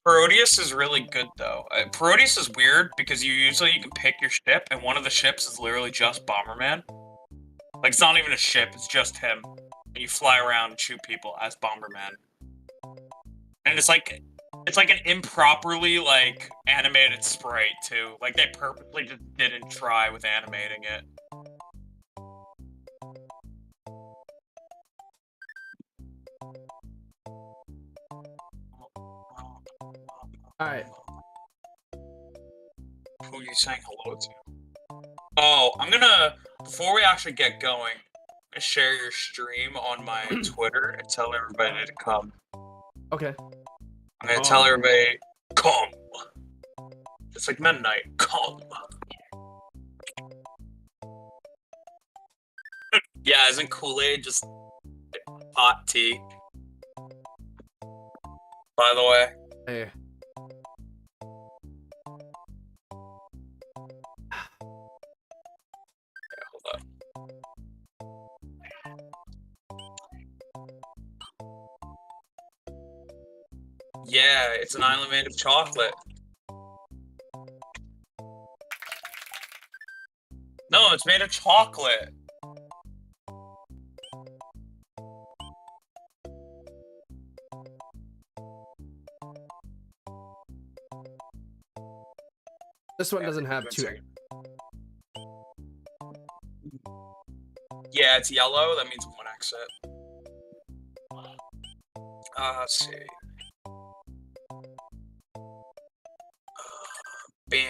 Parodius is really good though. Parodius is weird because you can pick your ship, and one of the ships is literally just Bomberman. Like it's not even a ship; it's just him, and you fly around and shoot people as Bomberman. And it's like an improperly like animated sprite too. Like they purposely just didn't try with animating it. Alright. Who are you saying hello to? Oh, I'm gonna, before we actually get going, share your stream on my Twitter and tell everybody to come. Okay. I'm gonna tell everybody, come. It's like midnight, come. Yeah, isn't Kool-Aid just hot tea? By the way. Hey. Yeah, it's an island made of chocolate. No, it's made of chocolate. This one doesn't have two. Yeah, it's yellow. That means one exit. Let's see. Bam.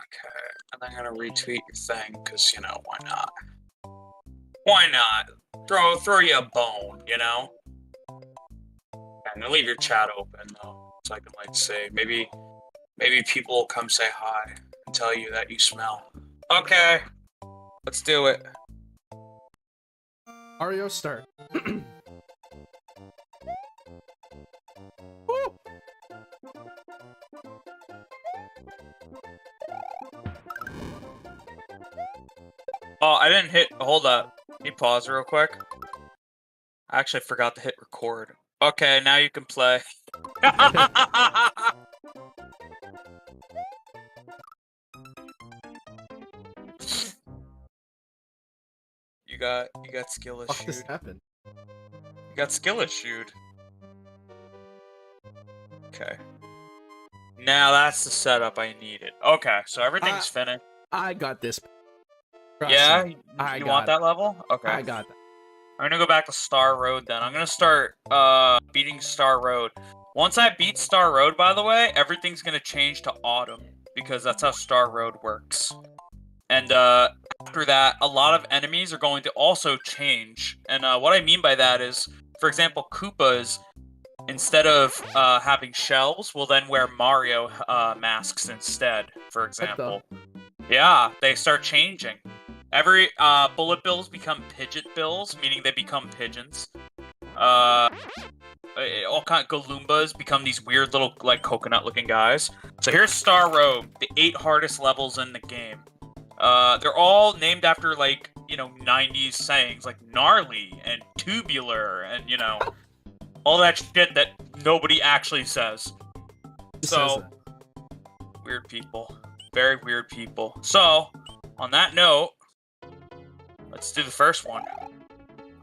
Okay, and I'm gonna retweet your thing, because, you know, why not? Why not? Throw you a bone, you know? And leave your chat open, though, so I can, like, say, maybe people will come say hi and tell you that you smell. Okay, let's do it. Mario start. Oh, I didn't hit. Hold up. Can you pause real quick? I actually forgot to hit record. Okay, now you can play. You got skill issued. Fuck, this happened. You got skill issued. Okay. Now that's the setup I needed. Okay, so everything's finished. I got this. Trust Yeah? me. You want that level? Okay. I got that. I'm gonna go back to Star Road then. I'm gonna start beating Star Road. Once I beat Star Road, by the way, everything's gonna change to autumn, because that's how Star Road works. And after that, a lot of enemies are going to also change. And what I mean by that is, for example, Koopas, instead of having shells, will then wear Mario masks instead, for example. Yeah, they start changing. Every bullet bills become pidget bills, meaning they become pigeons. All kind of Galoombas become these weird little, like, coconut-looking guys. So here's Star Road, the 8 hardest levels in the game. They're all named after, like, you know, 90s sayings, like gnarly and tubular and, you know, all that shit that nobody actually says. So, weird people. Very weird people. So, on that note, let's do the first one.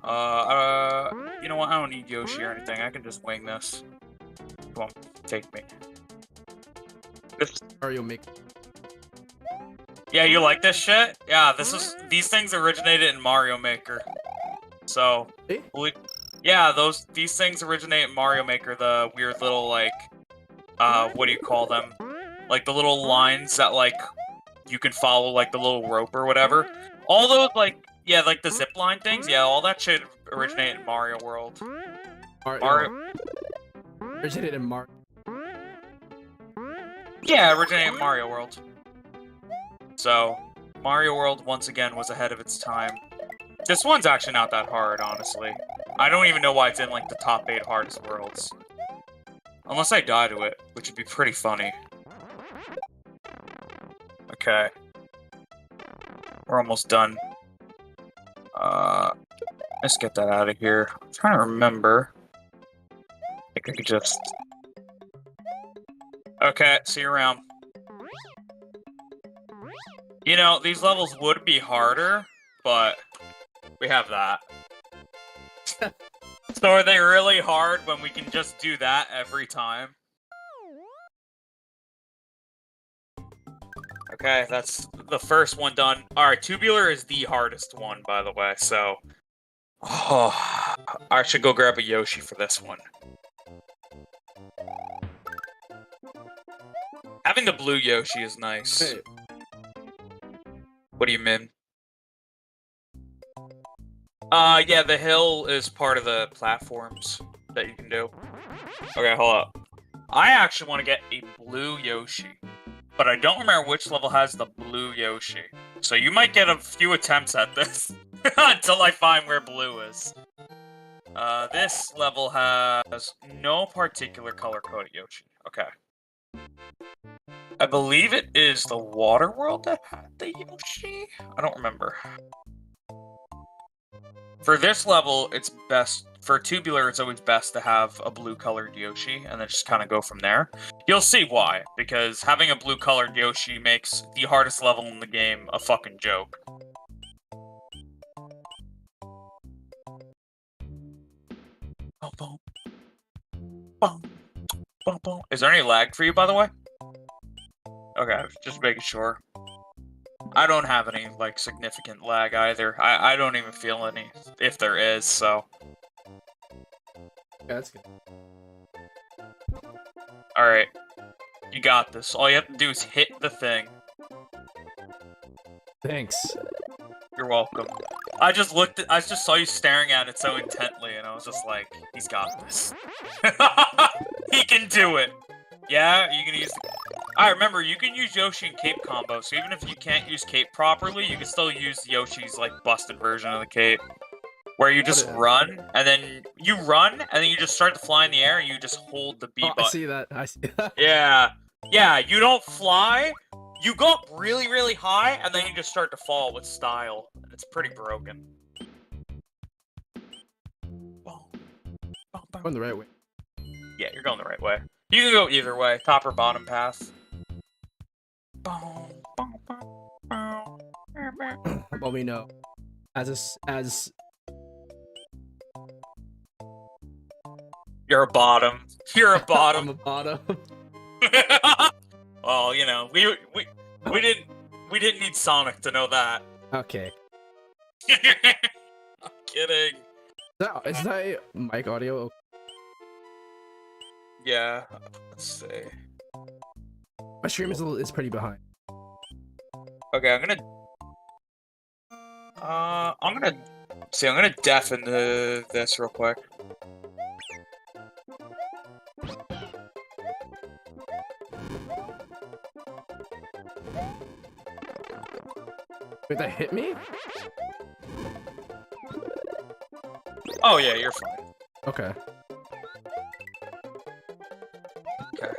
You know what? I don't need Yoshi or anything. I can just wing this. Come on, take me. Mario make. Yeah, you like this shit? Yeah, these things originated in Mario Maker. So, yeah, these things originate in Mario Maker. The weird little, like, what do you call them? Like the little lines that, like, you can follow, like the little rope or whatever. All those, like, yeah, like the zipline things. Yeah, all that shit originated in Mario World. Originated in Mario. Yeah, originated in Mario World. So, Mario World, once again, was ahead of its time. This one's actually not that hard, honestly. I don't even know why it's in, like, the top 8 hardest worlds. Unless I die to it, which would be pretty funny. Okay. We're almost done. Let's get that out of here. I'm trying to remember. I think I could just... Okay, see you around. You know, these levels would be harder, but we have that. So are they really hard when we can just do that every time? Okay, that's the first one done. Alright, Tubular is the hardest one, by the way, so... Oh, I should go grab a Yoshi for this one. Having the blue Yoshi is nice. Hey. What do you mean? Yeah, the hill is part of the platforms that you can do. Okay, hold up. I actually want to get a blue Yoshi, but I don't remember which level has the blue Yoshi. So you might get a few attempts at this until I find where blue is. This level has no particular color-coded Yoshi. Okay. I believe it is the water world that had the Yoshi? I don't remember. For this level, it's best... For Tubular, it's always best to have a blue-colored Yoshi, and then just kind of go from there. You'll see why, because having a blue-colored Yoshi makes the hardest level in the game a fucking joke. Boom, boom. Boom. Boom, boom. Is there any lag for you, by the way? Okay, just making sure. I don't have any, like, significant lag either. I don't even feel any, if there is, so... Yeah, that's good. Alright. You got this. All you have to do is hit the thing. Thanks. You're welcome. I just saw you staring at it so intently, and I was just like, he's got this. He can do it! Yeah, you can use... Alright, remember, you can use Yoshi and Cape combo, so even if you can't use Cape properly, you can still use Yoshi's, like, busted version of the Cape. Where you just run, and then you run, and then you just start to fly in the air, and you just hold the B button. I see that. I see that. Yeah. Yeah, you don't fly, you go up really, really high, and then you just start to fall with style. It's pretty broken. Going the right way. Yeah, you're going the right way. You can go either way, top or bottom path. Well, we know. As You're a bottom. You're a bottom. I'm a bottom. Well, you know, we didn't need Sonic to know that. Okay. I'm kidding. Is that mic audio? Yeah. Let's see. My stream is pretty behind. Okay, I'm gonna deafen this real quick. Wait, that hit me? Oh yeah, you're fine. Okay. Okay.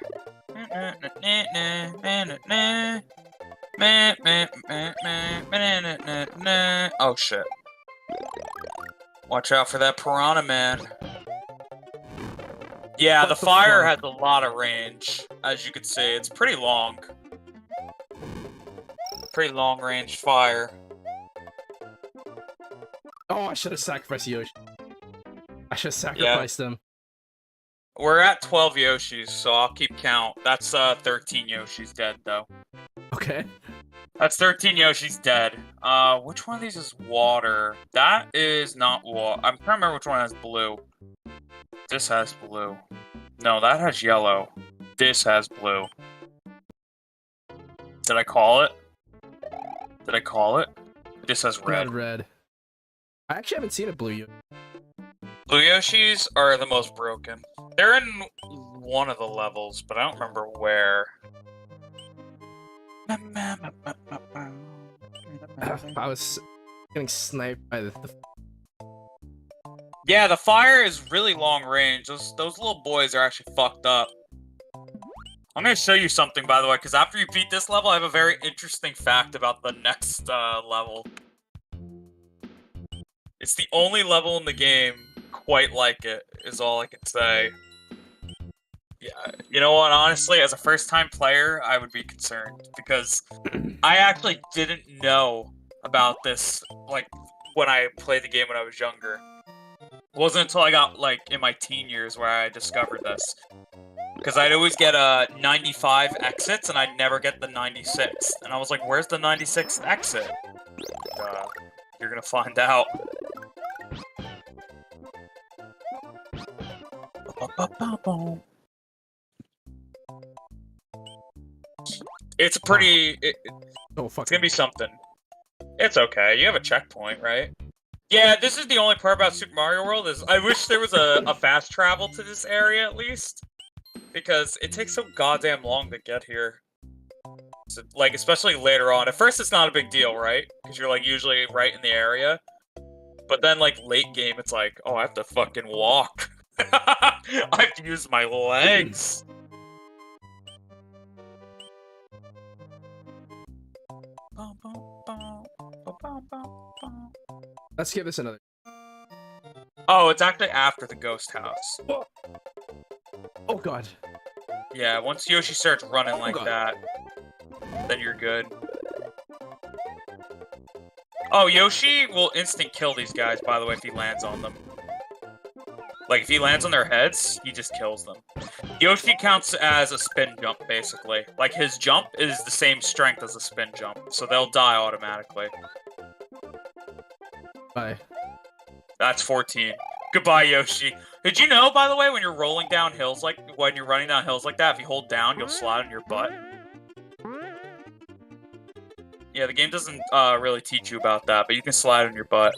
Oh shit. Watch out for that piranha, man. Yeah, What the the fire fuck? has a lot of range, as you can see. It's pretty long. Pretty long range fire. Oh, I should have sacrificed Yoshi. I should have sacrificed them. We're at 12 Yoshis, so I'll keep count. That's 13 Yoshis dead, though. Okay. That's 13 Yoshis dead. Which one of these is water? That is not water. I'm trying to remember which one has blue. This has blue. No, that has yellow. This has blue. Did I call it? Did I call it? This has red. Red. I actually haven't seen a blue Yoshi. Blue Yoshis are the most broken. They're in one of the levels, but I don't remember where. I was getting sniped by the Yeah, the fire is really long range. Those little boys are actually fucked up. I'm gonna show you something, by the way, because after you beat this level, I have a very interesting fact about the next level. It's the only level in the game quite like it, is all I can say. Yeah, you know what, honestly, as a first-time player, I would be concerned, because I actually didn't know about this, like, when I played the game when I was younger. It wasn't until I got, like, in my teen years where I discovered this. Because I'd always get 95 exits, and I'd never get the 96th. And I was like, where's the 96th exit? You're gonna find out. It's pretty... it's gonna be something. It's okay, you have a checkpoint, right? Yeah, this is the only part about Super Mario World, is I wish there was a fast travel to this area, at least. Because it takes so goddamn long to get here. So, like, especially later on. At first, it's not a big deal, right? Because you're, like, usually right in the area. But then, like, late game, it's like, oh, I have to fucking walk. I have to use my legs. Let's give this another. Oh, it's actually after the ghost house. Oh god. Yeah, once Yoshi starts running like that, then you're good. Oh, Yoshi will instant kill these guys, by the way, if he lands on them. Like, if he lands on their heads, he just kills them. Yoshi counts as a spin jump, basically. Like, his jump is the same strength as a spin jump, so they'll die automatically. Bye. That's 14. Goodbye, Yoshi. Did you know, by the way, when you're rolling down hills, like, when you're running down hills like that, if you hold down, you'll slide on your butt? Yeah, the game doesn't really teach you about that, but you can slide on your butt.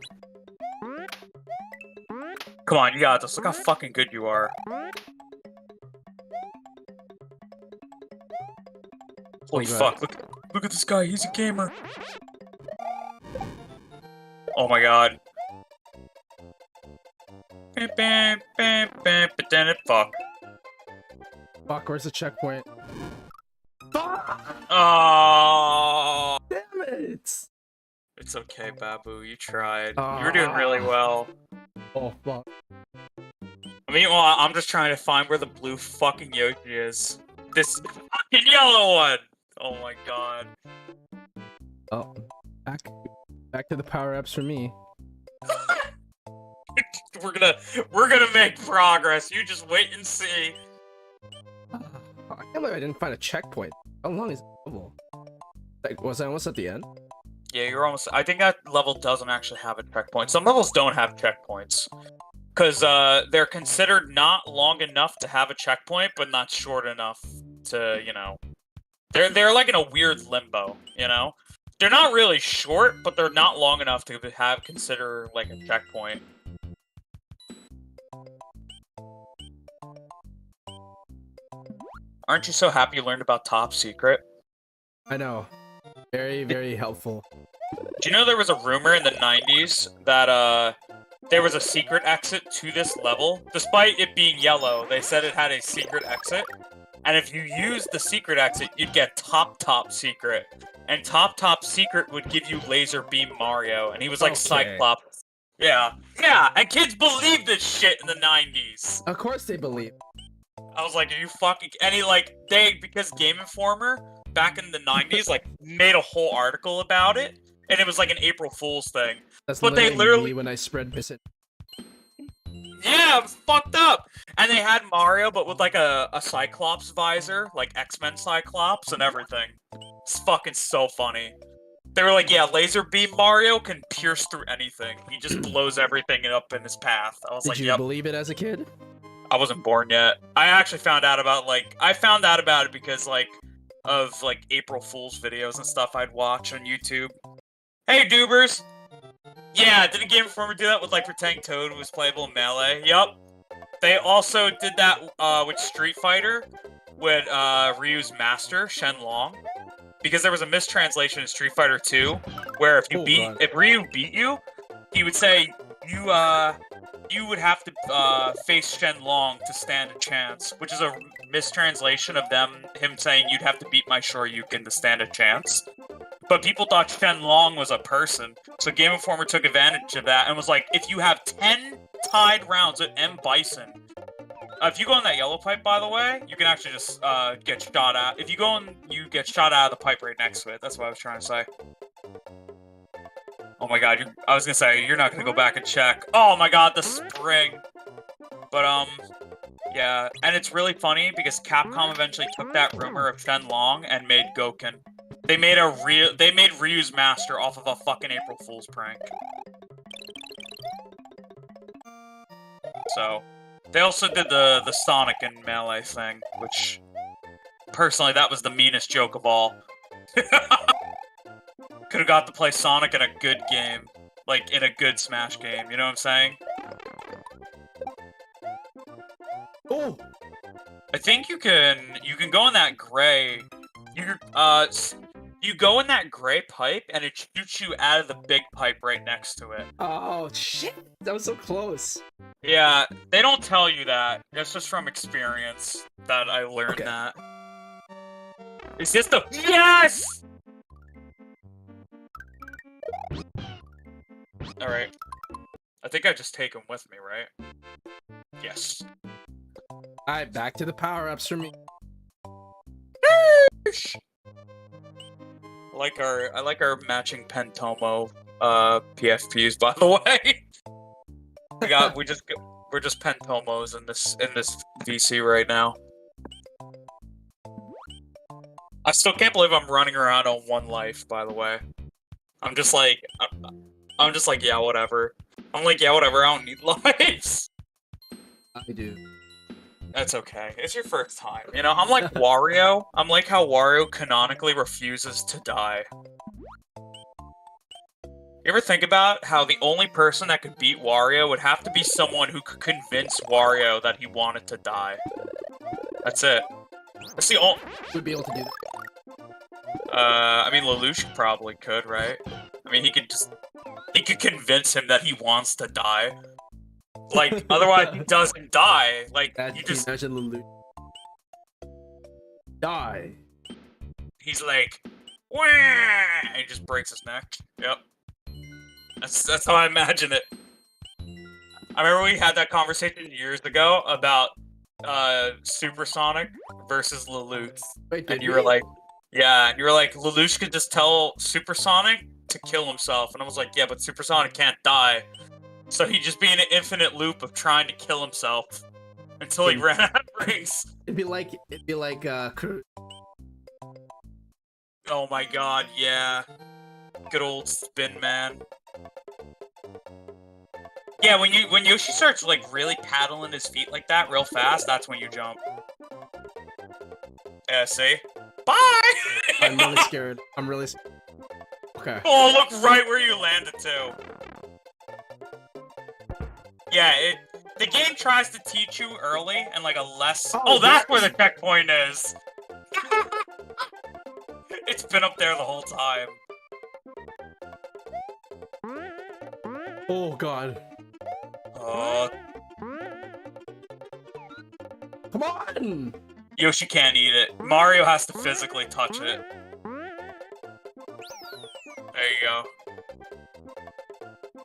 Come on, you got this. Look how fucking good you are. Holy fuck, look at this guy, he's a gamer. Oh my god. But then it fuck. Fuck, where's the checkpoint? Fuck! Oh, damn it! It's okay, Babu, you tried. You were doing really well. Oh, fuck. Meanwhile, I'm just trying to find where the blue fucking Yoshi is. This fucking yellow one! Oh my god. Oh, back to the power-ups for me. We're gonna make progress. You just wait and see. I can't believe I didn't find a checkpoint. How long is the level? Like, was I almost at the end? Yeah, you're almost. I think that level doesn't actually have a checkpoint. Some levels don't have checkpoints. Because they're considered not long enough to have a checkpoint, but not short enough to, you know... They're like in a weird limbo, you know? They're not really short, but they're not long enough to consider, like, a checkpoint. Aren't you so happy you learned about Top Secret? I know. Very, very helpful. Do you know there was a rumor in the 90s that, there was a secret exit to this level? Despite it being yellow, they said it had a secret exit. And if you used the secret exit, you'd get Top Secret. And Top Secret would give you Laser Beam Mario, and he was like Cyclops. Yeah. Yeah, and kids believed this shit in the 90s. Of course they believe. I was like, are you fucking... And he, like, because Game Informer, back in the 90s, like, made a whole article about it. And it was like an April Fool's thing. That's but they literally... when I spread misin. Yeah, it was fucked up. And they had Mario, but with like a Cyclops visor, like X-Men Cyclops and everything. It's fucking so funny. They were like, yeah, Laser Beam Mario can pierce through anything. He just blows everything up in his path. I was like, Did you believe it as a kid? I wasn't born yet. I actually found out about, like, I found out about it because, like, of, like, April Fool's videos and stuff I'd watch on YouTube. Hey, Doobers! Yeah, didn't Game Informer do that with, like, pretending Toad was playable in Melee? Yup. They also did that, with Street Fighter, with, Ryu's master, Shenlong. Because there was a mistranslation in Street Fighter 2, where if Ryu beat you, he would say, you would have to face Shenlong to stand a chance, which is a mistranslation of him saying you'd have to beat my Shoryuken to stand a chance. But people thought Shenlong was a person, so Game Informer took advantage of that and was like, if you have 10 tied rounds with M. Bison, if you go in that yellow pipe, by the way, you can actually just get shot out. If you go in, you get shot out of the pipe right next to it. That's what I was trying to say. Oh my god, I was gonna say, you're not gonna go back and check. Oh my god, the spring! But, yeah. And it's really funny, because Capcom eventually took that rumor of Shenlong and made Goken. They made Ryu's master off of a fucking April Fool's prank. So, they also did the Sonic and Melee thing, which, personally, that was the meanest joke of all. Could've got to play Sonic in a good game. Like, in a good Smash game, you know what I'm saying? Oh! I think you can go in that gray... You go in that gray pipe, and it shoots you out of the big pipe right next to it. Oh, shit! That was so close. Yeah, they don't tell you that. That's just from experience that I learned that. It's just a... Yes! Alright. I think I just take him with me, right? Yes. Alright, back to the power-ups for me. I like our matching Pentomo PFPs, by the way. We're just Pentomos in this VC right now. I still can't believe I'm running around on 1 life, by the way. I'm just like, yeah, whatever. I'm like, yeah, whatever, I don't need lives. I do. That's okay. It's your first time. You know, I'm like Wario. I'm like how Wario canonically refuses to die. You ever think about how the only person that could beat Wario would have to be someone who could convince Wario that he wanted to die? That's it. That's the only... Would be able to do that. I mean, Lelouch probably could, right? I mean, he could convince him that he wants to die. Like, otherwise he doesn't die. Like, you just... Imagine Lelouch. Die. He's like... Wah! And he just breaks his neck. Yep. That's how I imagine it. I remember we had that conversation years ago about Supersonic versus Lelouch. Wait, and you were like, yeah, and you were like, Lelouch could just tell Supersonic to kill himself. And I was like, yeah, but Supersonic can't die. So he'd just be in an infinite loop of trying to kill himself until he ran out of rings. It'd be like Oh my god, yeah. Good old Spin Man. Yeah, when Yoshi starts like really paddling his feet like that real fast, that's when you jump. Yeah, see? Bye! I'm really scared. I'm really scared. Okay. Oh, look right where you landed too. Yeah, the game tries to teach you early and like a less... Oh, that's where the checkpoint is! It's been up there the whole time. Oh god. Come on! Yoshi can't eat it. Mario has to physically touch it. There you go.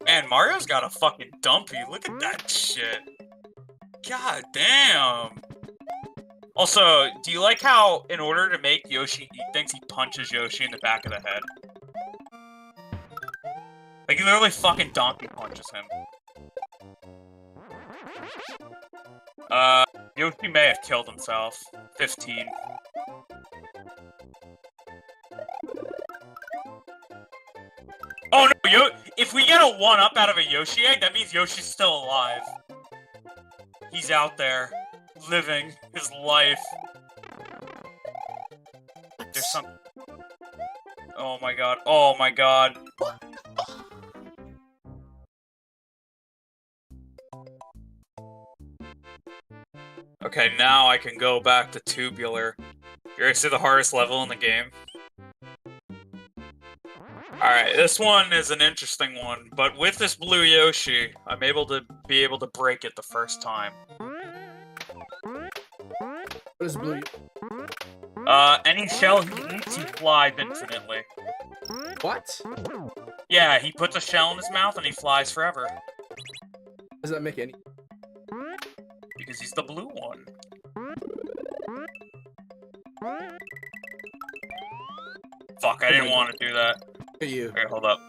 Man, Mario's got a fucking dumpy. Look at that shit. God damn. Also, do you like how, in order to make Yoshi eat things, he punches Yoshi in the back of the head? Like, he literally fucking donkey punches him. Yoshi may have killed himself. 15. Oh no, if we get a 1-up out of a Yoshi egg, that means Yoshi's still alive. He's out there, living his life. There's some... Oh my god, oh my god. Okay, now I can go back to Tubular. You ready to see the hardest level in the game? Alright, this one is an interesting one, but with this blue Yoshi, I'm able to break it the first time. What is blue? Any shell he eats, he flies infinitely. What? Yeah, he puts a shell in his mouth and he flies forever. Does that make any? Because he's the blue one. Fuck, I didn't want to do that. Look at you. Okay, hold up.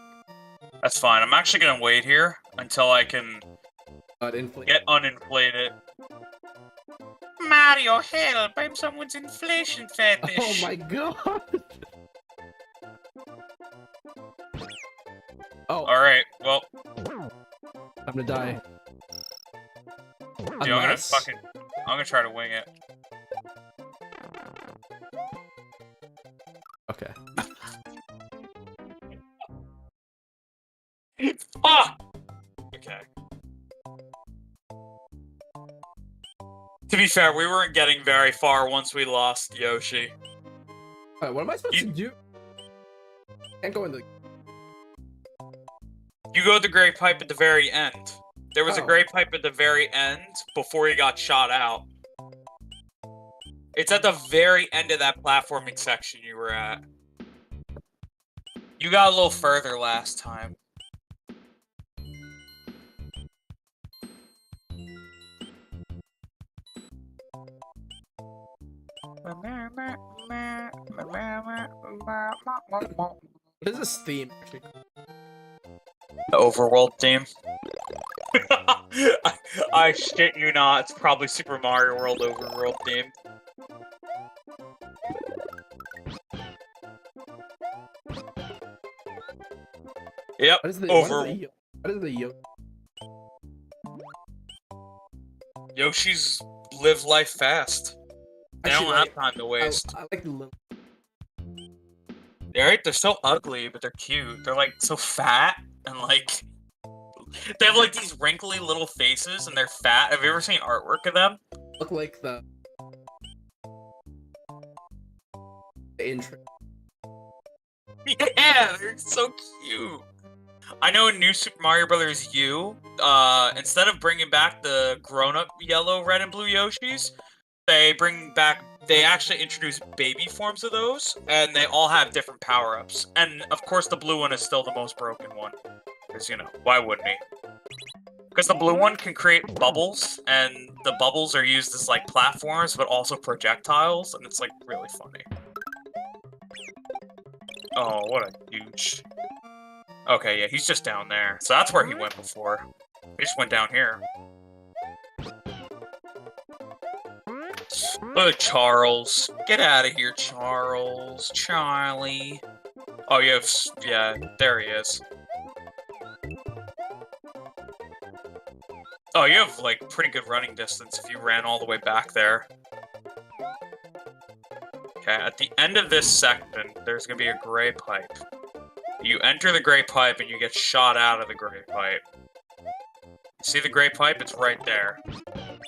That's fine. I'm actually gonna wait here until I can get uninflated. Mario, help! I'm someone's inflation fetish. Oh my god! Oh. Alright, well. I'm gonna die. Dude, I'm gonna try to wing it. Okay. Fuck! Okay. To be fair, we weren't getting very far once we lost Yoshi. Alright, what am I supposed to do? Can't go in the... You go to the Great Pipe at the very end. There was a Great Pipe at the very end before he got shot out. It's at the very end of that platforming section you were at. You got a little further last time. What is this theme? The overworld theme. I shit you not, it's probably Super Mario World overworld theme. Yep, What is the Yoshi's live life fast. They don't have time to waste. I like the little... They're so ugly, but they're cute. They're like so fat and like they have like these wrinkly little faces and they're fat. Have you ever seen artwork of them? Look like the intro. Yeah, they're so cute. I know in New Super Mario Bros. U, instead of bringing back the grown-up yellow, red, and blue Yoshis, they actually introduce baby forms of those, and they all have different power-ups. And, of course, the blue one is still the most broken one. Because, you know, why wouldn't he? Because the blue one can create bubbles, and the bubbles are used as, like, platforms, but also projectiles, and it's, like, really funny. Oh, what a huge... Okay, yeah, he's just down there. So that's where he went before. He just went down here. Look at Charles. Get out of here, Charles. Charlie. Oh, you have... Yeah, there he is. Oh, you have, like, pretty good running distance if you ran all the way back there. Okay, at the end of this section, there's gonna be a gray pipe. You enter the gray pipe and you get shot out of the gray pipe. You see the gray pipe? It's right there.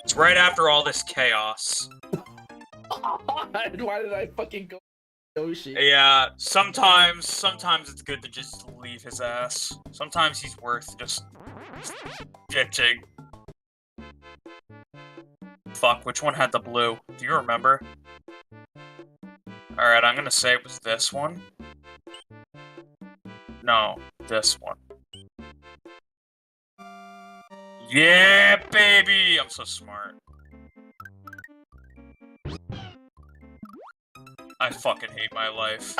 It's right after all this chaos. Why did I fucking go Yoshi? Yeah, sometimes it's good to just leave his ass. Sometimes he's worth just ditching. Fuck, which one had the blue? Do you remember? Alright, I'm gonna say it was this one. No, this one. Yeah, baby! I'm so smart. I fucking hate my life.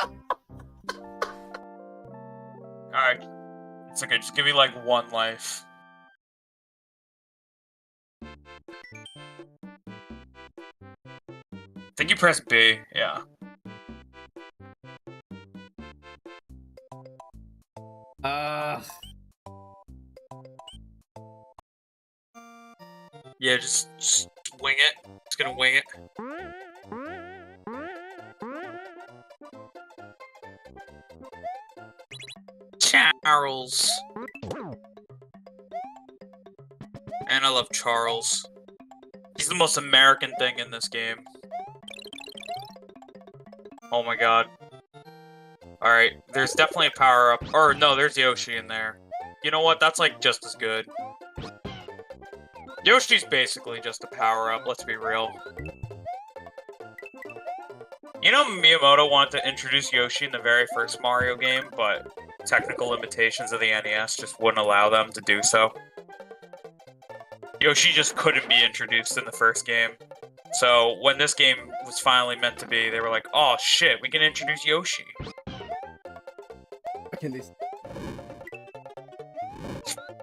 Alright. It's okay, just give me like one life. I think you press B, yeah. Yeah, just wing it. Just gonna wing it. Charles. And I love Charles. He's the most American thing in this game. Oh my god. Alright, there's definitely a power-up. Or, no, there's Yoshi in there. You know what? That's, like, just as good. Yoshi's basically just a power-up, let's be real. You know, Miyamoto wanted to introduce Yoshi in the very first Mario game, but technical limitations of the NES just wouldn't allow them to do so. Yoshi just couldn't be introduced in the first game. So, when this game was finally meant to be, they were like, oh shit, we can introduce Yoshi. Can these...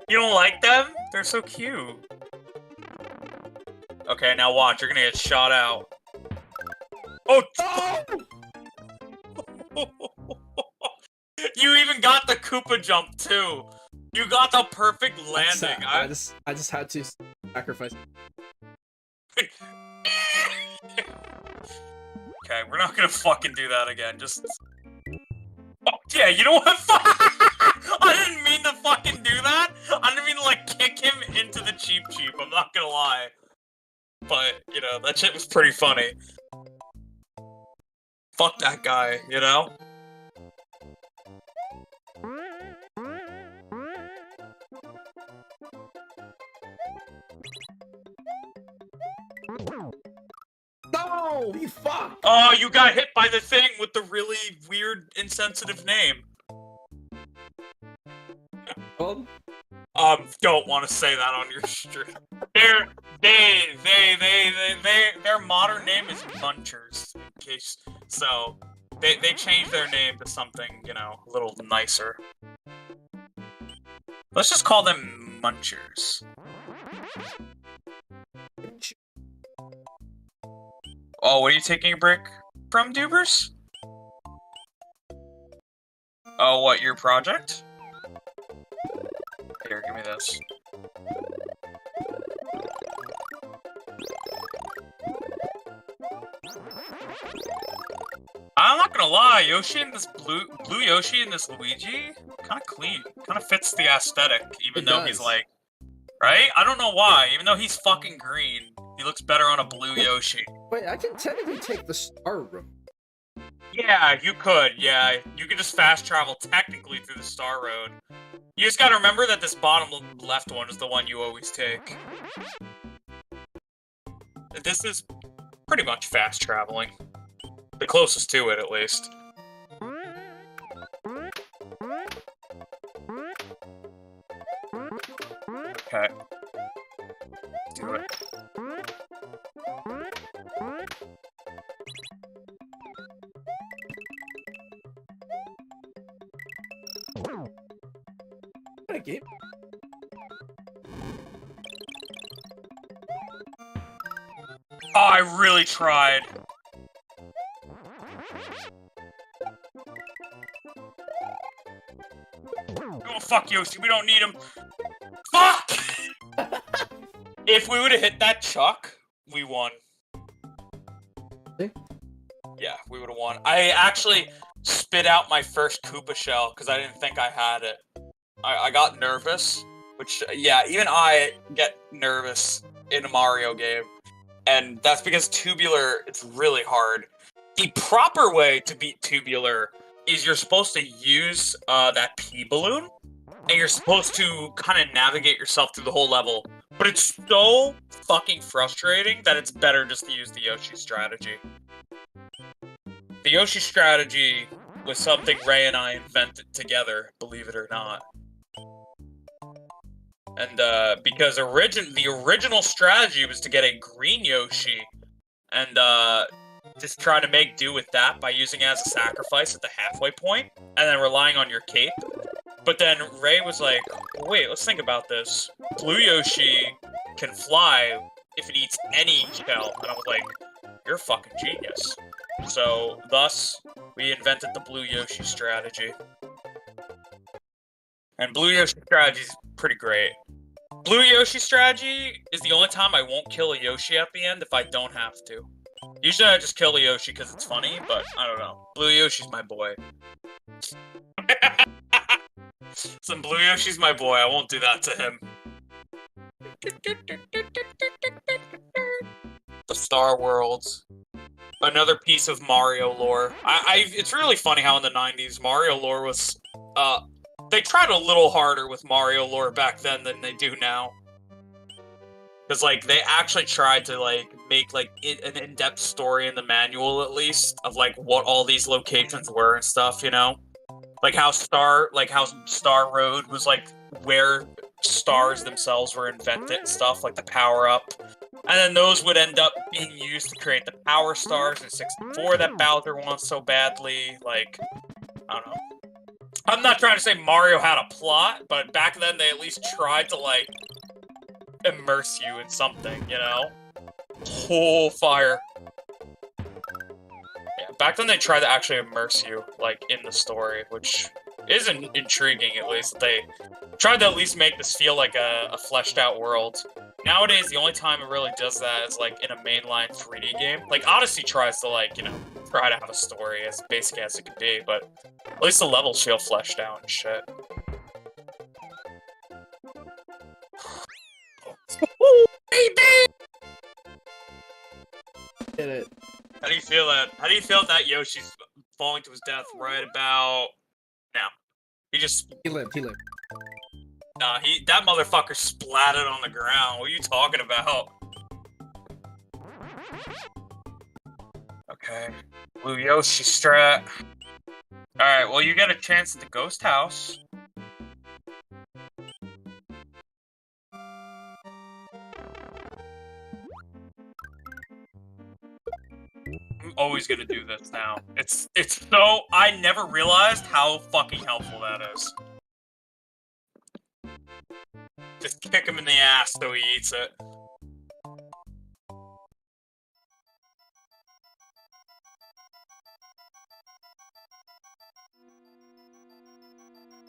You don't like them? They're so cute. Okay, now watch, you're gonna get shot out. Oh! You even got the Koopa jump too! You got the perfect landing! I just had to sacrifice. Okay, we're not gonna fucking do that again, just... Oh, yeah, you know what? I didn't mean to fucking do that! I didn't mean to, like, kick him into the Cheep, I'm not gonna lie. But, you know, that shit was pretty funny. Fuck that guy, you know? No, you fuck! Oh, you got hit by the thing with the really weird, insensitive name. Well, Don't want to say that on your stream. Their modern name is Munchers, in case, so they changed their name to something, you know, a little nicer. Let's just call them Munchers. Oh, what are you taking a break from, Dubers? Oh, what, your project? Here, give me this. I'm not gonna lie, Yoshi and this blue Yoshi and this Luigi, kind of clean. Kind of fits the aesthetic, even though he's like, right? I don't know why. Even though he's fucking green, he looks better on a blue Yoshi. Wait, I can technically take the Star Road. Yeah, you could. Yeah, you could just fast travel technically through the Star Road. You just gotta remember that this bottom left one is the one you always take. This is pretty much fast traveling. The closest to it, at least. Okay. Do it. What a game. Oh, I really tried. Oh, fuck Yoshi, we don't need him. Fuck! If we would've hit that Chuck, we won. Yeah, we would've won. I actually spit out my first Koopa shell, because I didn't think I had it. I got nervous, which, yeah, even I get nervous in a Mario game. And that's because Tubular, it's really hard. The proper way to beat Tubular is you're supposed to use that P-balloon, and you're supposed to kind of navigate yourself through the whole level. But it's so fucking frustrating that it's better just to use the Yoshi Strategy. The Yoshi Strategy was something Ray and I invented together, believe it or not. And, because the original strategy was to get a green Yoshi, and, just try to make do with that by using it as a sacrifice at the halfway point, and then relying on your cape. But then Ray was like, wait, let's think about this. Blue Yoshi can fly if it eats any shell. And I was like, you're a fucking genius. So, thus, we invented the Blue Yoshi strategy. And Blue Yoshi strategy is pretty great. Blue Yoshi strategy is the only time I won't kill a Yoshi at the end if I don't have to. Usually I just kill a Yoshi because it's funny, but I don't know. Blue Yoshi's my boy. Some Blue Yoshi's my boy, I won't do that to him. The Star Worlds. another piece of Mario lore. It's really funny how in the 90s Mario lore was, they tried a little harder with Mario lore back then than they do now. Because, like, they actually tried to, like, make, like, an in-depth story in the manual, at least, of, like, what all these locations were and stuff, you know? Like how Star Road was, like, where stars themselves were invented and stuff, like the power-up. And then those would end up being used to create the Power Stars in 64 that Bowser wants so badly, like, I don't know. I'm not trying to say Mario had a plot, but back then they at least tried to, like, immerse you in something, you know? Oh, fire. Yeah, back then they tried to actually immerse you, like, in the story, which is intriguing, at least. They tried to at least make this feel like a fleshed-out world. Nowadays, the only time it really does that is, like, in a mainline 3D game. Like, Odyssey tries to, like, you know, try to have a story as basic as it can be, but at least the levels feel fleshed out and shit. Did it. How do you feel that? How do you feel that Yoshi's falling to his death right about now? He lived. Nah, that motherfucker splatted on the ground. What are you talking about? Okay. Blue Yoshi strat. Alright, well, you get a chance at the ghost house. I'm always gonna do this now. It's so... I never realized how fucking helpful that is. Just kick him in the ass so he eats it.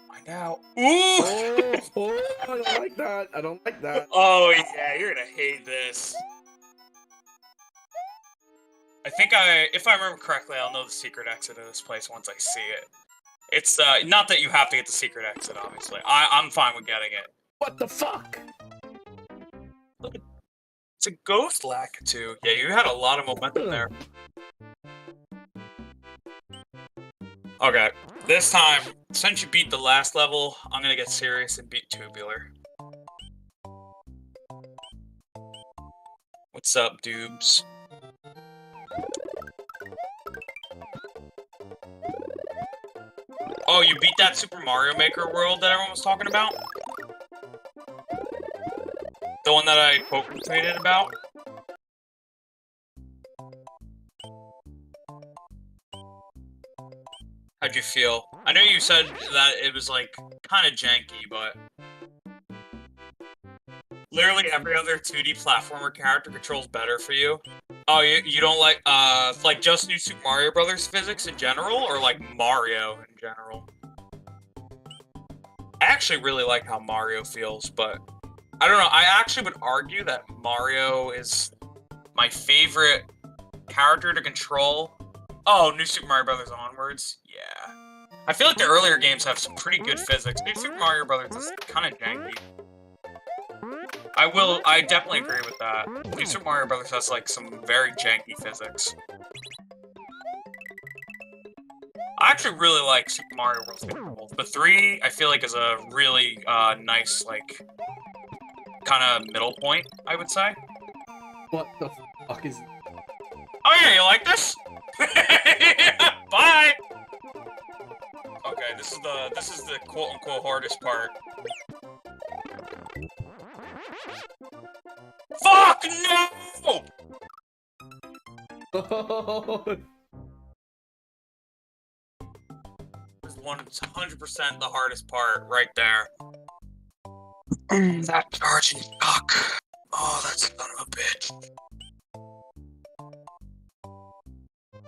Find out. Ooh! Oh, I don't like that. I don't like that. Oh, yeah, you're gonna hate this. I think if I remember correctly, I'll know the secret exit of this place once I see it. It's, not that you have to get the secret exit, obviously. I'm fine with getting it. What the fuck? Look, it's a ghost Lakitu. Yeah, you had a lot of momentum there. Okay, this time, since you beat the last level, I'm gonna get serious and beat Tubular. What's up, dudes? Oh, you beat that Super Mario Maker world that everyone was talking about? The one that I tweeted about? How'd you feel? I know you said that it was, like, kind of janky, but... Literally every other 2D platformer character controls better for you. Oh, you don't like just New Super Mario Brothers physics in general, or like Mario in general? I actually really like how Mario feels, but I don't know, I actually would argue that Mario is my favorite character to control. Oh, New Super Mario Brothers onwards? Yeah. I feel like the earlier games have some pretty good physics. New Super Mario Brothers is kind of janky. I definitely agree with that. New Super Mario Brothers has, like, some very janky physics. I actually really like Super Mario World controls. But 3, I feel like, is a really, nice, like, kind of middle point, I would say. What the fuck is... Oh yeah, you like this? Bye! Okay, this is the quote-unquote hardest part. Fuck no! This is 100% the hardest part, right there. That charging shock. Oh, that son of a bitch.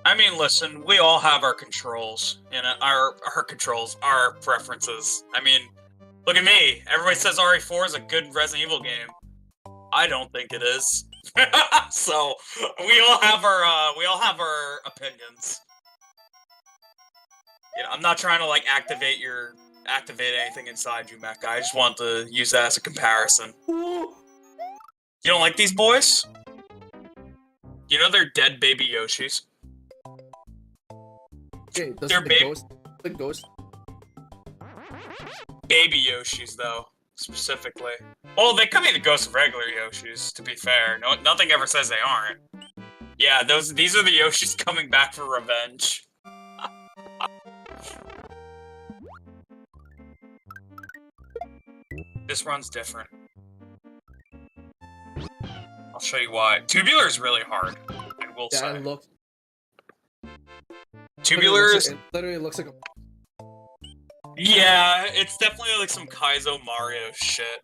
I mean, listen, we all have our controls, and our controls, our preferences. I mean, look at me. Everybody says RE4 is a good Resident Evil game. I don't think it is. So we all have our opinions. You know, I'm not trying to like activate anything inside you, Mecha. I just want to use that as a comparison. You don't like these boys? You know they're dead baby Yoshis. Okay, those They're are the ghost. baby Yoshis, though, specifically. Well, they could be the ghosts of regular Yoshis, to be fair. No, nothing ever says they aren't. Yeah, these are the Yoshis coming back for revenge. This run's different. I'll show you why. Tubular is really hard, I will say. It looks. Tubular is... It literally looks like a... Yeah, it's definitely like some Kaizo Mario shit.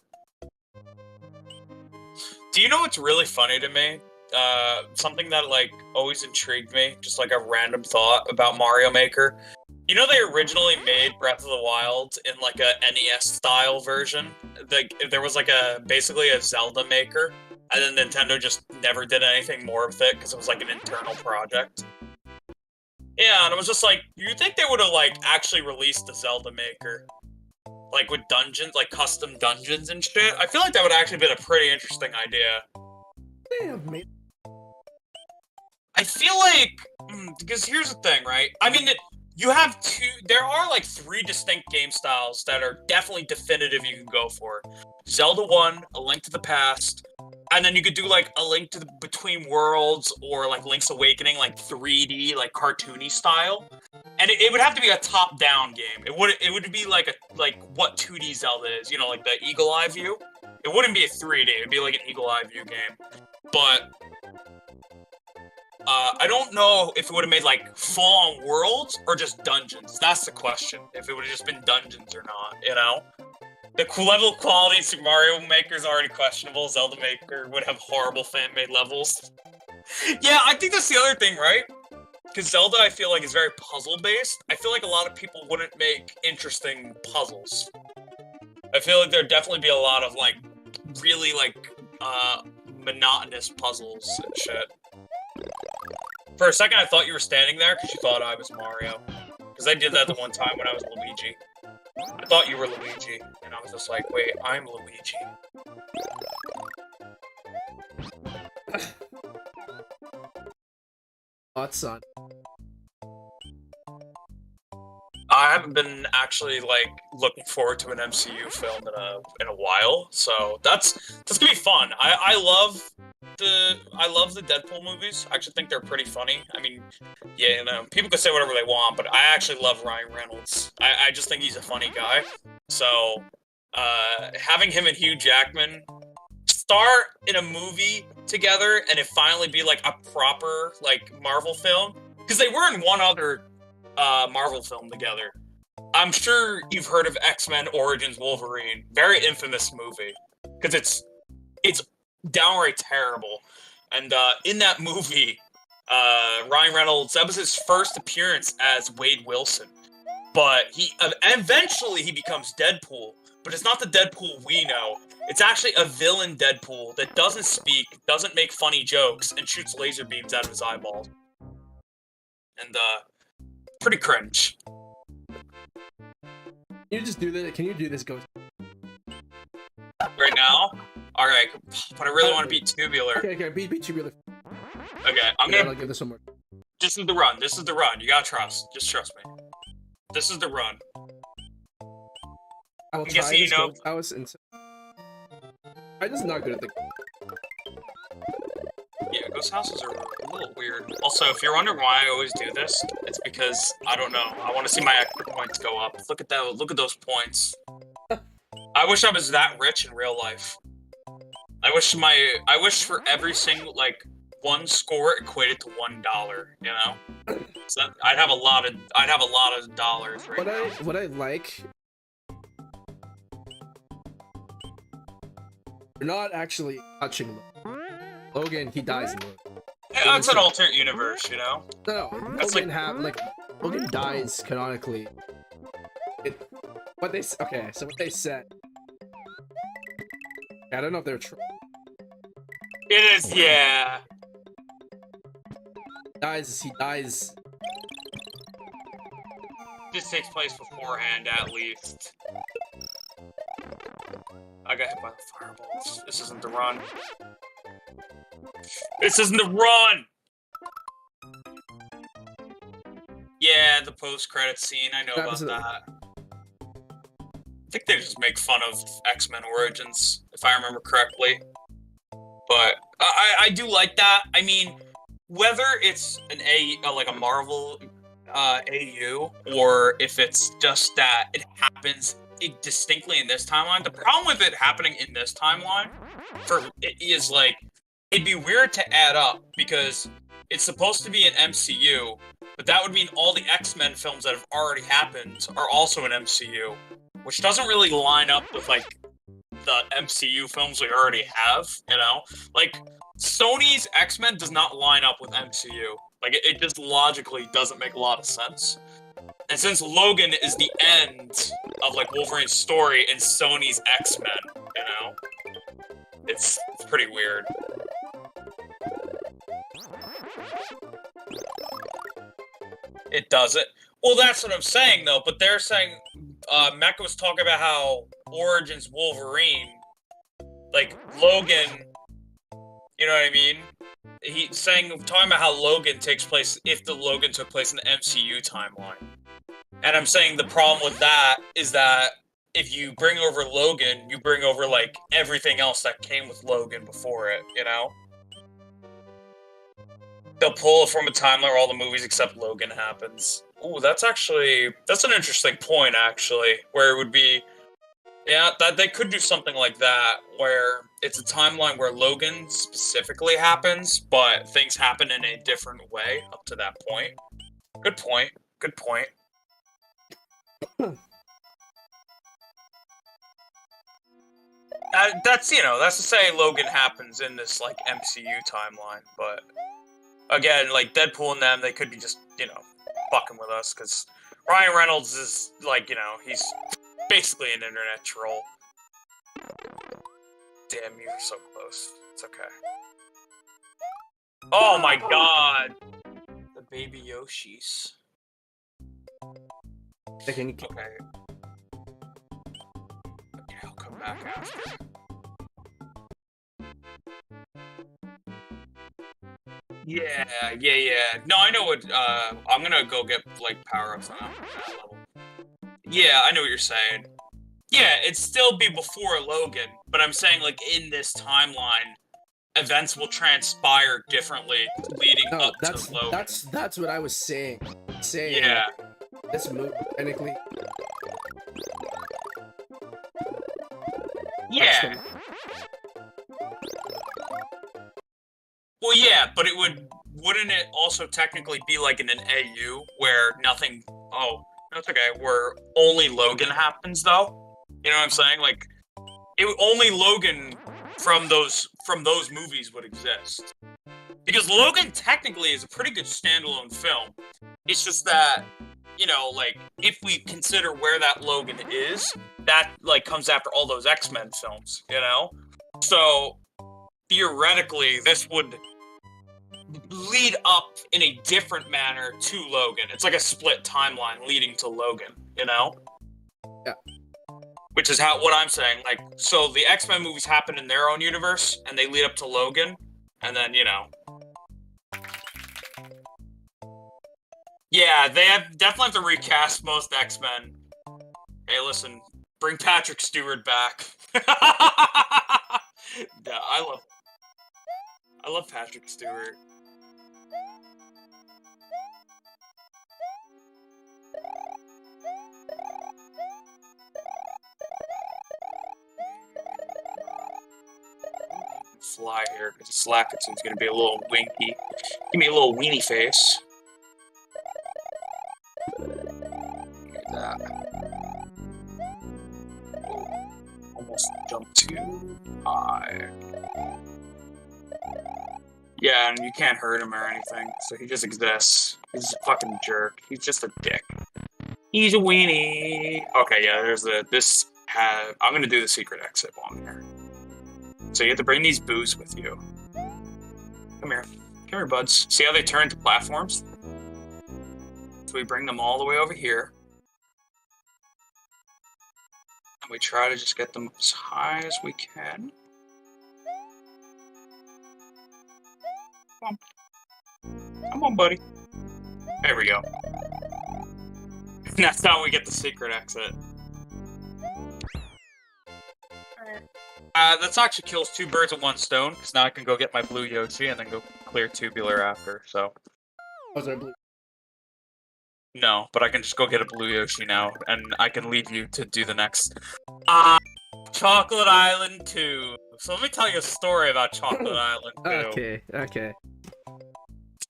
Do you know what's really funny to me? Something that, like, always intrigued me, just like a random thought about Mario Maker. You know they originally made Breath of the Wild in, like, a NES-style version? There was, like, basically a Zelda Maker, and then Nintendo just never did anything more with it, because it was, like, an internal project. Yeah, and I was just like, you think they would have, like, actually released the Zelda Maker? Like, with dungeons, like, custom dungeons and shit? I feel like that would actually been a pretty interesting idea. They have made... I feel like, because here's the thing, right? I mean, you have there are like 3 distinct game styles that are definitely definitive you can go for. Zelda 1, A Link to the Past, and then you could do like A Link to the Between Worlds or like Link's Awakening, like 3D, like cartoony style. And it would have to be a top-down game. It would be like what 2D Zelda is, you know, like the Eagle Eye view. It wouldn't be a 3D, it'd be like an Eagle Eye view game. But I don't know if it would have made like full-on worlds or just dungeons. That's the question. If it would have just been dungeons or not, you know? The level of quality of Super Mario Maker is already questionable. Zelda Maker would have horrible fan-made levels. Yeah, I think that's the other thing, right? Because Zelda, I feel like, is very puzzle-based. I feel like a lot of people wouldn't make interesting puzzles. I feel like there'd definitely be a lot of, like, really, like, monotonous puzzles and shit. For a second, I thought you were standing there because you thought I was Mario. Because I did that the one time when I was Luigi. I thought you were Luigi, and I was just like, wait, I'm Luigi. Thoughts on... I haven't been actually like looking forward to an MCU film in a while, so that's gonna be fun. I love the Deadpool movies. I actually think they're pretty funny. I mean, yeah, you know, people can say whatever they want, but I actually love Ryan Reynolds. I just think he's a funny guy. So having him and Hugh Jackman star in a movie together and it finally be like a proper like Marvel film, because they were in one other Marvel film together. I'm sure you've heard of X-Men Origins Wolverine. Very infamous movie. Because it's downright terrible. And in that movie, Ryan Reynolds, that was his first appearance as Wade Wilson. But eventually he becomes Deadpool. But it's not the Deadpool we know. It's actually a villain Deadpool that doesn't speak, doesn't make funny jokes, and shoots laser beams out of his eyeballs. And pretty cringe. Can you just do this? Can you do this, Ghost? Right now? Alright, but I really want to beat Tubular. Okay, beat Tubular. Okay, I'm gonna give this some more. This is the run. This is the run. You gotta trust. Just trust me. This is the run. I will I'm try guessing you know. I was insane. I'm just not good at the... Yeah, ghost houses are a little weird. Also, if you're wondering why I always do this, it's because, I don't know, I want to see my extra points go up. Look at that, look at those points. I wish I was that rich in real life. I wish for every single, like, one score equated to $1, you know? So I'd have a lot of dollars right now. What I like... You're not actually touching Logan, he dies in Logan. Yeah, it's an alternate universe, you know? No, That's Logan Logan dies canonically. Okay, so what they said. I don't know if they're true. It is, yeah. He dies. This takes place beforehand, at least. I got hit by the fireballs. This isn't the run. This isn't the run! Yeah, the post-credit scene. I know about Absolutely. that. I think they just make fun of X-Men Origins, if I remember correctly. But I do like that. I mean, whether it's like a Marvel AU, or if it's just that it happens distinctly in this timeline. The problem with it happening in this timeline is like it'd be weird to add up because it's supposed to be an MCU, but that would mean all the X-Men films that have already happened are also an MCU, which doesn't really line up with like the MCU films we already have, you know? Like, Sony's X-Men does not line up with MCU. Like, it just logically doesn't make a lot of sense. And since Logan is the end of, like, Wolverine's story in Sony's X-Men, you know? It's pretty weird. It doesn't. Well, that's what I'm saying, though, but they're saying, Mecha was talking about how Origins Wolverine, like, Logan, you know what I mean? He's talking about how Logan takes place, if the Logan took place in the MCU timeline. And I'm saying the problem with that is that if you bring over Logan, you bring over, like, everything else that came with Logan before it, you know? They'll pull it from a timeline where all the movies except Logan happens. Ooh, that's an interesting point, actually, where it would be, yeah, that they could do something like that, where it's a timeline where Logan specifically happens, but things happen in a different way up to that point. Good point. Good point. That's to say Logan happens in this, like, MCU timeline, but again, like, Deadpool and them, they could be just, fucking with us, because Ryan Reynolds is, like, he's basically an internet troll. Damn, you were so close. It's okay. Oh my god! The baby Yoshis. Okay. Yeah, I'll come back after. Yeah. No, I know what, I'm gonna go get, like, power-ups on that level. Yeah, I know what you're saying. Yeah, it'd still be before Logan, but I'm saying, like, in this timeline, events will transpire differently leading up to Logan. That's what I was saying. Yeah. This movie, technically. Yeah. Well, yeah, but wouldn't it also technically be like in an AU where nothing, that's okay, where only Logan happens, though? You know what I'm saying? Like, only Logan from those movies would exist. Because Logan technically is a pretty good standalone film. It's just that, like, if we consider where that Logan is, that, like, comes after all those X-Men films, So, theoretically, this would lead up in a different manner to Logan. It's like a split timeline leading to Logan, Yeah. Which is what I'm saying. Like, so the X-Men movies happen in their own universe, and they lead up to Logan, and then, Yeah, they definitely have to recast most X-Men. Hey, listen, bring Patrick Stewart back. Yeah, I love Patrick Stewart. Fly here, because Slacketson's gonna be a little winky. Give me a little weenie face. Look at that. Almost jumped too high. Yeah, and you can't hurt him or anything, so he just exists. He's a fucking jerk. He's just a dick. He's a weenie. Okay, yeah, there's I'm gonna do the secret exit while I'm here. So you have to bring these boos with you. Come here, buds. See how they turn into platforms? So we bring them all the way over here. And we try to just get them as high as we can. Come on, buddy. There we go. That's how we get the secret exit. That's actually kills 2 birds with 1 stone, because now I can go get my blue Yoshi and then go clear tubular after, so... Was there blue? No, but I can just go get a blue Yoshi now, and I can leave you to do the next. Chocolate Island 2. So let me tell you a story about Chocolate Island 2. Okay.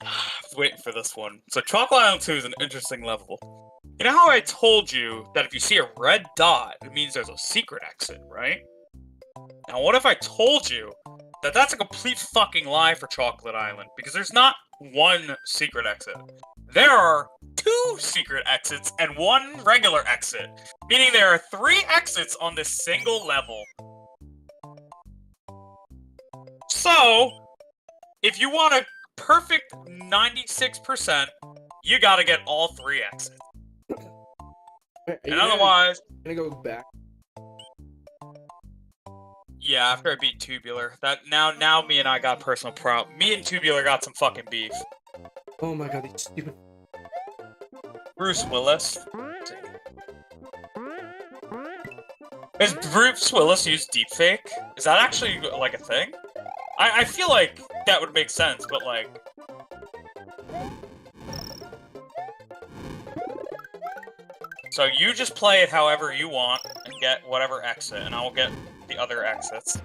I was waiting for this one. So Chocolate Island 2 is an interesting level. You know how I told you that if you see a red dot, it means there's a secret exit, right? Now what if I told you that that's a complete fucking lie for Chocolate Island? Because there's not 1 secret exit. There are 2 secret exits and 1 regular exit. Meaning there are 3 exits on this single level. So, if you want a perfect 96%, you gotta get all 3 exits. And otherwise... I'm gonna go back. Yeah, after I beat Tubular. Now me and I got personal problem. Me and Tubular got some fucking beef. Oh my god, these stupid... Bruce Willis. Does Bruce Willis use deepfake? Is that actually, like, a thing? I feel like that would make sense, but, like... So you just play it however you want, and get whatever exit, and I will get the other exits.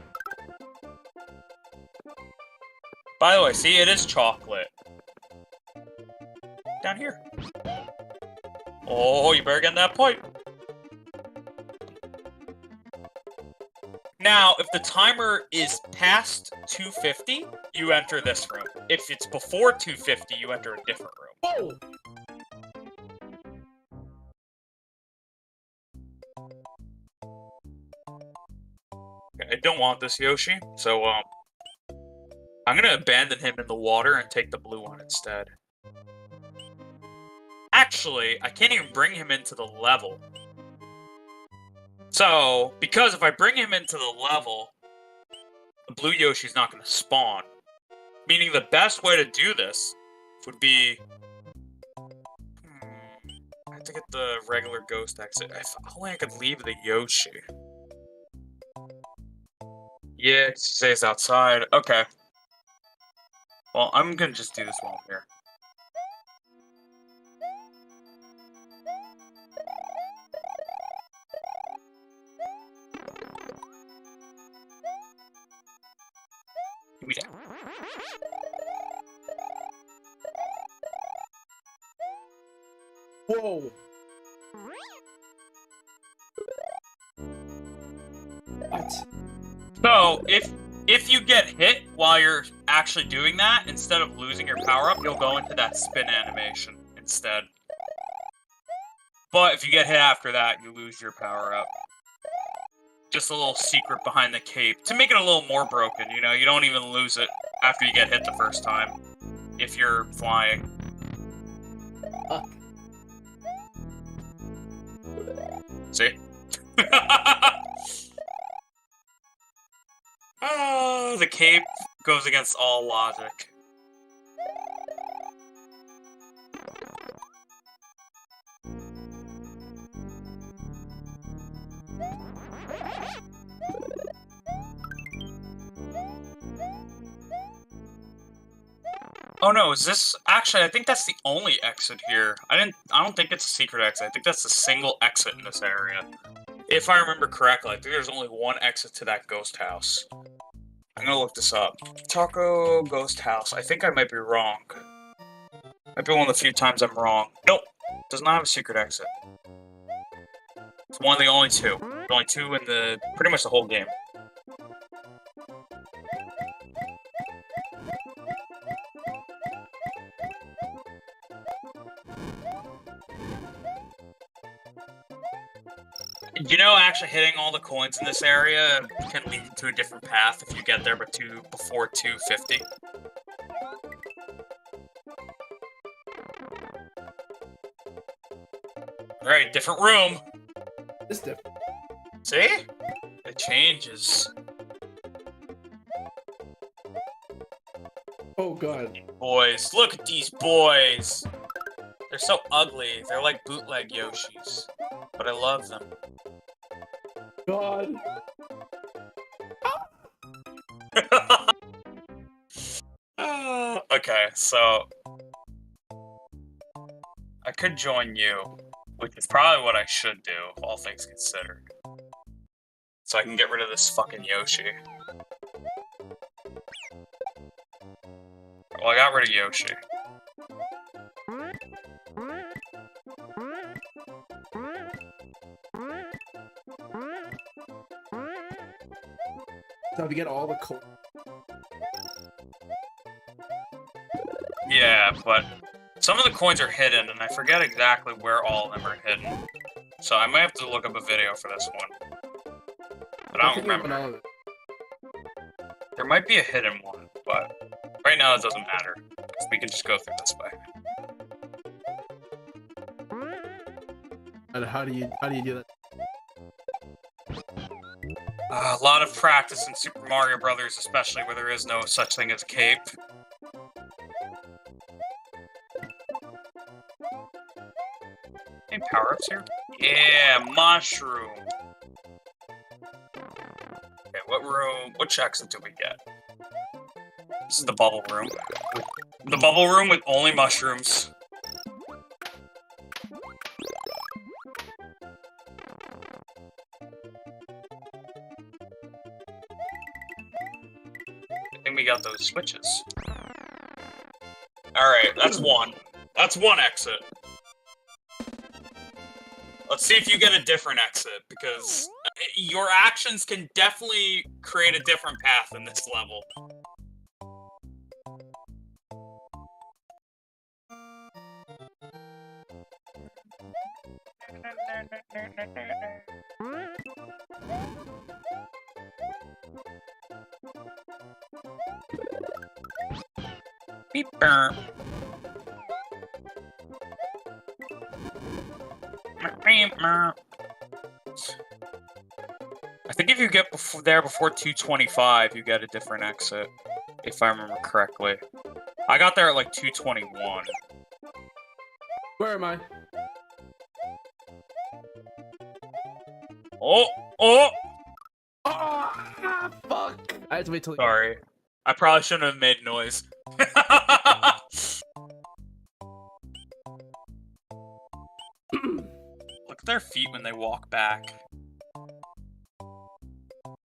By the way, see, it is chocolate. Down here. Oh, you better get in that pipe. Now, if the timer is past 250, you enter this room. If it's before 250, you enter a different room. Oh! I don't want this Yoshi, so, I'm gonna abandon him in the water and take the blue one instead. Actually, I can't even bring him into the level. So, because if I bring him into the level, the blue Yoshi's not gonna spawn. Meaning the best way to do this would be... I have to get the regular ghost exit. If only I could leave the Yoshi. Yeah, he stays outside. Okay. Well, I'm gonna just do this while I'm here. Give me that. Whoa! What? So, if you get hit while you're actually doing that, instead of losing your power-up, you'll go into that spin animation instead. But if you get hit after that, you lose your power-up. Just a little secret behind the cape. To make it a little more broken, you know? You don't even lose it after you get hit the first time. If you're flying. See? Oh, the cape goes against all logic. Oh no, is this... Actually, I think that's the only exit here. I don't think it's a secret exit. I think that's a single exit in this area. If I remember correctly, I think there's only 1 exit to that ghost house. I'm gonna look this up. Taco Ghost House. I think I might be wrong. Might be one of the few times I'm wrong. Nope! Does not have a secret exit. It's one of the only 2. There's only 2 in the... pretty much the whole game. You know, actually hitting all the coins in this area can lead you to a different path if you get there before 250. Alright, different room. It's different. See? It changes. Oh god. Boys, look at these boys! They're so ugly. They're like bootleg Yoshis. But I love them. God. Okay, so I could join you, which is probably what I should do, all things considered. So I can get rid of this fucking Yoshi. Well, I got rid of Yoshi. So to get all the coins. Yeah, but some of the coins are hidden, and I forget exactly where all of them are hidden. So I might have to look up a video for this one. But I don't remember. There might be a hidden one, but right now it doesn't matter. Because we can just go through this way. And how do you do that? A lot of practice in Super Mario Brothers, especially where there is no such thing as a cape. Any power-ups here? Yeah, mushroom! Okay, what room? Which exit do we get? This is the bubble room. The bubble room with only mushrooms. I think we got those switches. Alright, that's one. That's one exit. Let's see if you get a different exit, because your actions can definitely create a different path in this level. Beep burp. I think if you get there before 225, you get a different exit, if I remember correctly. I got there at like 221. Where am I? Oh! Oh! Oh, fuck! I had to wait till. Sorry. I probably shouldn't have made noise. Look at their feet when they walk back.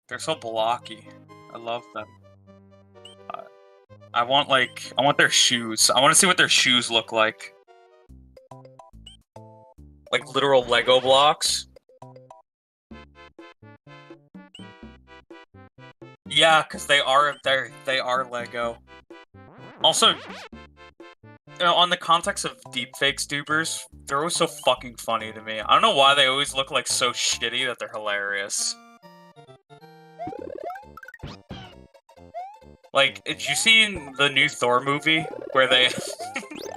They're so blocky. I love them. I want their shoes. I want to see what their shoes look like. Like literal Lego blocks. Yeah, because they are Lego. Also, you know, on the context of deepfake stupers, they're always so fucking funny to me. I don't know why they always look like so shitty that they're hilarious. Like, did you see the new Thor movie where they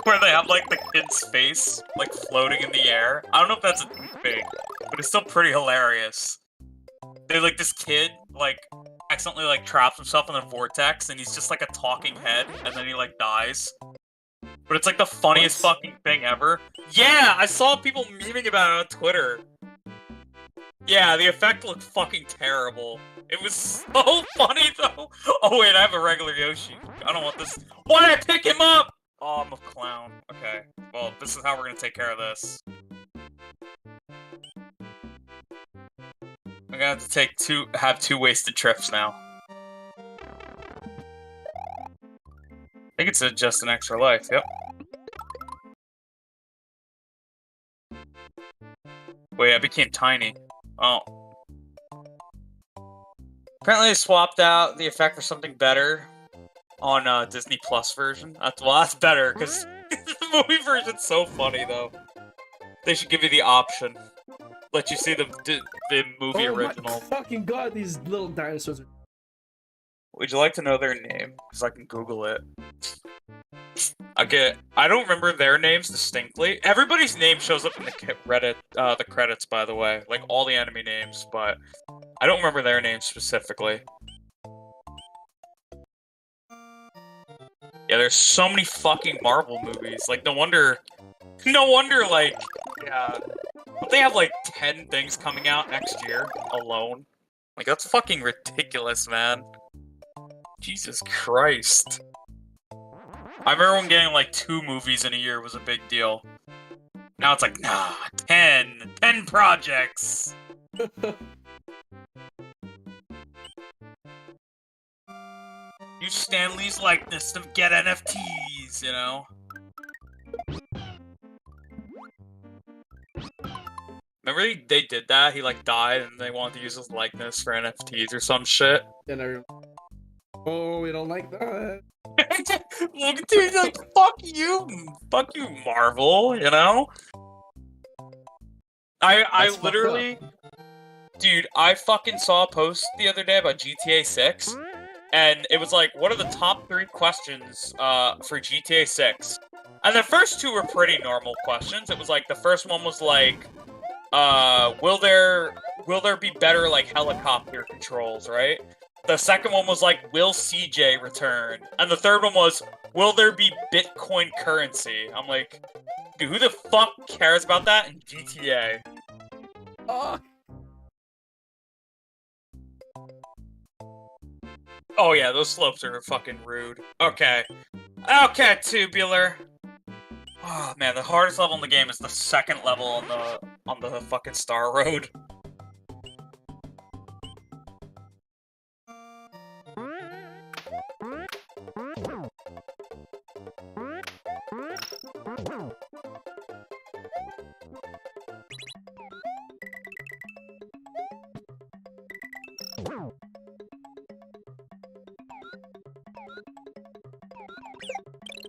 where they have like the kid's face like floating in the air? I don't know if that's a deepfake, but it's still pretty hilarious. They like this kid like accidentally like traps himself in a vortex and he's just like a talking head and then he like dies. But it's like the funniest fucking thing ever. Yeah, I saw people memeing about it on Twitter. Yeah, the effect looked fucking terrible. It was so funny though. Oh wait, I have a regular Yoshi. I don't want this. Why did I pick him up? Oh, I'm a clown. Okay, well, this is how we're gonna take care of this. I'm gonna have to have two wasted trips now. I think it's just an extra life, yep. Wait, I became tiny. Oh. Apparently they swapped out the effect for something better on Disney Plus version. That's better, because the movie version's so funny, though. They should give you the option. Let you see the movie original. Oh my fucking god, these little dinosaurs are... Would you like to know their name? Because I can Google it. Okay, I don't remember their names distinctly. Everybody's name shows up in the the credits, by the way. Like, all the enemy names, but I don't remember their names specifically. Yeah, there's so many fucking Marvel movies. Like, no wonder No wonder, like, yeah. Don't they have, like, 10 things coming out next year alone? Like, that's fucking ridiculous, man. Jesus Christ. I remember when getting, like, 2 movies in a year was a big deal. Now it's like, nah, 10. 10 projects! Use Stan Lee's likeness to get NFTs, you know? Remember they did that? He, like, died and they wanted to use his likeness for NFTs or some shit. And oh, we don't like that. Look, dude, like, fuck you, Marvel, you know? I literally, dude, I fucking saw a post the other day about GTA 6, and it was like, what are the top 3 questions, for GTA 6? And the first 2 were pretty normal questions. It was like, the first one was like, will there be better, like, helicopter controls, right? The second one was like, will CJ return? And the third one was, will there be Bitcoin currency? I'm like, dude, who the fuck cares about that in GTA? Oh yeah, those slopes are fucking rude. Okay. Okay, Tubular. Oh man, the hardest level in the game is the second level on the fucking Star Road.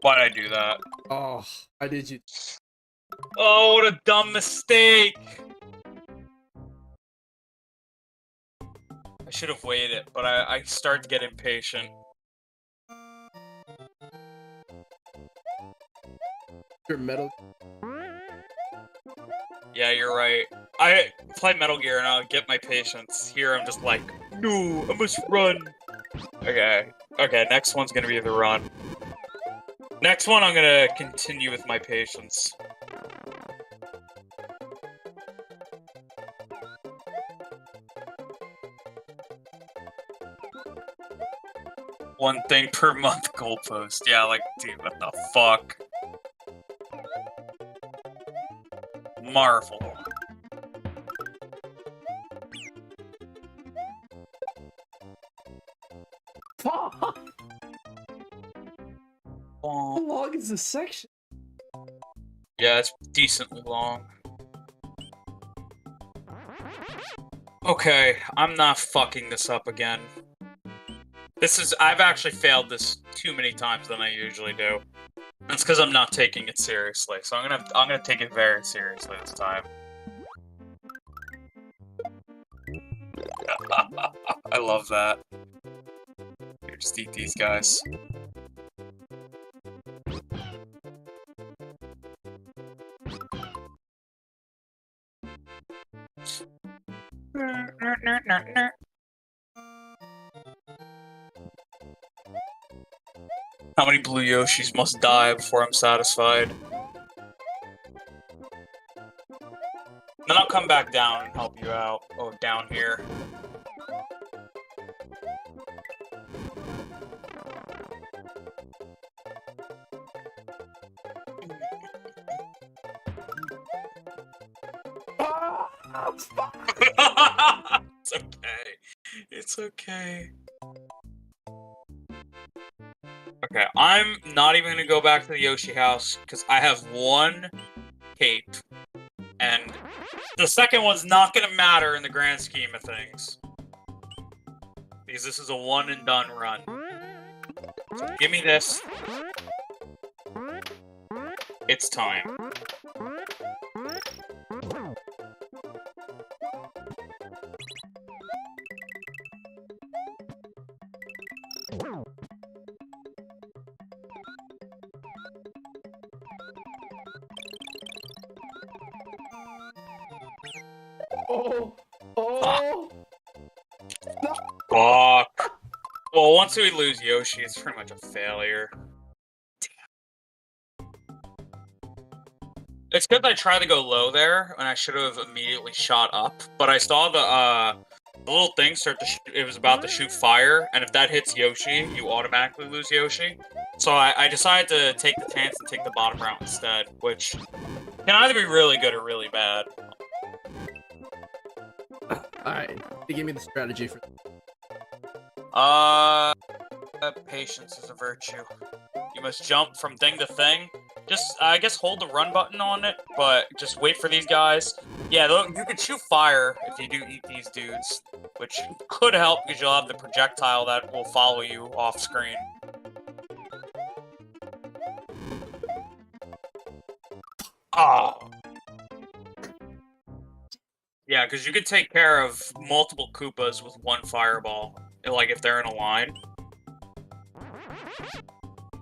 Why'd I do that? Oh, why did you? Oh, what a dumb mistake! I should have waited, but I start to get impatient. Your Metal. Yeah, you're right. I play Metal Gear and I'll get my patience. Here I'm just like, no, I must run. Okay. Okay, next one's gonna be the run. Next one, I'm gonna continue with my patience. One thing per month goalpost. Yeah, like, dude, what the fuck? Marvel. How long is this section? Yeah, it's decently long. Okay, I'm not fucking this up again. I've actually failed this too many times than I usually do. That's because I'm not taking it seriously, so I'm gonna take it very seriously this time. I love that. Here, just eat these guys. How many blue Yoshis must die before I'm satisfied? Then I'll come back down and help you out. Oh, down here. It's okay. It's okay. Okay, I'm not even gonna go back to the Yoshi house, because I have one cape. And the second one's not gonna matter in the grand scheme of things. Because this is a one and done run. So give me this. It's time. Fuck. Well, once we lose Yoshi, it's pretty much a failure. Damn. it's because I tried to go low there, and I should have immediately shot up. But I saw the little thing start to. It was about to shoot fire, and if that hits Yoshi, you automatically lose Yoshi. So I decided to take the chance and take the bottom route instead, which can either be really good or really bad. Alright, you give me the strategy for. Patience is a virtue. You must jump from thing to thing. Just, I guess, hold the run button on it, but just wait for these guys. Yeah, you can shoot fire if you do eat these dudes, which could help because you'll have the projectile that will follow you off screen. Oh. Yeah, because you could take care of multiple Koopas with one fireball, like if they're in a line.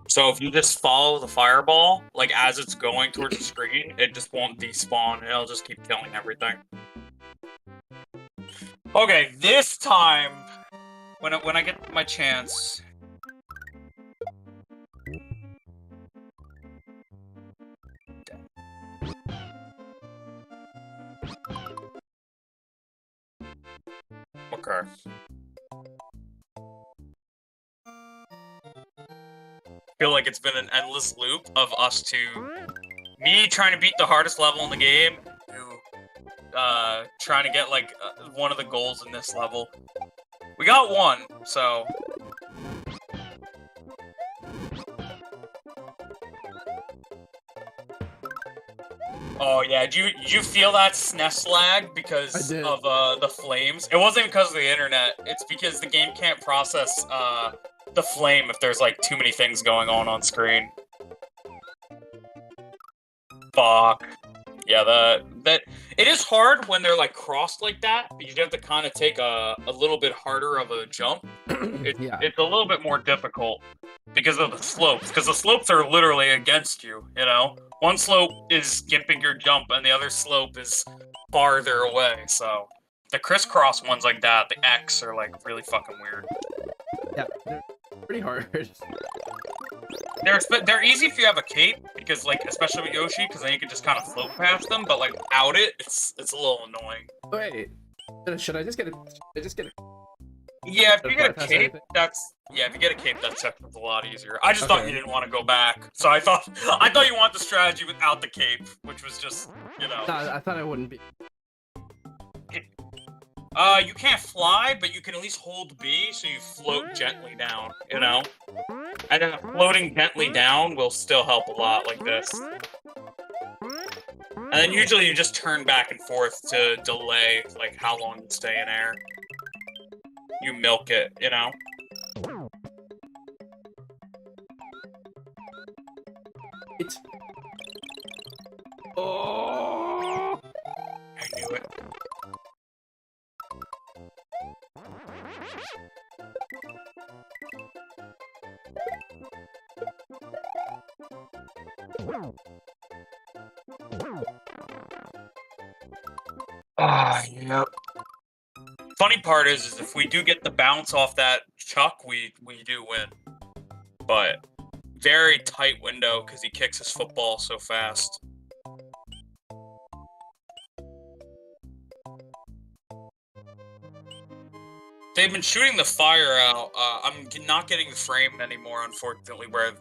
So if you just follow the fireball, like as it's going towards the screen, it just won't despawn. It'll just keep killing everything. Okay, this time, when I get my chance. Okay. Feel like it's been an endless loop of me trying to beat the hardest level in the game, trying to get like one of the goals in this level. We got one, so. Oh yeah, did you feel that SNES lag because of the flames? It wasn't because of the internet. It's because the game can't process the flame if there's like too many things going on screen. Fuck. Yeah, that it is hard when they're like crossed like that. You have to kind of take a little bit harder of a jump. It's a little bit more difficult because of the slopes. Because the slopes are literally against you. You know, one slope is gimping your jump, and the other slope is farther away. So the crisscross ones like that, the X, are like really fucking weird. Yeah, they're pretty hard. They're easy if you have a cape, because like especially with Yoshi, because then you can just kind of float past them. But like without it, it's a little annoying. Wait, should I just get it? Yeah, if you get a cape, if you get a cape, that's a lot easier. I just thought you didn't want to go back, so I thought you wanted the strategy without the cape, which was just, you know. No, I thought I wouldn't be. You can't fly, but you can at least hold B, so you float gently down, you know? And then floating gently down will still help a lot, like this. And then usually you just turn back and forth to delay, like, how long you stay in air. You milk it, you know? Oh! I knew it. Yep. Funny part is if we do get the bounce off that chuck, we do win. But very tight window because he kicks his football so fast. They've been shooting the fire out. I'm not getting the frame anymore, unfortunately, where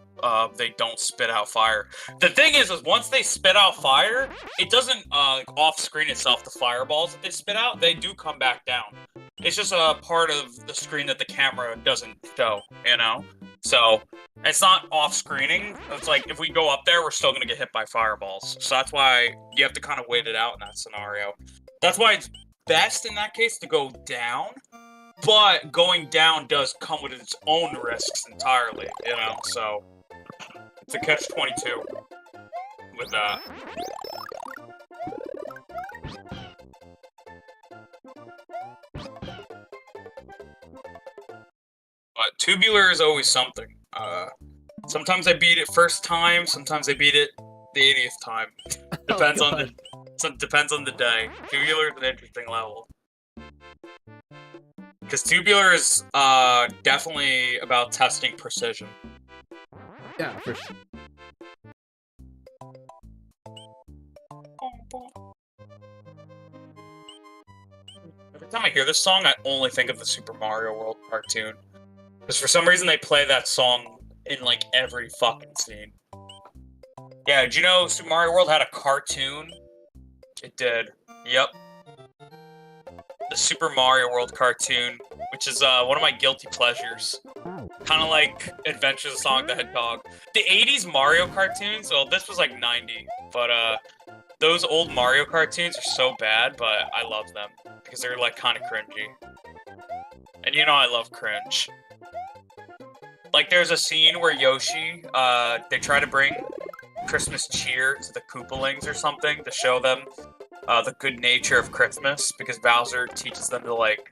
they don't spit out fire. The thing is once they spit out fire, it doesn't off-screen itself, the fireballs that they spit out. They do come back down. It's just a part of the screen that the camera doesn't show, you know? So, it's not off-screening. It's like, if we go up there, we're still going to get hit by fireballs. So that's why you have to kind of wait it out in that scenario. That's why it's best in that case to go down. But going down does come with its own risks entirely, you know, so it's a catch-22 with that. But tubular is always something. Sometimes I beat it first time, sometimes I beat it the 80th time. Depends on the day. Tubular is an interesting level. Because tubular is definitely about testing precision. Yeah, for sure. I hear this song, I only think of the Super Mario World cartoon. Because for some reason they play that song in, like, every fucking scene. Yeah, did you know Super Mario World had a cartoon? It did. Yep. The Super Mario World cartoon, which is one of my guilty pleasures. Kind of like Adventures of Sonic the Hedgehog. The 80s Mario cartoons, well, this was like 90, but those old Mario cartoons are so bad, but I love them. Because they're like kind of cringy. And you know I love cringe. Like there's a scene where Yoshi, they try to bring Christmas cheer to the Koopalings or something to show them the good nature of Christmas, because Bowser teaches them to, like,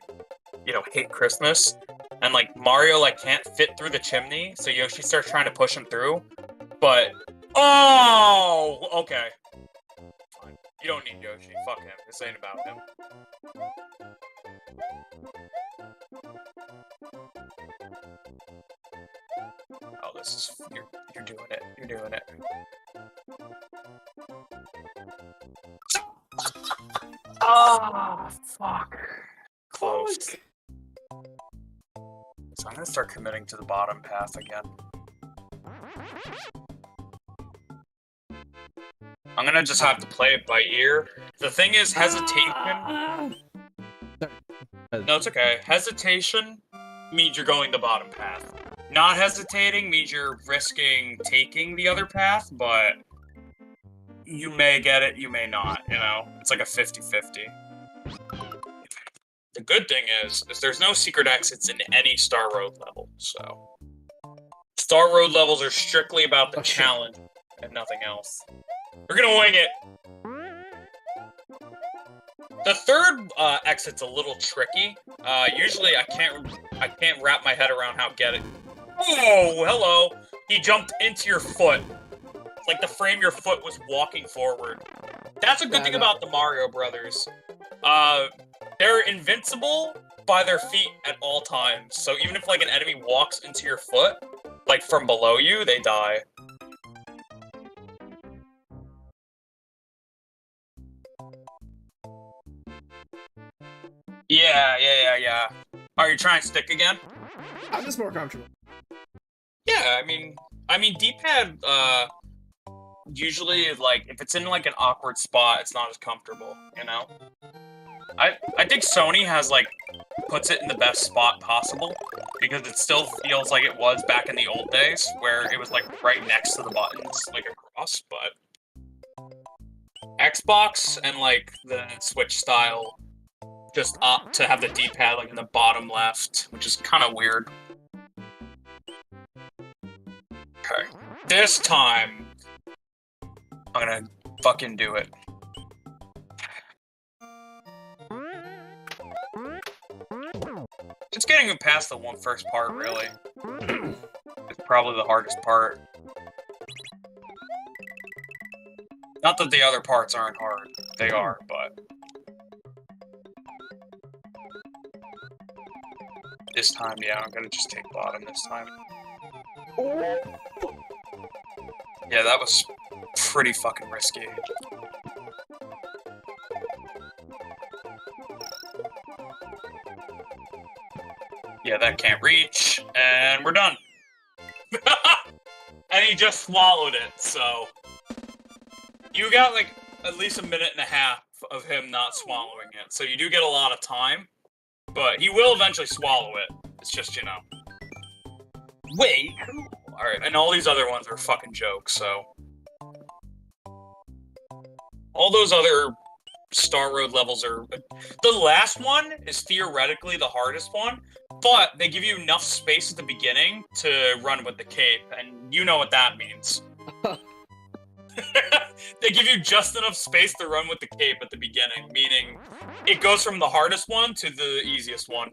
you know, hate Christmas. And, like, Mario, like, can't fit through the chimney, so Yoshi starts trying to push him through. But, oh! Okay. Fine. You don't need Yoshi. Fuck him. This ain't about him. Oh, this is... You're doing it. You're doing it. Oh, fuck. Close. So I'm gonna start committing to the bottom path again. I'm gonna just have to play it by ear. The thing is, hesitation... No, it's okay. Hesitation means you're going the bottom path. Not hesitating means you're risking taking the other path, but... You may get it, you may not, you know? It's like a 50-50. The good thing is there's no secret exits in any Star Road level, so... Star Road levels are strictly about the challenge and nothing else. We're gonna wing it! The third exit's a little tricky. Usually I can't wrap my head around how to get it. Oh, hello! He jumped into your foot. Like the frame your foot was walking forward. That's a good thing about the Mario Brothers. They're invincible by their feet at all times. So even if like an enemy walks into your foot, like from below you, they die. Yeah. Are you trying to stick again? I'm just more comfortable. Yeah, I mean, D-pad, usually, like, if it's in, like, an awkward spot, it's not as comfortable, you know? I think Sony has, like, puts it in the best spot possible, because it still feels like it was back in the old days, where it was, like, right next to the buttons, like, across, but... Xbox and, like, the Switch style just opt to have the D-pad, like, in the bottom left, which is kind of weird. Okay. This time, I'm gonna fucking do it. Just getting past the first part, really. It's probably the hardest part. Not that the other parts aren't hard. They are, but... This time, yeah, I'm gonna just take bottom this time. Yeah, that was pretty fucking risky. Yeah, that can't reach, and we're done. And he just swallowed it, so... You got, like, at least a minute and a half of him not swallowing it, so you do get a lot of time, but he will eventually swallow it. It's just, you know... Wait! Alright, and all these other ones are fucking jokes, so... All those other Star Road levels are... The last one is theoretically the hardest one, but they give you enough space at the beginning to run with the cape, and you know what that means. They give you just enough space to run with the cape at the beginning, meaning it goes from the hardest one to the easiest one.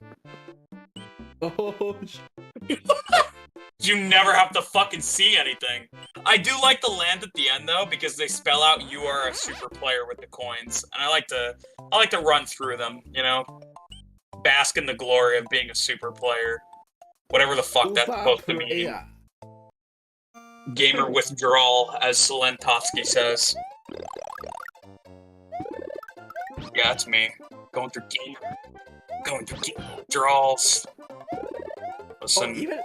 Oh, You never have to fucking see anything. I do like the land at the end though, because they spell out you are a super player with the coins, and I like to run through them, you know? Bask in the glory of being a super player. Whatever the fuck that's supposed to mean. Gamer withdrawal, as Selentowski says. Yeah, that's me. Going through gamer. Going to get withdrawals. Listen. Even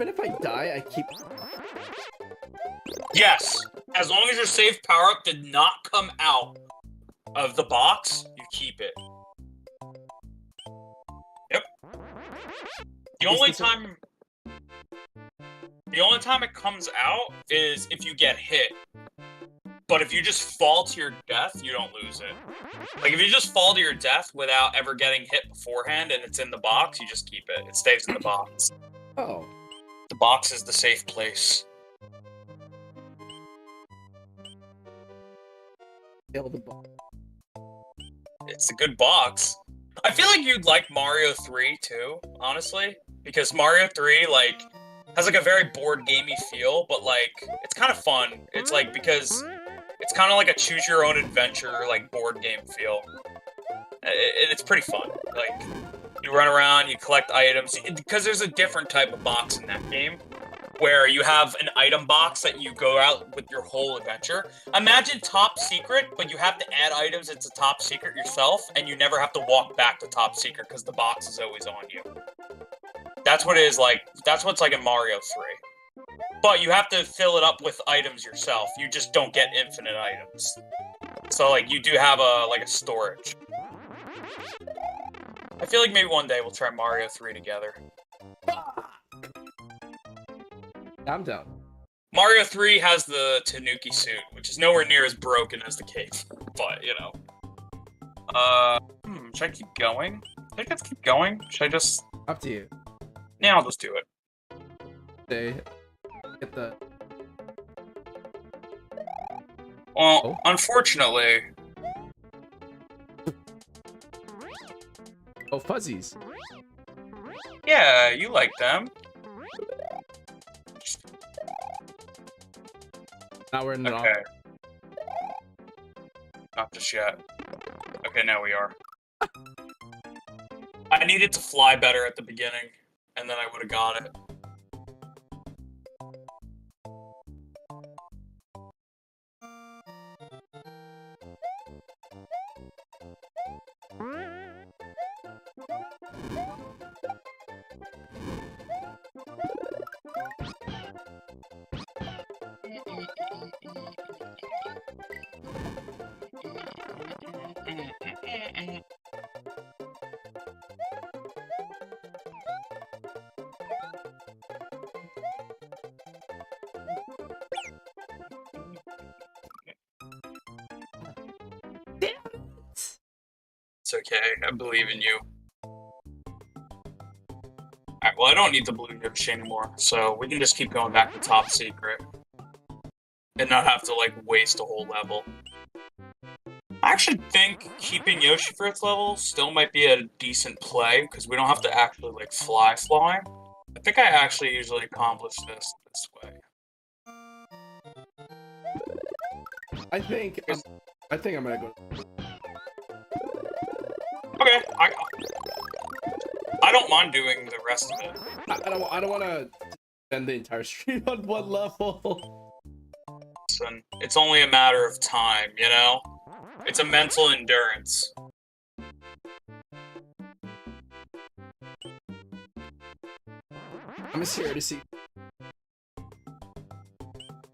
if I die, I keep. Yes, as long as your safe power-up did not come out of the box, you keep it. Yep. The only time it comes out is if you get hit. But if you just fall to your death, you don't lose it. Like, if you just fall to your death without ever getting hit beforehand and it's in the box, you just keep it. It stays in the box. Oh. The box is the safe place. Kill the box. It's a good box. I feel like you'd like Mario 3 too, honestly. Because Mario 3, like, has like a very board gamey feel, but like, it's kind of fun. It's like, because it's kind of like a choose your own adventure, like, board game feel. It's pretty fun. Like, you run around, you collect items, because there's a different type of box in that game, where you have an item box that you go out with your whole adventure. Imagine Top Secret, but you have to add items into Top Secret yourself, and you never have to walk back to Top Secret, because the box is always on you. That's what it is like. That's what's like in Mario 3. But you have to fill it up with items yourself. You just don't get infinite items. So, like, you do have a storage. I feel like maybe one day we'll try Mario 3 together. I'm down. Mario 3 has the Tanuki suit, which is nowhere near as broken as the cave. But, you know. Should I keep going? I think let's keep going. Should I just... Up to you. Yeah, I'll just do it. They get the... Well, unfortunately... Oh, fuzzies. Yeah, you like them. Now we're in the Okay. Not just yet. Okay, now we are. I needed to fly better at the beginning, and then I would have got it. It's okay, I believe in you. Alright, well I don't need the blue Yoshi anymore, so we can just keep going back to Top Secret. And not have to, like, waste a whole level. I actually think keeping Yoshi for its level still might be a decent play, because we don't have to actually, like, fly. I think I actually usually accomplish this way. I think I'm gonna go. Okay, I don't mind doing the rest of it. I don't want to spend the entire stream on one level. Listen, it's only a matter of time, you know? It's a mental endurance. I'm just here to see. I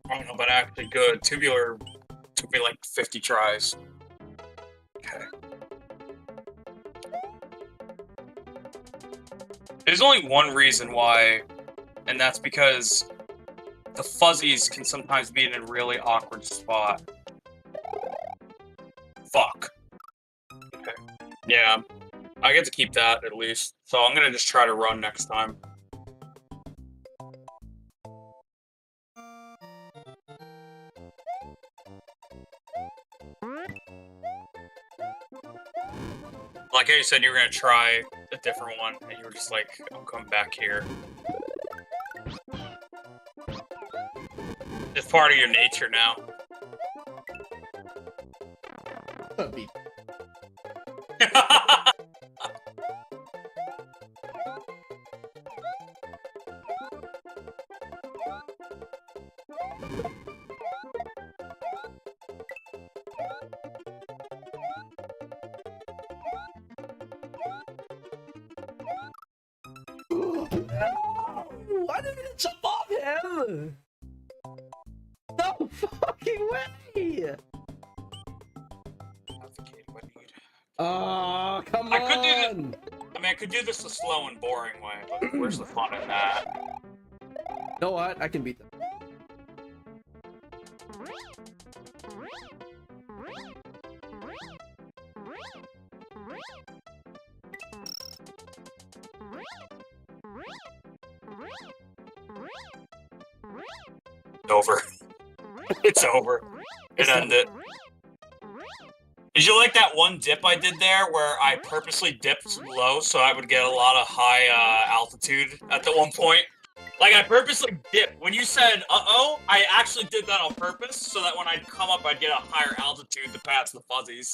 don't know, but actually good. Tubular took me like 50 tries. Okay. There's only one reason why, and that's because the fuzzies can sometimes be in a really awkward spot. Fuck. Okay. Yeah. I get to keep that, at least. So I'm gonna just try to run next time. Like how you said you were gonna try a different one, and you were just like, I'm coming back here. It's part of your nature now. on! No fucking way! Oh, come I could do on! I mean, I could do this the slow and boring way, but where's the fun in that? You know what? I can beat them. Over. It's over. It ended. Did you like that one dip I did there where I purposely dipped low so I would get a lot of high altitude at the one point? Like, I purposely dipped. When you said, uh-oh, I actually did that on purpose so that when I'd come up, I'd get a higher altitude to pass the fuzzies.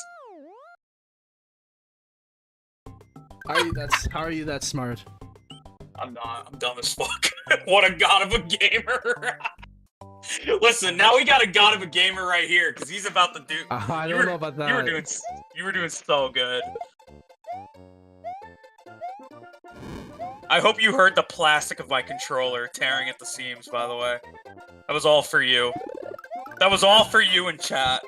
How are you that smart? I'm not. I'm dumb as fuck. What a god of a gamer. Listen, now we got a god of a gamer right here, because he's about to do... I don't know about that. You were doing so good. I hope you heard the plastic of my controller tearing at the seams, by the way. That was all for you. That was all for you in chat.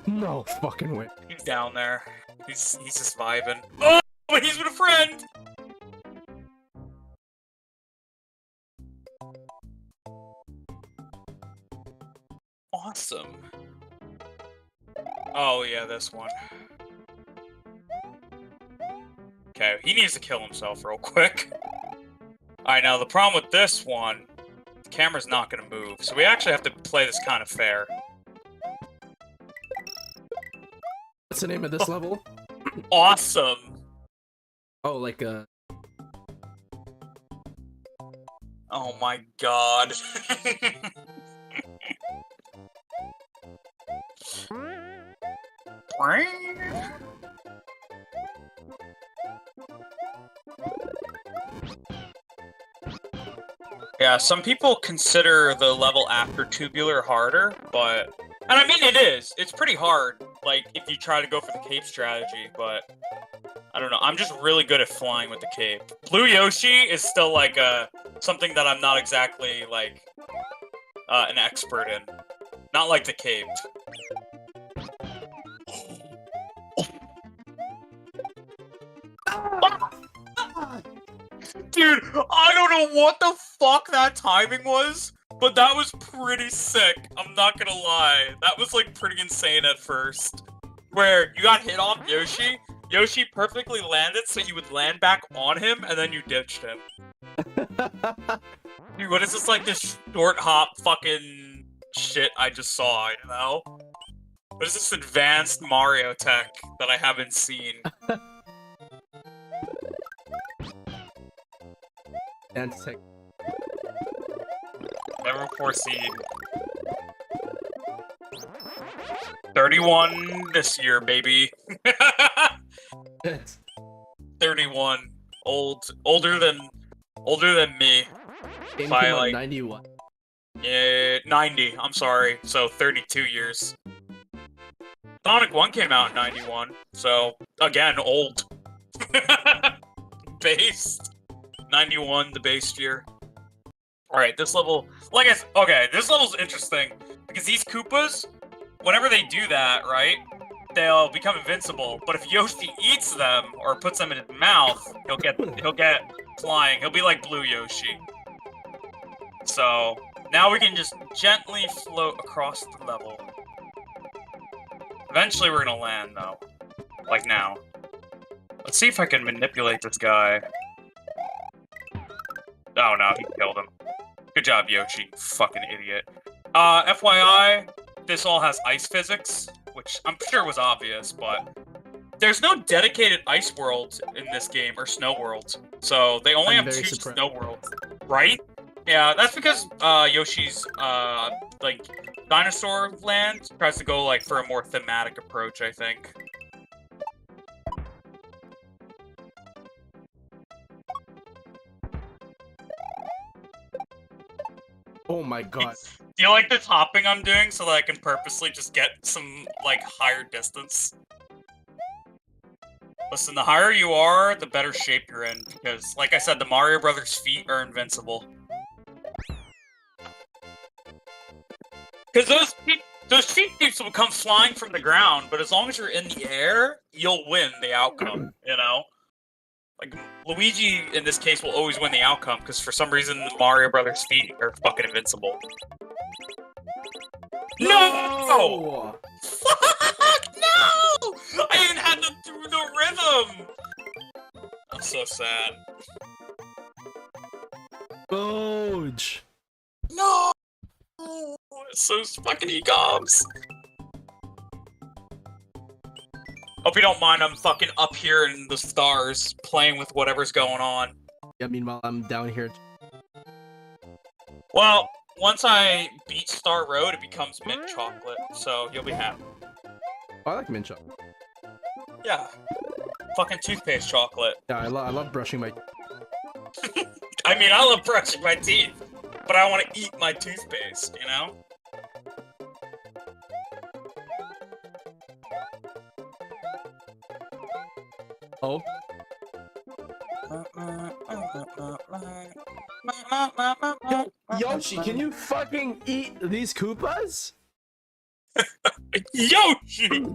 No fucking way. He's down there. He's just vibing. Oh, but he's with a friend! Awesome. Oh, yeah, this one. Okay, he needs to kill himself real quick. Alright, now the problem with this one, the camera's not gonna move, so we actually have to play this kind of fair. What's the name of this level? Awesome! Oh, like Oh my god. Yeah, some people consider the level after Tubular harder, but... And I mean, it is. It's pretty hard, like, if you try to go for the cape strategy, but... I don't know. I'm just really good at flying with the cape. Blue Yoshi is still, like, something that I'm not exactly, like, an expert in. Not like the cape. Dude, I don't know what the fuck that timing was, but that was pretty sick. I'm not gonna lie. That was, like, pretty insane at first. Where you got hit off Yoshi, Yoshi perfectly landed so you would land back on him, and then you ditched him. Dude, what is this, like, this short hop fucking shit I just saw, you know? What is this advanced Mario tech that I haven't seen? dance tech. Never foreseen. 31 this year, baby. 31. Older than me. Game by came out like 91. Yeah, 90. I'm sorry. So 32 years. Sonic 1 came out in 91. So again, old. Based. 91, the based year. Alright, this level... Okay, this level's interesting. Because these Koopas, whenever they do that, right, they'll become invincible. But if Yoshi eats them, or puts them in his mouth, he'll get flying. He'll be like Blue Yoshi. So, now we can just gently float across the level. Eventually we're gonna land, though. Like now. Let's see if I can manipulate this guy. Oh no, he killed him. Good job, Yoshi, fucking idiot. FYI, this all has ice physics, which I'm sure was obvious, but there's no dedicated ice world in this game, or snow world. So they only have 2 snow worlds, right? Yeah, that's because Yoshi's like Dinosaur Land tries to go like for a more thematic approach, I think. Oh my god. Do you like the topping I'm doing so that I can purposely just get some, like, higher distance? Listen, the higher you are, the better shape you're in. Because, like I said, the Mario Brothers feet are invincible. Because those feet will come flying from the ground, but as long as you're in the air, you'll win the outcome, you know? Like, Luigi, in this case, will always win the outcome, because for some reason, the Mario Brothers feet are fucking invincible. No! Fuck, no! I even had to do the rhythm! I'm so sad. Doge! No! It's so fucking e-gobs. Hope you don't mind, I'm fucking up here in the stars, playing with whatever's going on. Yeah, meanwhile, I'm down here. Well, once I beat Star Road, it becomes mint chocolate, so you'll be happy. Oh, I like mint chocolate. Yeah. Fucking toothpaste chocolate. Yeah, I love brushing my... I mean, I love brushing my teeth, but I want to eat my toothpaste, you know? Oh. Yoshi, can you fucking eat these Koopas? Yoshi!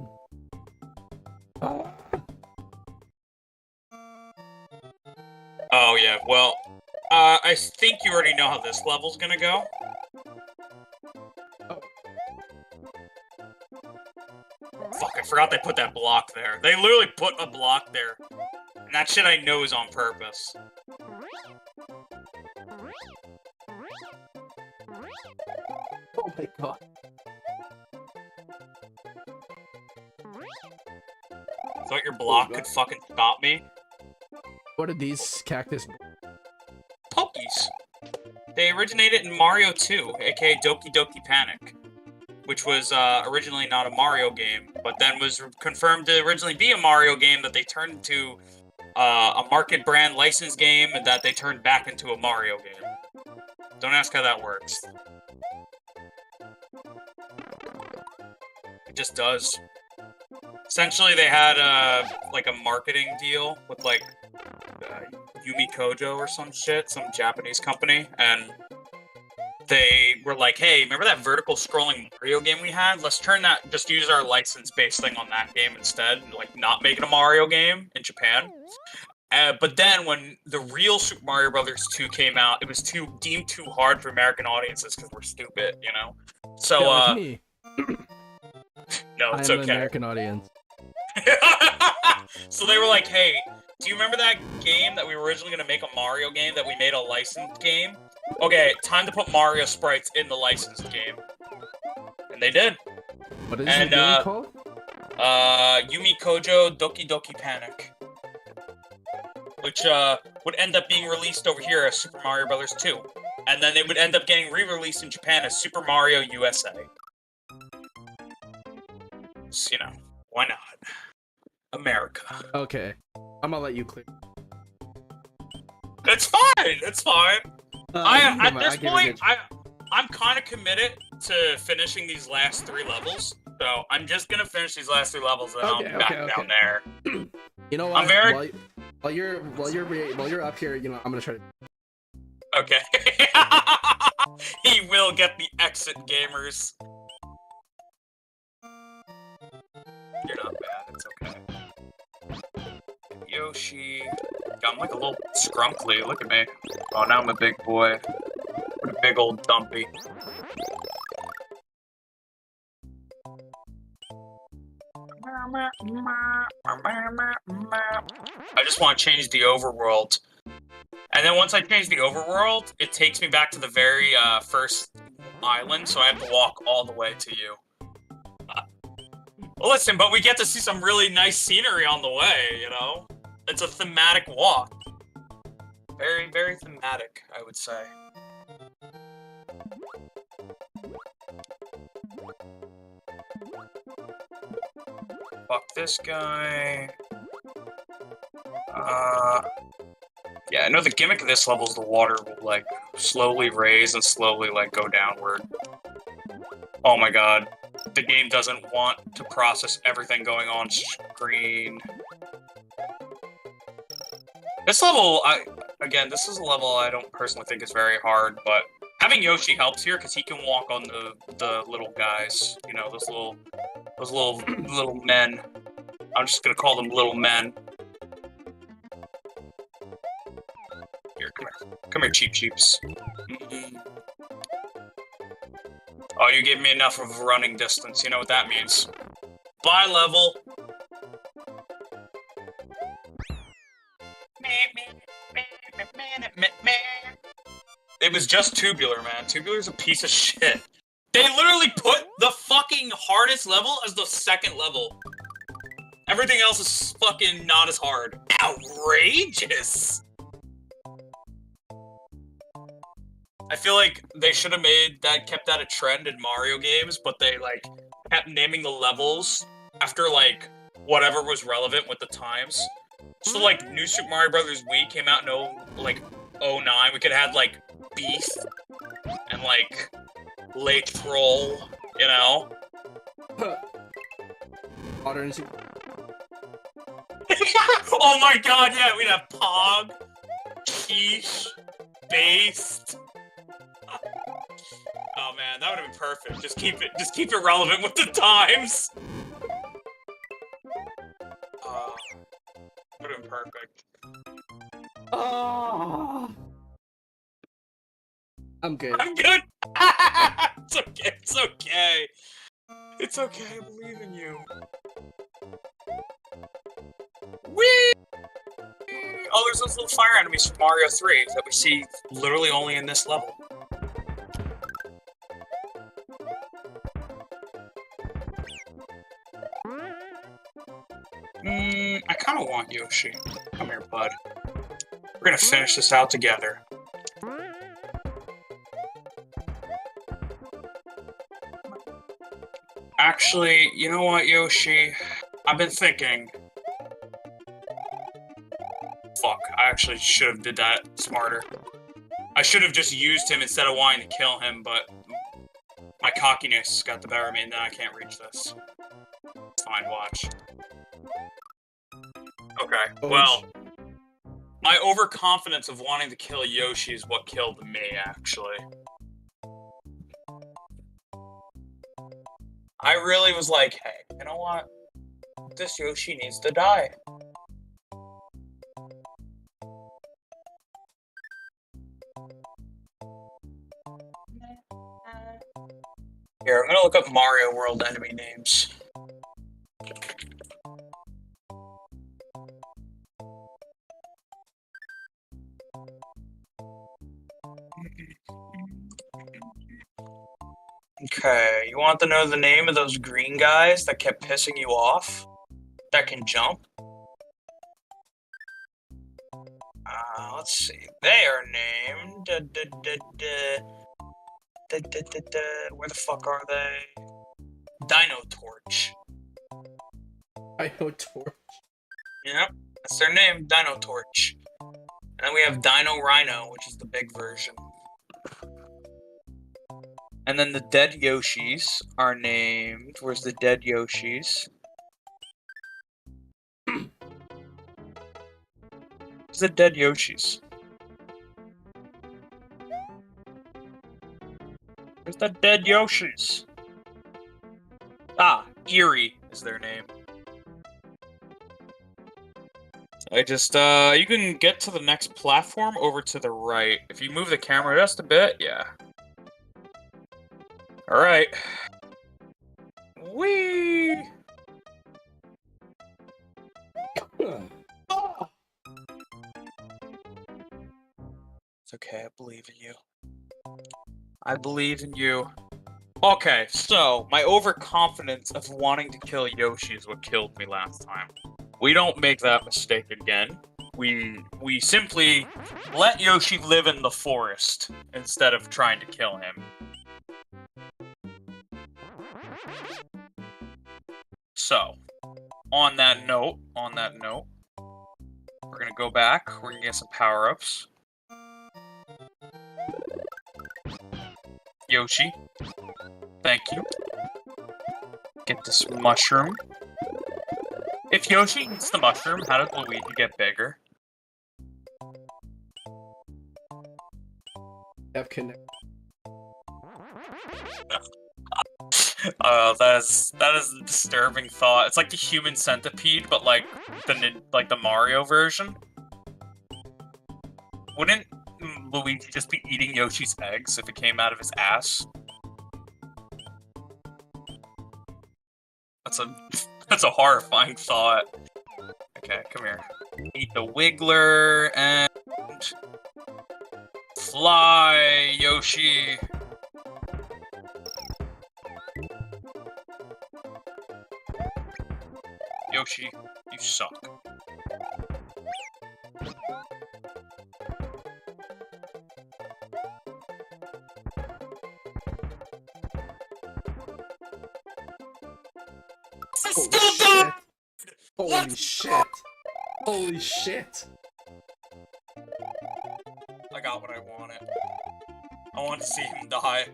Oh yeah, well, I think you already know how this level's gonna go. Oh. Fuck, I forgot they put that block there. They literally put a block there. And that shit I know is on purpose. Oh my god. Thought your block could fucking stop me? What are these cactus? Pokies. They originated in Mario 2, aka Doki Doki Panic, which was originally not a Mario game, but then was confirmed to originally be a Mario game that they turned into a market brand licensed game and that they turned back into a Mario game. Don't ask how that works. It just does. Essentially, they had like a marketing deal with like Yumi Kojo or some shit, some Japanese company, and they were like, hey, remember that vertical scrolling Mario game we had? Let's turn that, just use our license-based thing on that game instead, like not make it a Mario game in Japan. But then when the real Super Mario Brothers 2 came out, it was deemed too hard for American audiences because we're stupid, you know? So, yeah, like me. No, it's I'm okay. an American audience. So they were like, hey, do you remember that game that we were originally going to make a Mario game that we made a licensed game? Okay, time to put Mario sprites in the licensed game. And they did. What is the game called? Yumi Kojo Doki Doki Panic. Which would end up being released over here as Super Mario Bros. 2. And then it would end up getting re-released in Japan as Super Mario USA. So, you know, why not? America. Okay. I'm gonna let you clear. It's fine! It's fine! At this point, I'm kind of committed to finishing these last 3 levels. So, I'm just gonna finish these last 3 levels and I'll be back down there. You know what? I'm very... While you're up here, you know, I'm gonna try to... Okay. He will get the exit, gamers. You're not bad, it's okay. Yoshi. I'm like a little scrunkly, look at me. Oh, now I'm a big boy. What a big old dumpy. I just want to change the overworld. And then once I change the overworld, it takes me back to the very first island, so I have to walk all the way to you. Well, listen, but we get to see some really nice scenery on the way, you know? It's a thematic walk. Very, very thematic, I would say. Fuck this guy. Yeah, I know the gimmick of this level is the water will, like, slowly raise and slowly, like, go downward. Oh my god. The game doesn't want to process everything going on screen. This level, this is a level I don't personally think is very hard, but having Yoshi helps here because he can walk on the little guys. You know, those little men. I'm just gonna call them little men. Here, come here, cheeps. Oh, you gave me enough of running distance. You know what that means. Bye, level. It was just Tubular, man. Tubular's a piece of shit. They literally put the fucking hardest level as the second level. Everything else is fucking not as hard. Outrageous! I feel like they should have kept that a trend in Mario games, but they, like, kept naming the levels after, like, whatever was relevant with the times. So, like, New Super Mario Bros. Wii came out in, '09. We could have had, like, Beast and, like, Late Troll, you know? Modern. Oh my god, yeah, we'd have Pog, Quiche, Based. Oh man, that would have been perfect. Just keep it relevant with the times. Would have been perfect. Oh. I'm good. I'm good. It's okay. It's okay. It's okay. I believe in you. Whee! Oh, there's those little fire enemies from Mario 3 that we see literally only in this level. I kind of want Yoshi. Come here, bud. We're gonna finish this out together. Actually, you know what, Yoshi? I've been thinking. Fuck, I actually should have did that smarter. I should have just used him instead of wanting to kill him, but my cockiness got the better of me and then I can't reach this. Fine, watch. Okay, well, my overconfidence of wanting to kill Yoshi is what killed me, actually. I really was like, hey, you know what? This Yoshi needs to die. Here, I'm gonna look up Mario World enemy names. Okay, you want to know the name of those green guys that kept pissing you off? That can jump? Let's see. They are named... Where the fuck are they? Dino Torch. Dino Torch. Yep, that's their name, Dino Torch. And then we have Dino Rhino, which is the big version. And then the dead Yoshis are named... Where's the dead Yoshis? Where's the dead Yoshis? Where's the dead Yoshis? Ah, Eerie is their name. I just, you can get to the next platform over to the right. If you move the camera just a bit, yeah. Alright. Whee! It's okay, I believe in you. I believe in you. Okay, so, my overconfidence of wanting to kill Yoshi is what killed me last time. We don't make that mistake again. We simply let Yoshi live in the forest instead of trying to kill him. So, on that note, we're gonna go back, we're gonna get some power-ups. Yoshi, thank you. Get this mushroom. If Yoshi eats the mushroom, how does Luigi get bigger? Have connect. That is a disturbing thought. It's like the human centipede, but like the Mario version. Wouldn't Luigi just be eating Yoshi's eggs if it came out of his ass? That's a horrifying thought. Okay, come here. Eat the Wiggler and fly, Yoshi. Yoshi, you suck. Holy shit! Holy shit! I got what I wanted. I want to see him die.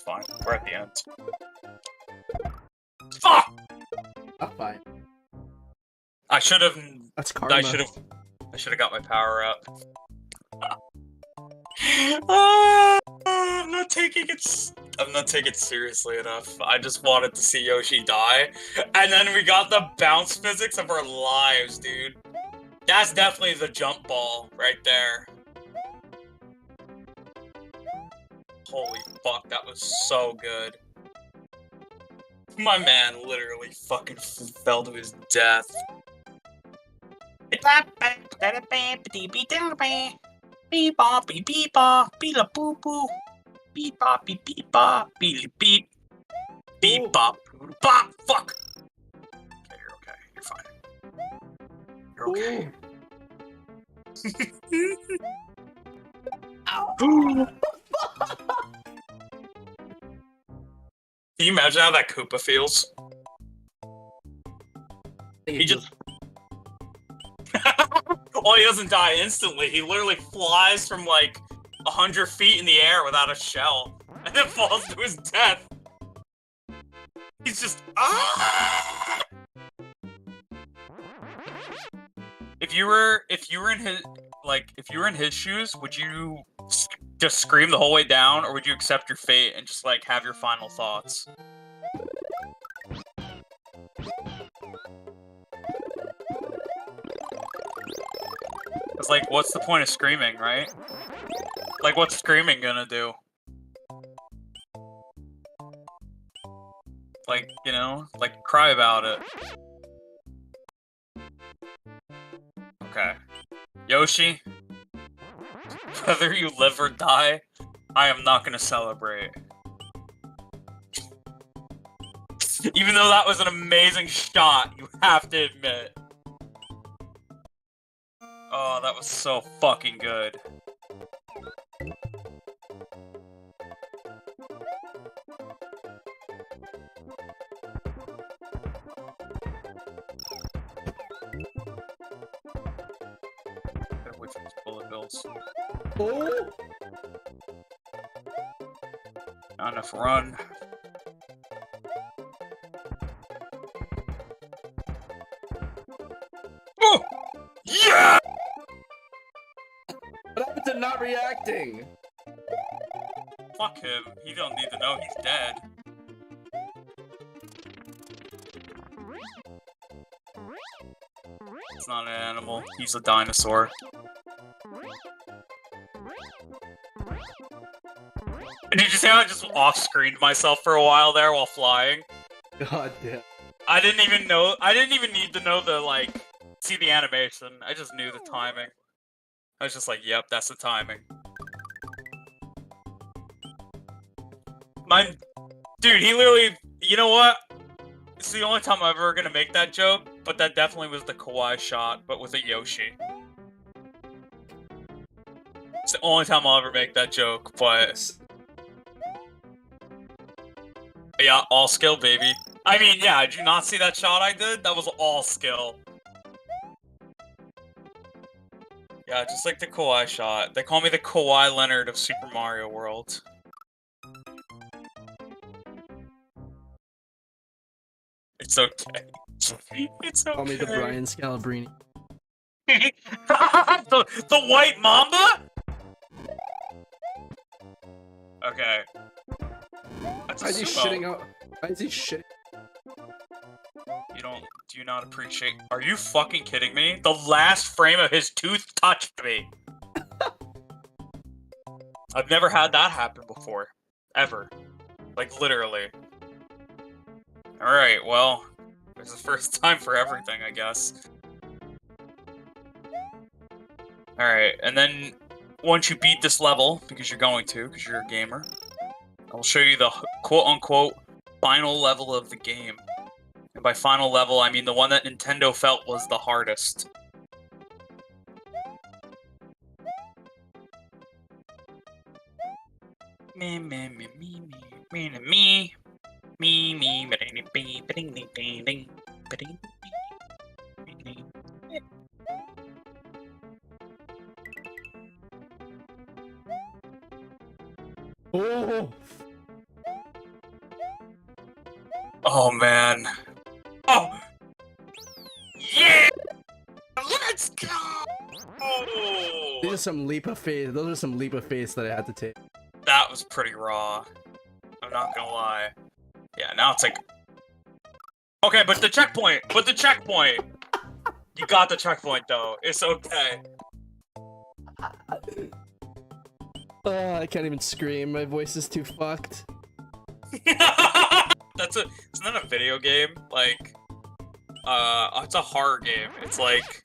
Fine, we're at the end. Fuck! I'm fine. I should have. That's karma. I should have got my power up. I'm not taking it seriously enough. I just wanted to see Yoshi die, and then we got the bounce physics of our lives, dude. That's definitely the jump ball right there. Holy fuck, that was so good. My man literally fucking fell to his death. Fuck. Okay, you're okay. You're fine. You're okay. Can you imagine how that Koopa feels? He just... Well, he doesn't die instantly. He literally flies from like 100 feet in the air without a shell, and then falls to his death. He's just... Ah! If you were in his shoes, would you just scream the whole way down, or would you accept your fate and just like have your final thoughts? It's like, what's the point of screaming, right? Like, what's screaming gonna do? Like, you know, like, cry about it. Okay. Yoshi, whether you live or die, I am not gonna celebrate. Even though that was an amazing shot, you have to admit. Oh, that was so fucking good. Which one's bullet bills? Oh! Not enough run. Oh! Yeah! What happened to not reacting? Fuck him. He don't need to know he's dead. It's not an animal. He's a dinosaur. Did you see how I just off-screened myself for a while there while flying? God damn. I didn't even need to know the, like, see the animation. I just knew the timing. I was just like, yep, that's the timing. Dude, he literally, you know what? It's the only time I'm ever gonna make that joke, but that definitely was the Kawaii shot, but with a Yoshi. It's the only time I'll ever make that joke, but... Yeah, all skill, baby. I mean, yeah, did you not see that shot I did? That was all skill. Yeah, just like the Kawaii shot. They call me the Kawhi Leonard of Super Mario World. It's okay. It's okay. Call me the Brian Scalabrine. the white mamba? Okay. That's a Why is he sumo. shitting out? Why is he shitting? Do you not appreciate? Are you fucking kidding me? The last frame of his tooth touched me. I've never had that happen before. Ever. Like, literally. Alright, well, there's the first time for everything, I guess. Alright, and then once you beat this level, because you're going to, because you're a gamer, I'll show you the quote-unquote final level of the game. And by final level, I mean the one that Nintendo felt was the hardest. Me, me, me, me, me, me, me. Me, me, ba-ding, ding, ba-ding, ding, ding, ding, ba-ding, ding, ding. Oh! Oh man. Oh! Yeah! Let's go! These are some leap of faith. Those are some leap of faith that I had to take. That was pretty raw. I'm not gonna lie. Yeah, now it's like... Okay, but the checkpoint! But the checkpoint! You got the checkpoint, though. It's okay. I can't even scream. My voice is too fucked. Isn't that a video game? Like... it's a horror game. It's like...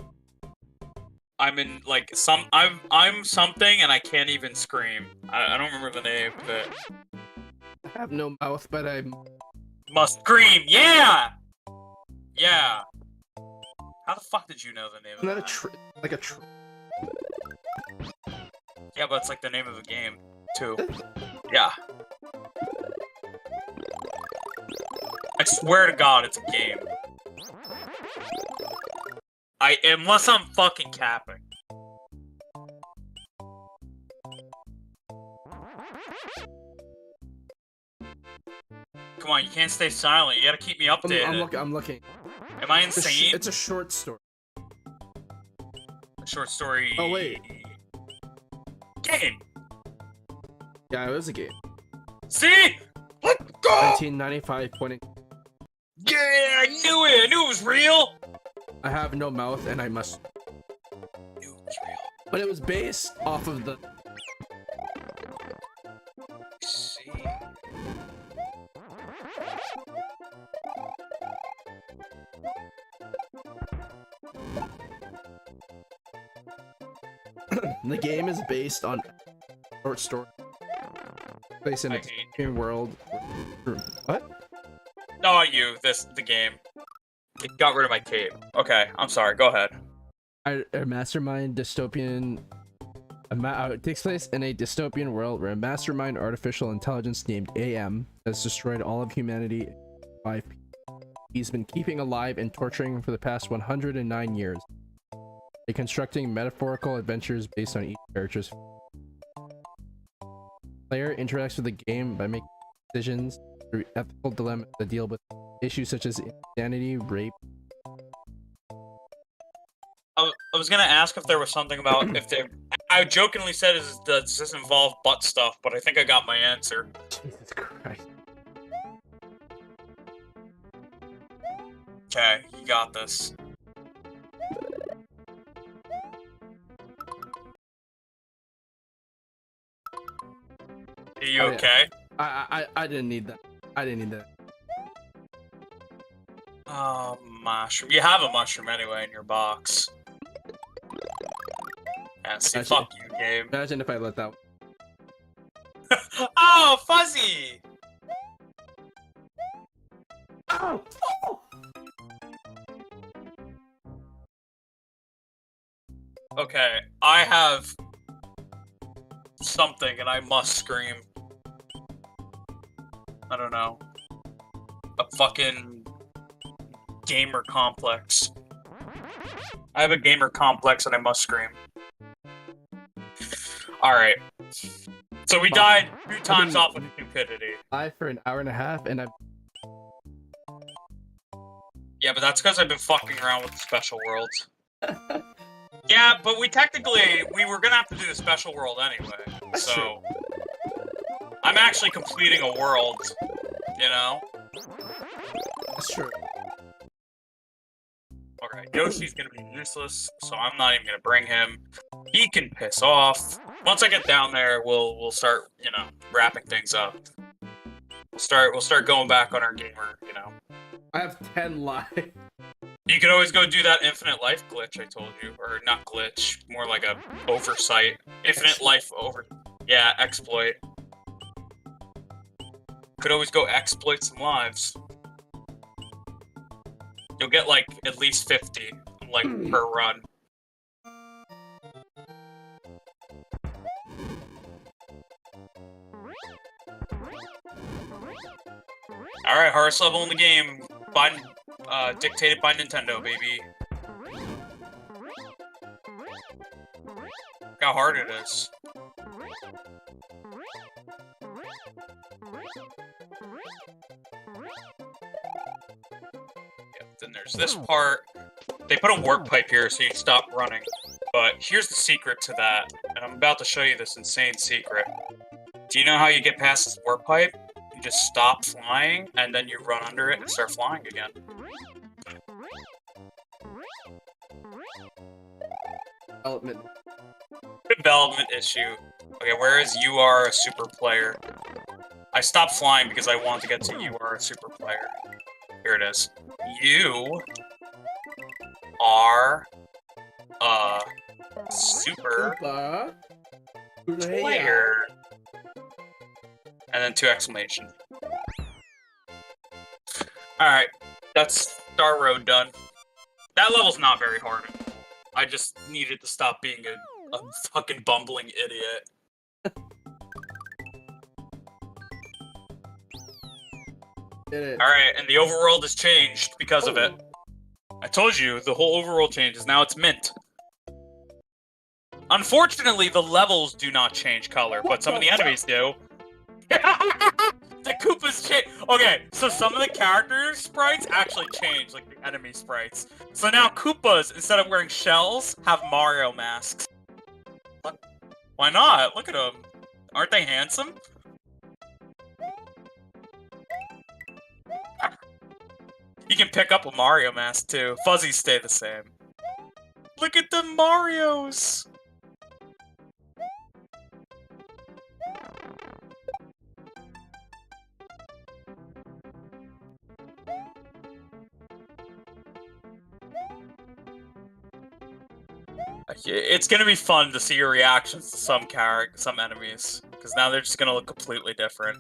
I'm in, like, I'm something and I can't even scream. I don't remember the name, but... I have no mouth, but I must scream, yeah! Yeah. How the fuck did you know the name of not that? Yeah, but it's like the name of a game, too. Yeah. I swear to God, it's a game. Unless I'm fucking capping. Come on, you can't stay silent. You gotta keep me updated. I'm looking. Am I insane? It's a short story. A short story. Oh wait. Game. Yeah, it was a game. See? Let's go. 1995 pointing. Yeah, I knew it. I knew it was real. I have no mouth, and I must. I knew it was real. But it was based off of the. See. The game is based on short story. Based in a world. What? Not you. The game. It got rid of my cape. Okay, I'm sorry. Go ahead. A mastermind dystopian. It takes place in a dystopian world where a mastermind artificial intelligence named AM has destroyed all of humanity. He's been keeping alive and torturing for the past 109 years. They're constructing metaphorical adventures based on each character's. Player interacts with the game by making decisions through ethical dilemmas that deal with issues such as insanity, rape. I was gonna ask if there was something about if they. I jokingly said, does this involve butt stuff? But I think I got my answer. Jesus Christ. Okay, you got this. Are you okay? I didn't need that. I didn't need that. Oh, mushroom. You have a mushroom anyway in your box. Yeah, see, fuck you, game. Imagine if I let that. Oh, Fuzzy! Oh! Okay, I have something and I must scream. I don't know. A fucking gamer complex. I have a gamer complex and I must scream. Alright. So we died 2 times off with stupidity. Live for an hour and a half and Yeah, but that's because I've been fucking around with the special worlds. Yeah, but we were gonna have to do the special world anyway. That's so true. I'm actually completing a world, you know? That's true. Alright, Yoshi's gonna be useless, so I'm not even gonna bring him. He can piss off. Once I get down there, we'll start, you know, wrapping things up. We'll start going back on our gamer, you know. I have 10 lives. You could always go do that infinite life glitch I told you. Or not glitch, more like a oversight. Infinite life over... Yeah, exploit. Could always go exploit some lives. You'll get, like, at least 50, like, per run. Alright, hardest level in the game. Dictated by Nintendo, baby. Look how hard it is. Yeah, then there's this part. They put a warp pipe here so you stop running. But here's the secret to that, and I'm about to show you this insane secret. Do you know how you get past this warp pipe? You just stop flying, and then you run under it and start flying again. Development issue. Okay, whereas you are a super player. I stopped flying because I wanted to get to you are a super player. Here it is. You are a super player. And then 2 exclamation. Alright, that's Star Road done. That level's not very hard. I just needed to stop being a fucking bumbling idiot. Alright, and the overworld has changed because of it. I told you, the whole overworld changes. Now it's mint. Unfortunately, the levels do not change color, but some of the enemies do. The Koopas change. Okay, so some of the character sprites actually change, like the enemy sprites. So now Koopas, instead of wearing shells, have Mario masks. What? Why not? Look at them. Aren't they handsome? You can pick up a Mario mask too. Fuzzies stay the same. Look at the Marios! It's gonna be fun to see your reactions to some enemies, because now they're just gonna look completely different.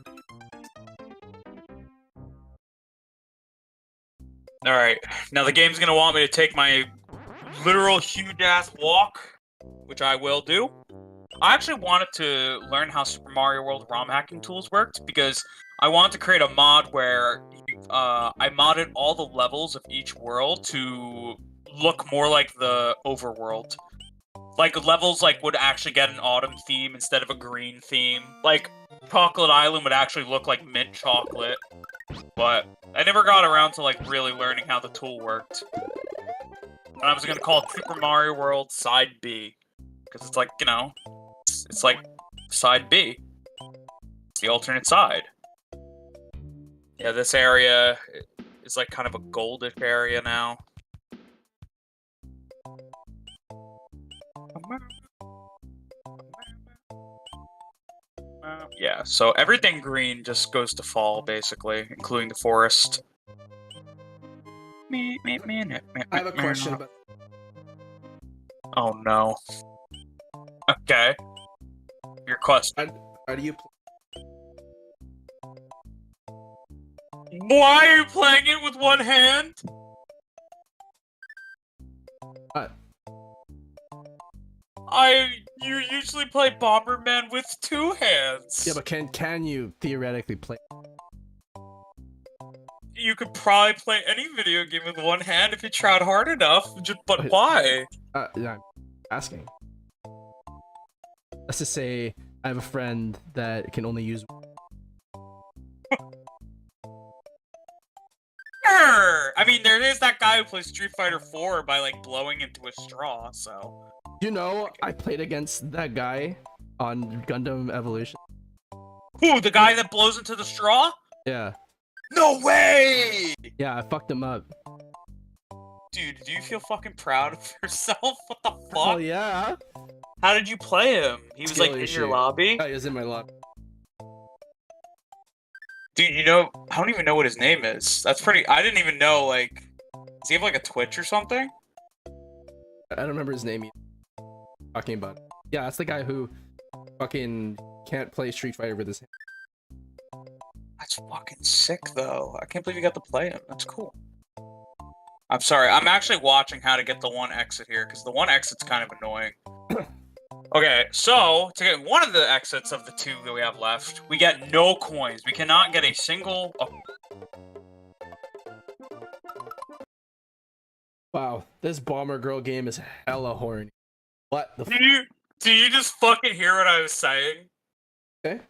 Alright, now the game's gonna want me to take my literal huge-ass walk, which I will do. I actually wanted to learn how Super Mario World ROM hacking tools worked, because I wanted to create a mod where I modded all the levels of each world to look more like the overworld. Like, levels would actually get an autumn theme instead of a green theme. Like, Chocolate Island would actually look like mint chocolate. But I never got around to, really learning how the tool worked. And I was gonna call it Super Mario World Side B. Because it's you know, it's like Side B. It's the alternate side. Yeah, this area is kind of a goldish area now. Yeah, so everything green just goes to fall, basically, including the forest. I have a question about... Oh no. Okay. Your question. How do you... Why are you playing it with one hand? What? You usually play Bomberman with 2 hands. Yeah, but can you theoretically play? You could probably play any video game with one hand if you tried hard enough. But why? Yeah, I'm asking. Let's just say I have a friend that can only use... I mean, mean, there is that guy who plays Street Fighter 4 by like blowing into a straw. So. You know, I played against that guy on Gundam Evolution. Who? The guy that blows into the straw? Yeah. No way! Yeah, I fucked him up. Dude, do you feel fucking proud of yourself? What the fuck? Oh yeah. How did you play him? He was like in your lobby? Oh, he was in my lobby. Dude, you know, I don't even know what his name is. That's pretty. I didn't even know, like. Does he have like a Twitch or something? I don't remember his name either. Talking about. Yeah, that's the guy who fucking can't play Street Fighter with his hand. That's fucking sick, though. I can't believe you got to play him. That's cool. I'm sorry. I'm actually watching how to get the one exit here, because the one exit's kind of annoying. Okay, so, to get one of the exits of the two that we have left, we get no coins. We cannot get a single... Oh. Wow, this Bomber Girl game is hella horny. What the Did you just fucking hear what I was saying? Okay.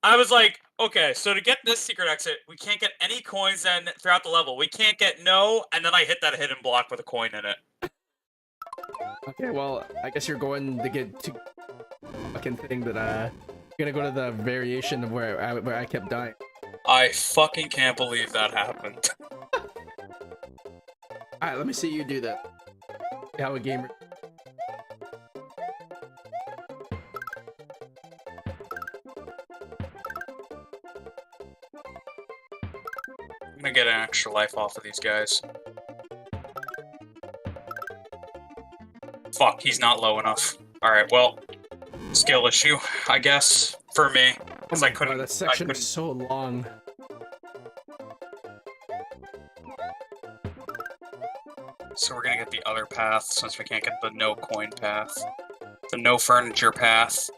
I was like, okay, so to get this secret exit, we can't get any coins then throughout the level. We can't get no, and then I hit that hidden block with a coin in it. Okay, well, I guess you're going to get to fucking thing that you're gonna go to the variation of where I kept dying. I fucking can't believe that happened. Alright, let me see you do that. See how a gamer. I'm gonna get an extra life off of these guys. Fuck, he's not low enough. Alright, well, skill issue, I guess, for me. Because I couldn't. That section is so long. So we're gonna get the other path, since we can't get the no coin path. The no furniture path.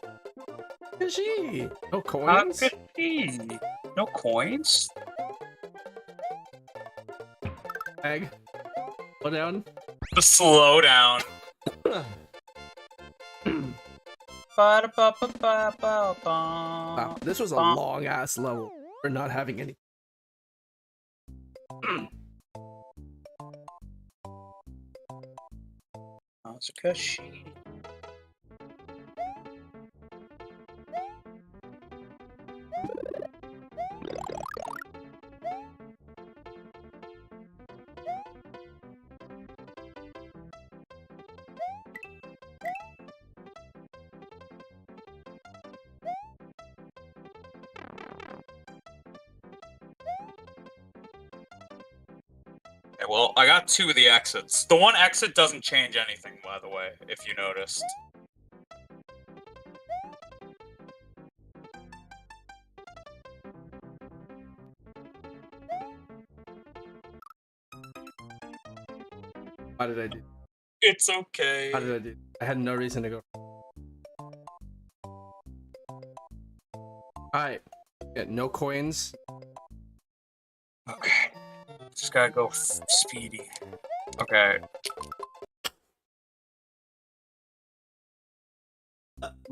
Gee, no coins? No coins? Egg. Slow down. The slow down. Wow, this was a long ass level for not having any. Natsukashi. Okay, well, I got two of the exits. The one exit doesn't change anything, by the way, if you noticed. How did I do? It's okay. How did I do? I had no reason to go. Alright. Get no coins. Okay. Just gotta go speedy. Okay.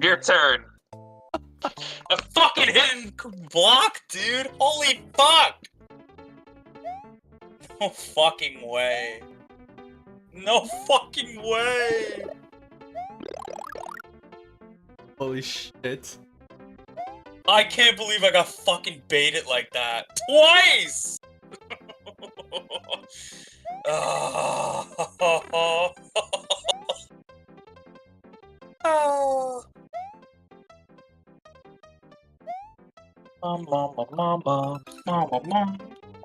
Your turn. A fucking hidden block, dude! Holy fuck! No fucking way. No fucking way! Holy shit. I can't believe I got fucking baited like that. Twice! Oh. Oh.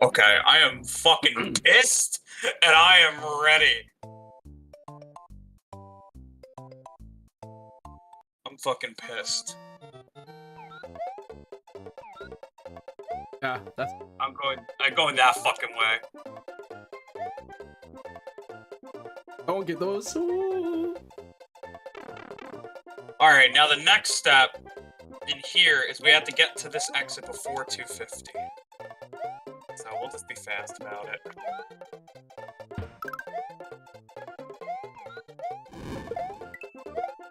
Okay, I am fucking pissed, and I am ready. I'm fucking pissed. Yeah, that's. I'm going that fucking way. Don't get those. Ooh. Alright, now the next step in here is we have to get to this exit before 250. So we'll just be fast about it.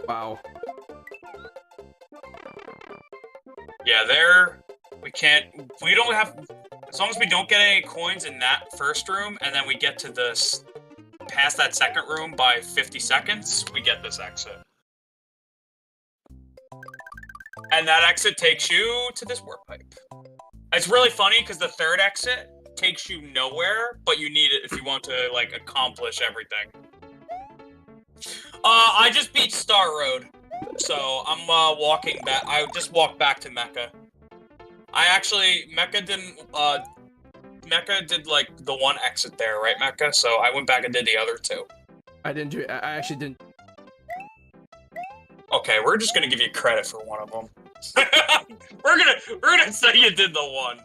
Wow. Yeah, we don't have, as long as we don't get any coins in that first room, and then we get to this past that second room by 50 seconds, we get this exit. And that exit takes you to this warp pipe. It's really funny because the third exit takes you nowhere, but you need it if you want to like accomplish everything. I just beat Star Road, so I'm walking back. I just walked back to Mecha. Mecha did like the one exit there, right, Mecha? So I went back and did the other two. I didn't do it. I actually didn't. Okay, we're just gonna give you credit for one of them. we're gonna say you did the one.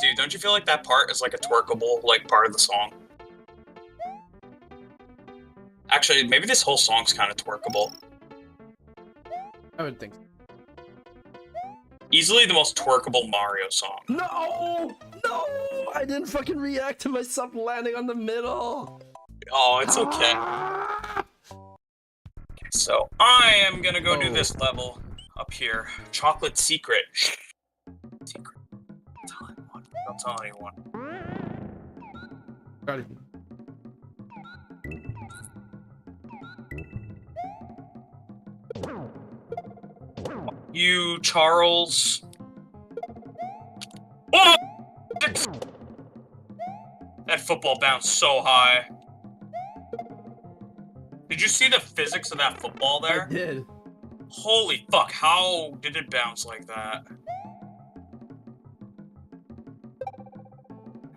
Dude, don't you feel like that part is like a twerkable like part of the song? Actually, maybe this whole song's kind of twerkable. I would think so. Easily the most twerkable Mario song. No! No! I didn't fucking react to myself landing on the middle! Oh, it's okay. So, I am gonna go do this level up here. Chocolate Secret. Secret. Don't tell anyone. Got it. You, Charles. Oh! That football bounced so high. Did you see the physics of that football there? I did. Holy fuck, how did it bounce like that?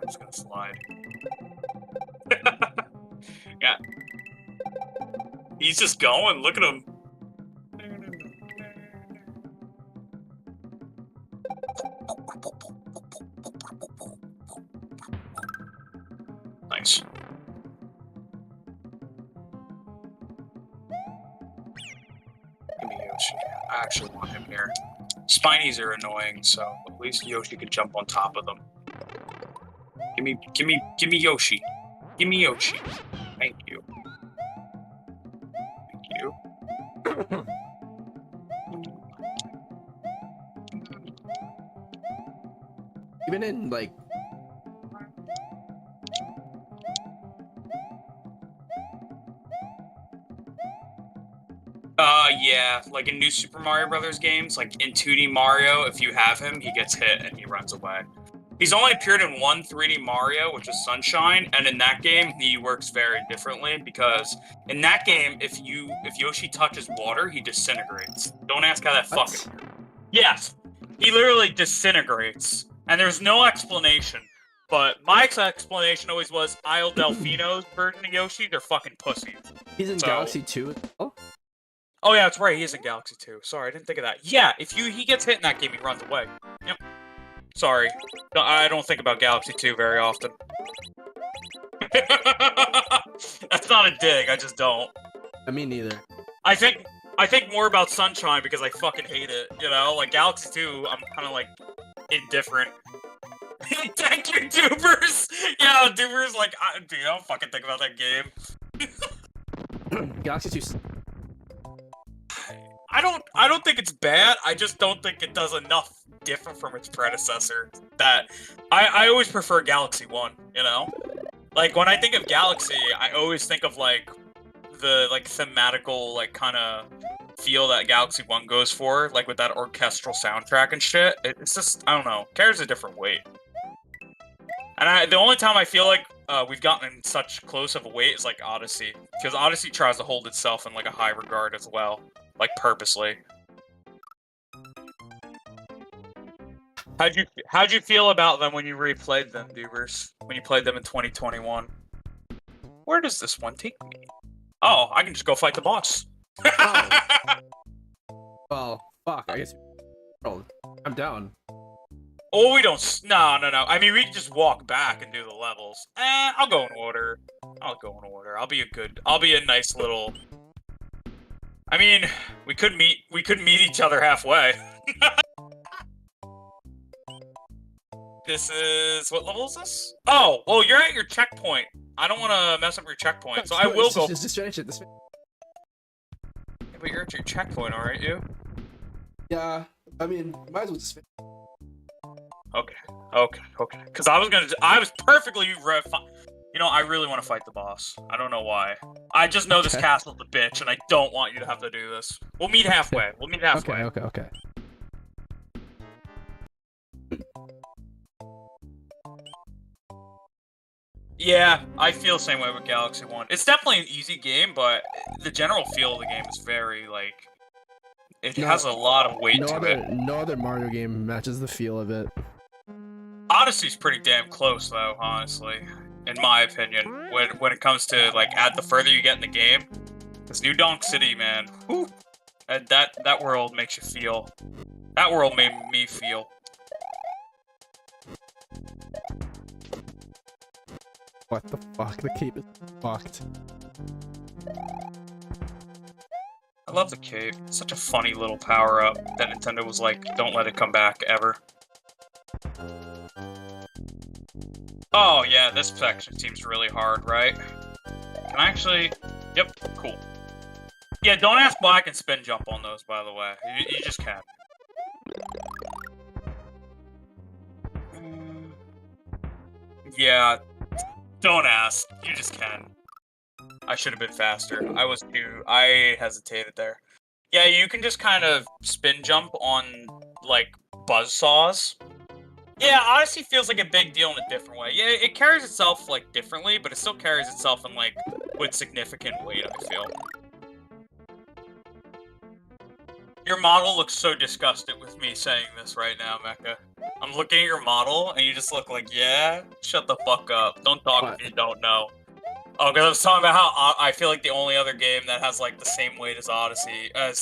I'm just gonna slide. Yeah. He's just going, look at him. Nice. Give me Yoshi. I actually want him here. Spinies are annoying, so at least Yoshi could jump on top of them. Give me Yoshi. Give me Yoshi. Thank you. Thank you. Even in, like... Yeah, like in New Super Mario Brothers games, like in 2D Mario, if you have him, he gets hit and he runs away. He's only appeared in one 3D Mario, which is Sunshine, and in that game, he works very differently, because in that game, if Yoshi touches water, he disintegrates. Don't ask how that fucking... Yes! He literally disintegrates, and there's no explanation. But my explanation always was, Isle Delfino's version of Yoshi, they're fucking pussies. He's in Galaxy 2 as well? Oh yeah, that's right, he is in Galaxy 2. Sorry, I didn't think of that. Yeah, if he gets hit in that game, he runs away. Yep. Sorry. I don't think about Galaxy 2 very often. That's not a dig, I just don't. I mean, neither. I think more about Sunshine because I fucking hate it, you know? Like, Galaxy 2, I'm kind of, like, indifferent. Thank you, Dubers! Yeah, Dubers, like, dude, I don't fucking think about that game. Galaxy 2... I don't think it's bad, I just don't think it does enough different from its predecessor that... I always prefer Galaxy 1, you know? Like, when I think of Galaxy, I always think of, like, the, like, thematical, like, kind of feel that Galaxy 1 goes for, like, with that orchestral soundtrack and shit. It's just, I don't know, carries a different weight. And the only time I feel like we've gotten such close of a weight is, like, Odyssey. Because Odyssey tries to hold itself in, like, a high regard as well. Like, purposely. How'd you feel about them when you replayed them, Dubers? When you played them in 2021? Where does this one take me? Oh, I can just go fight the boss. Oh. Well, fuck, I guess... I'm down. Oh, we don't... No. I mean, we can just walk back and do the levels. I'll go in order. I'll be a nice little... I mean, we could meet each other halfway. This is... What level is this? Oh, well, you're at your checkpoint. I don't want to mess up your checkpoint, so I will go... Just finish it. but you're at your checkpoint, aren't you? Yeah, I mean, might as well just. Okay. Because I was perfectly You know, I really want to fight the boss. I don't know why. I just know this castle's a bitch, and I don't want you to have to do this. We'll meet halfway. We'll meet halfway. Okay. Yeah, I feel the same way with Galaxy 1. It's definitely an easy game, but the general feel of the game is very, like... It has a lot of weight to it. No other Mario game matches the feel of it. Odyssey's pretty damn close, though, honestly. In my opinion. When it comes to, like, the further you get in the game. This New Donk City, man. Whew. And that world makes you feel. That world made me feel. What the fuck? The cape is fucked. I love the cape. It's such a funny little power-up that Nintendo was like, don't let it come back, ever. Oh, yeah, this section seems really hard, right? Can I actually... Yep, cool. Yeah, don't ask why I can spin jump on those, by the way. You just can. Yeah, don't ask. You just can. I should have been faster. I hesitated there. Yeah, you can just kind of spin jump on, like, buzzsaws. Yeah, Odyssey feels like a big deal in a different way. Yeah, it carries itself, like, differently, but it still carries itself in, like, with significant weight, I feel. Your model looks so disgusted with me saying this right now, Mecha. I'm looking at your model, and you just look like, yeah? Shut the fuck up. Don't talk if you don't know. Oh, because I was talking about how I feel like the only other game that has, like, the same weight as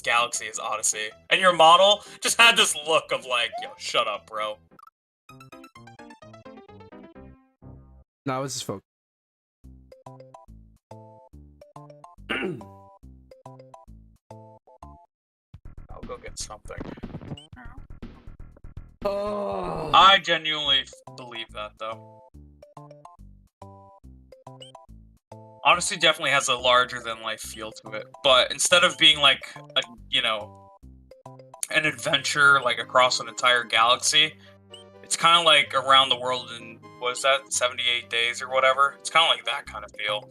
Galaxy is Odyssey. And your model just had this look of, like, yo, shut up, bro. No, I was just focused. I'll go get something. Oh. I genuinely believe that, though. Odyssey definitely has a larger-than-life feel to it, but instead of being, like, an adventure, like, across an entire galaxy, it's kind of like around the world in, what is that, 78 days or whatever? It's kind of like that kind of feel.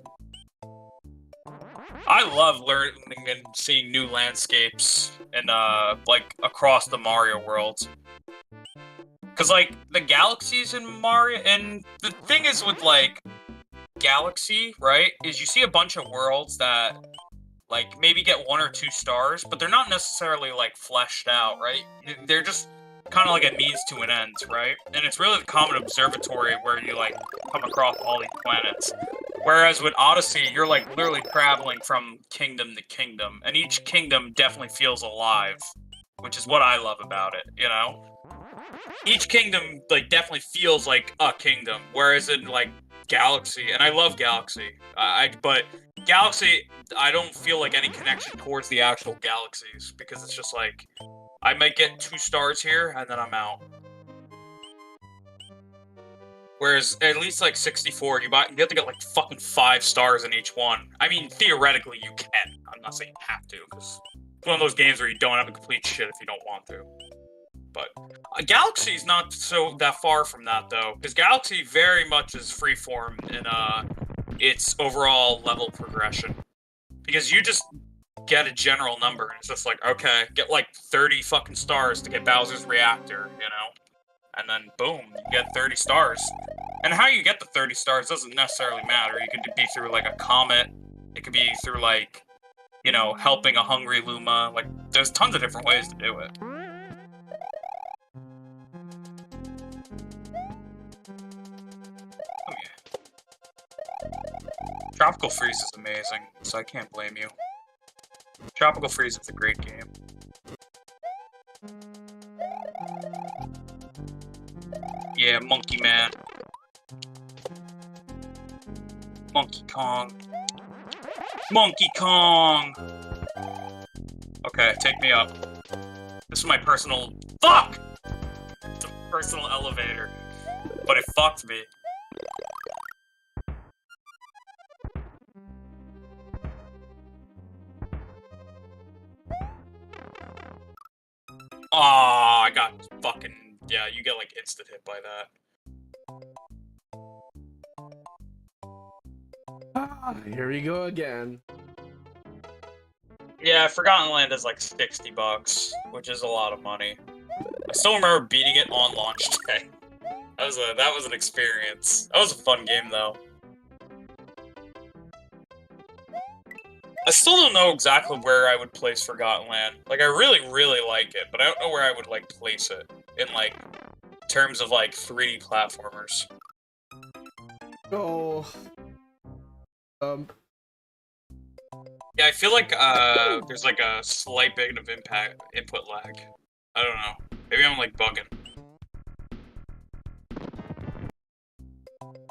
I love learning and seeing new landscapes and, like, across the Mario worlds. Because, like, the galaxies in Mario, and the thing is with, like, Galaxy, right, is you see a bunch of worlds that, like, maybe get 1 or 2 stars, but they're not necessarily, like, fleshed out, right? They're just kind of like a means to an end, right? And it's really the common observatory where you, like, come across all these planets. Whereas with Odyssey, you're, like, literally traveling from kingdom to kingdom, and each kingdom definitely feels alive, which is what I love about it, you know? Each kingdom, like, definitely feels like a kingdom, whereas in, like, Galaxy, and I love Galaxy, but Galaxy, I don't feel like any connection towards the actual galaxies, because it's just like, I might get 2 stars here, and then I'm out. Whereas, at least, like, 64, you have to get, like, fucking 5 stars in each one. I mean, theoretically, you can. I'm not saying you have to, because it's one of those games where you don't have to complete shit if you don't want to. But Galaxy's not so that far from that, though, because Galaxy very much is freeform in its overall level progression. Because you just get a general number, and it's just like, okay, get like 30 fucking stars to get Bowser's reactor, you know? And then, boom, you get 30 stars. And how you get the 30 stars doesn't necessarily matter. You could be through, like, a comet. It could be through, like, you know, helping a hungry Luma. Like, there's tons of different ways to do it. Oh, yeah. Tropical Freeze is amazing, so I can't blame you. Tropical Freeze is a great game. Yeah, Monkey Man. Monkey Kong. Monkey Kong! Okay, take me up. This is my personal... Fuck! It's a personal elevator. But it fucked me. yeah, you get like instant hit by that. Here we go again. Yeah, Forgotten Land is like $60, which is a lot of money. I still remember beating it on launch day. That was an experience. That was a fun game though. I still don't know exactly where I would place Forgotten Land. Like, I really, really like it, but I don't know where I would, like, place it in, like, terms of, like, 3D platformers. Oh. Yeah, I feel like, there's, like, a slight bit of input lag. I don't know. Maybe I'm, like, bugging.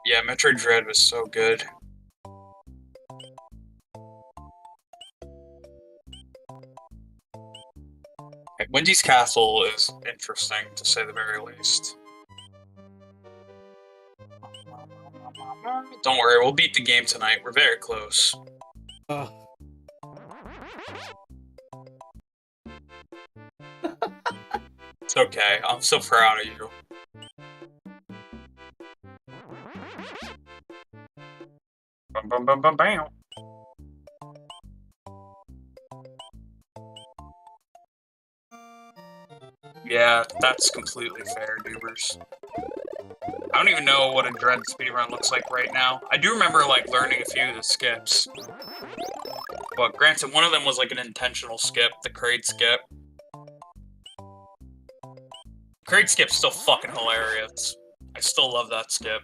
Yeah, Metroid Dread was so good. Wendy's Castle is interesting, to say the very least. Don't worry, we'll beat the game tonight. We're very close. It's okay. I'm so proud of you. Bum, bum, bum, bum, bam. Yeah, that's completely fair, Dubers. I don't even know what a Dread speedrun looks like right now. I do remember, like, learning a few of the skips. But granted, one of them was, like, an intentional skip, the crate skip. Crate skip's still fucking hilarious. I still love that skip.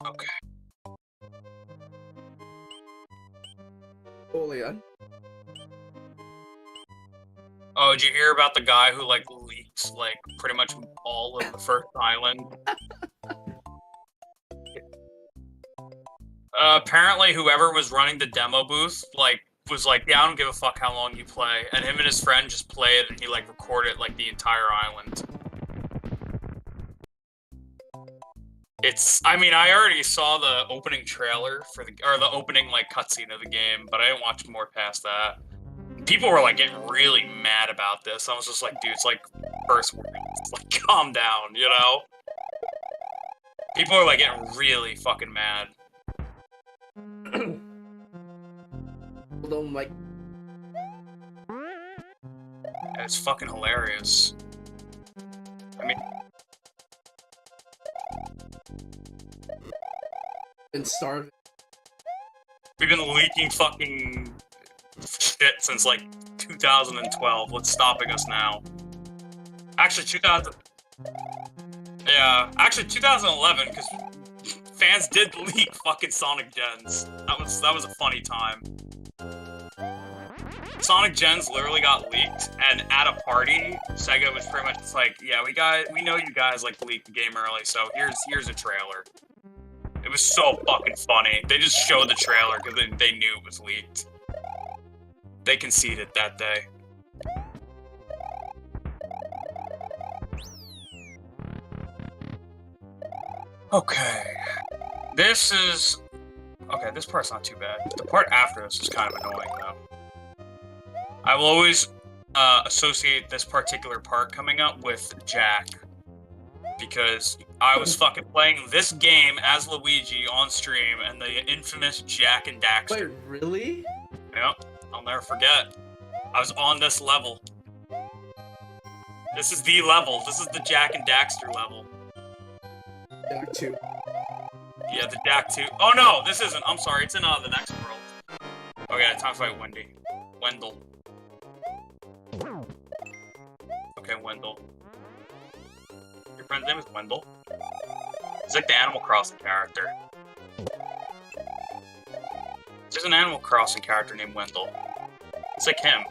Okay. Holy. Oh, did you hear about the guy who, like, leaks, like, pretty much all of the first island? Apparently, whoever was running the demo booth, like, was like, yeah, I don't give a fuck how long you play. And him and his friend just play it, and he, like, recorded, like, the entire island. I mean, I already saw the opening trailer for the opening, like, cutscene of the game, but I didn't watch more past that. People were, like, getting really mad about this. I was just like, dude, it's, like, first words. Like, calm down, you know? People are, like, getting really fucking mad. Don't like. Yeah, it's fucking hilarious. I mean... And starving. We've been leaking fucking shit since, like, 2012. What's stopping us now? Actually, 2011, because fans did leak fucking Sonic Gens. That was a funny time. Sonic Gens literally got leaked, and at a party, Sega was pretty much just like, yeah, we know you guys, like, leaked the game early, so here's a trailer. It was so fucking funny. They just showed the trailer because they knew it was leaked. They conceded that day. Okay. This part's not too bad. The part after this is kind of annoying, though. I will always associate this particular part coming up with Jack. Because I was fucking playing this game as Luigi on stream, and the infamous Jack and Daxter. Wait, really? Yep, I'll never forget. I was on this level. This is the level. This is the Jack and Daxter level. Jack 2. Yeah, the Jack 2. Oh no, this isn't. I'm sorry, it's in the next world. Okay, time to fight Wendell. Okay, Wendell. Your friend's name is Wendell? He's like the Animal Crossing character. There's an Animal Crossing character named Wendell. It's like him.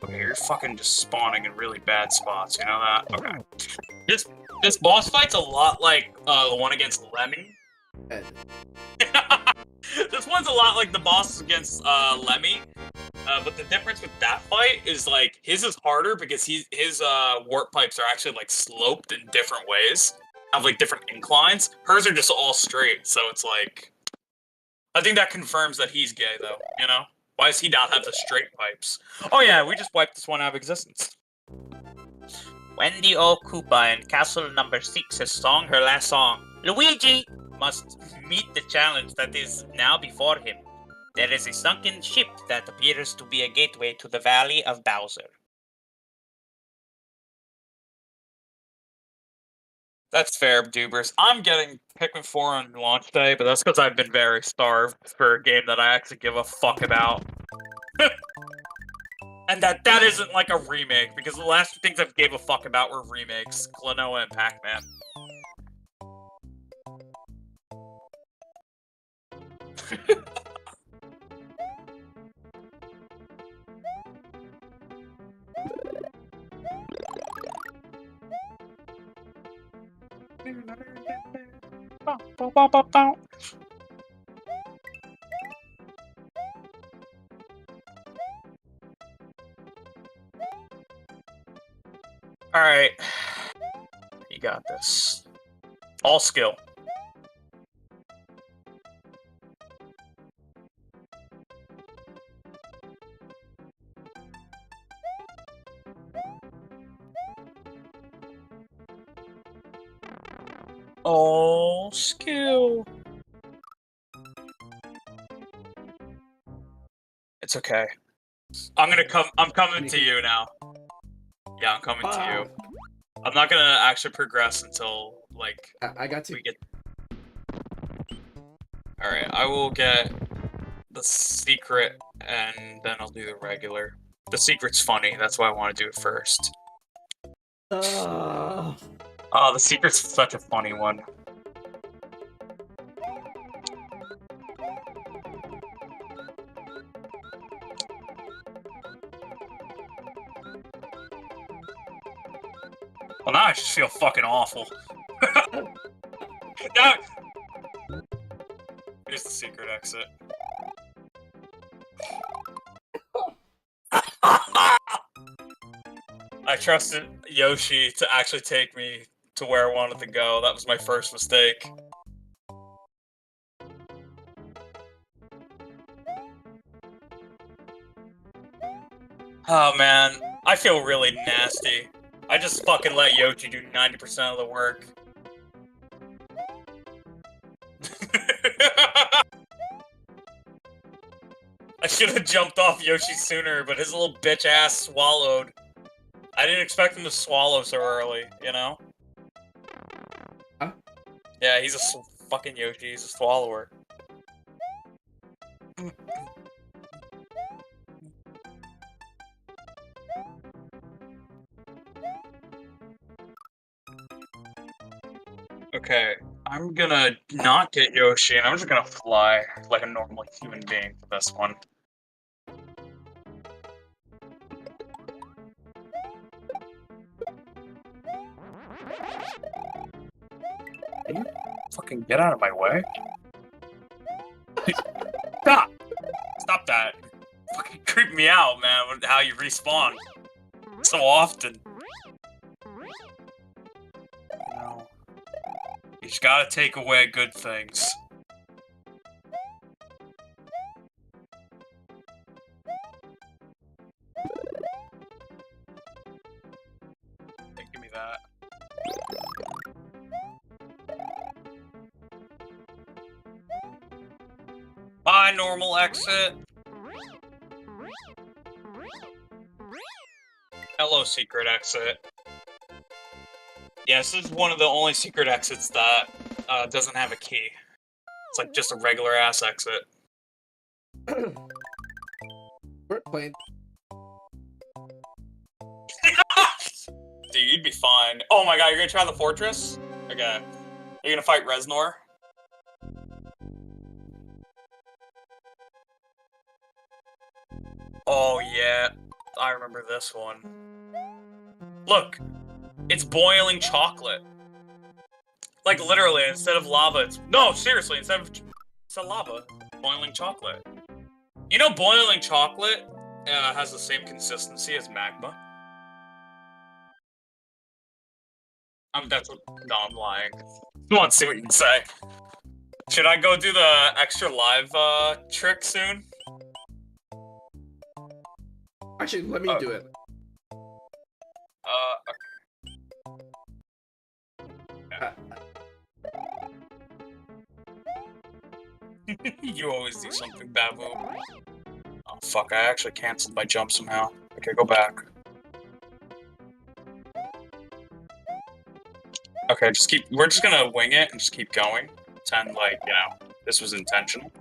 Okay, you're fucking just spawning in really bad spots, you know that? Okay. This boss fight's a lot like the one against Lemmy. This one's a lot like the boss against Lemmy. But the difference with that fight is, like, his is harder because his warp pipes are actually, like, sloped in different ways. have like different inclines. Hers are just all straight, so it's like I think that confirms that he's gay, though. You know, why does he not have the straight pipes? Oh yeah, we just wiped this one out of existence. When the old Koopa in Castle Number 6 has sung her last song, Luigi must meet the challenge that is now before him. There is a sunken ship that appears to be a gateway to the Valley of Bowser. That's fair, Dubers. I'm getting Pikmin 4 on launch day, but that's because I've been very starved for a game that I actually give a fuck about. And that isn't like a remake, because the last two things I've gave a fuck about were remakes, Klonoa and Pac-Man. Alright. You got this. All skill. All skill. It's okay. I'm coming to you now. Yeah, I'm coming to you. I'm not gonna actually progress until, like... I got to. We get... Alright, I will get the secret, and then I'll do the regular. The secret's funny, that's why I want to do it first. Oh, the secret's such a funny one. Well, now I just feel fucking awful. Now... Here's the secret exit. I trusted Yoshi to actually take me to where I wanted to go. That was my first mistake. Oh man, I feel really nasty. I just fucking let Yoshi do 90% of the work. I should have jumped off Yoshi sooner, but his little bitch ass swallowed. I didn't expect him to swallow so early, you know? Huh? Yeah, he's a fucking Yoshi, he's a swallower. Okay, I'm gonna not get Yoshi, and I'm just gonna fly like a normal human being for this one. Can you fucking get out of my way? Stop! Stop that. Fucking creep me out, man, with how you respawn so often. No. You just gotta take away good things. Hey, give me that. Bye, normal exit. Hello, secret exit. Yes, this is one of the only secret exits that doesn't have a key. It's like just a regular ass exit. We're playing. Dude, you'd be fine. Oh my god, you're gonna try the fortress? Okay. You're gonna fight Reznor? Oh yeah, I remember this one. Look, it's boiling chocolate. Like literally, instead of lava, it's no, seriously, instead of lava, boiling chocolate. You know, boiling chocolate has the same consistency as magma. No, I'm lying. I want to see what you can say. Should I go do the extra live trick soon? Actually, let me do it. Okay. You always do something, Babu. Oh fuck! I actually canceled my jump somehow. Okay, go back. Okay, we're just gonna wing it and just keep going. Pretend like, you know, this was intentional.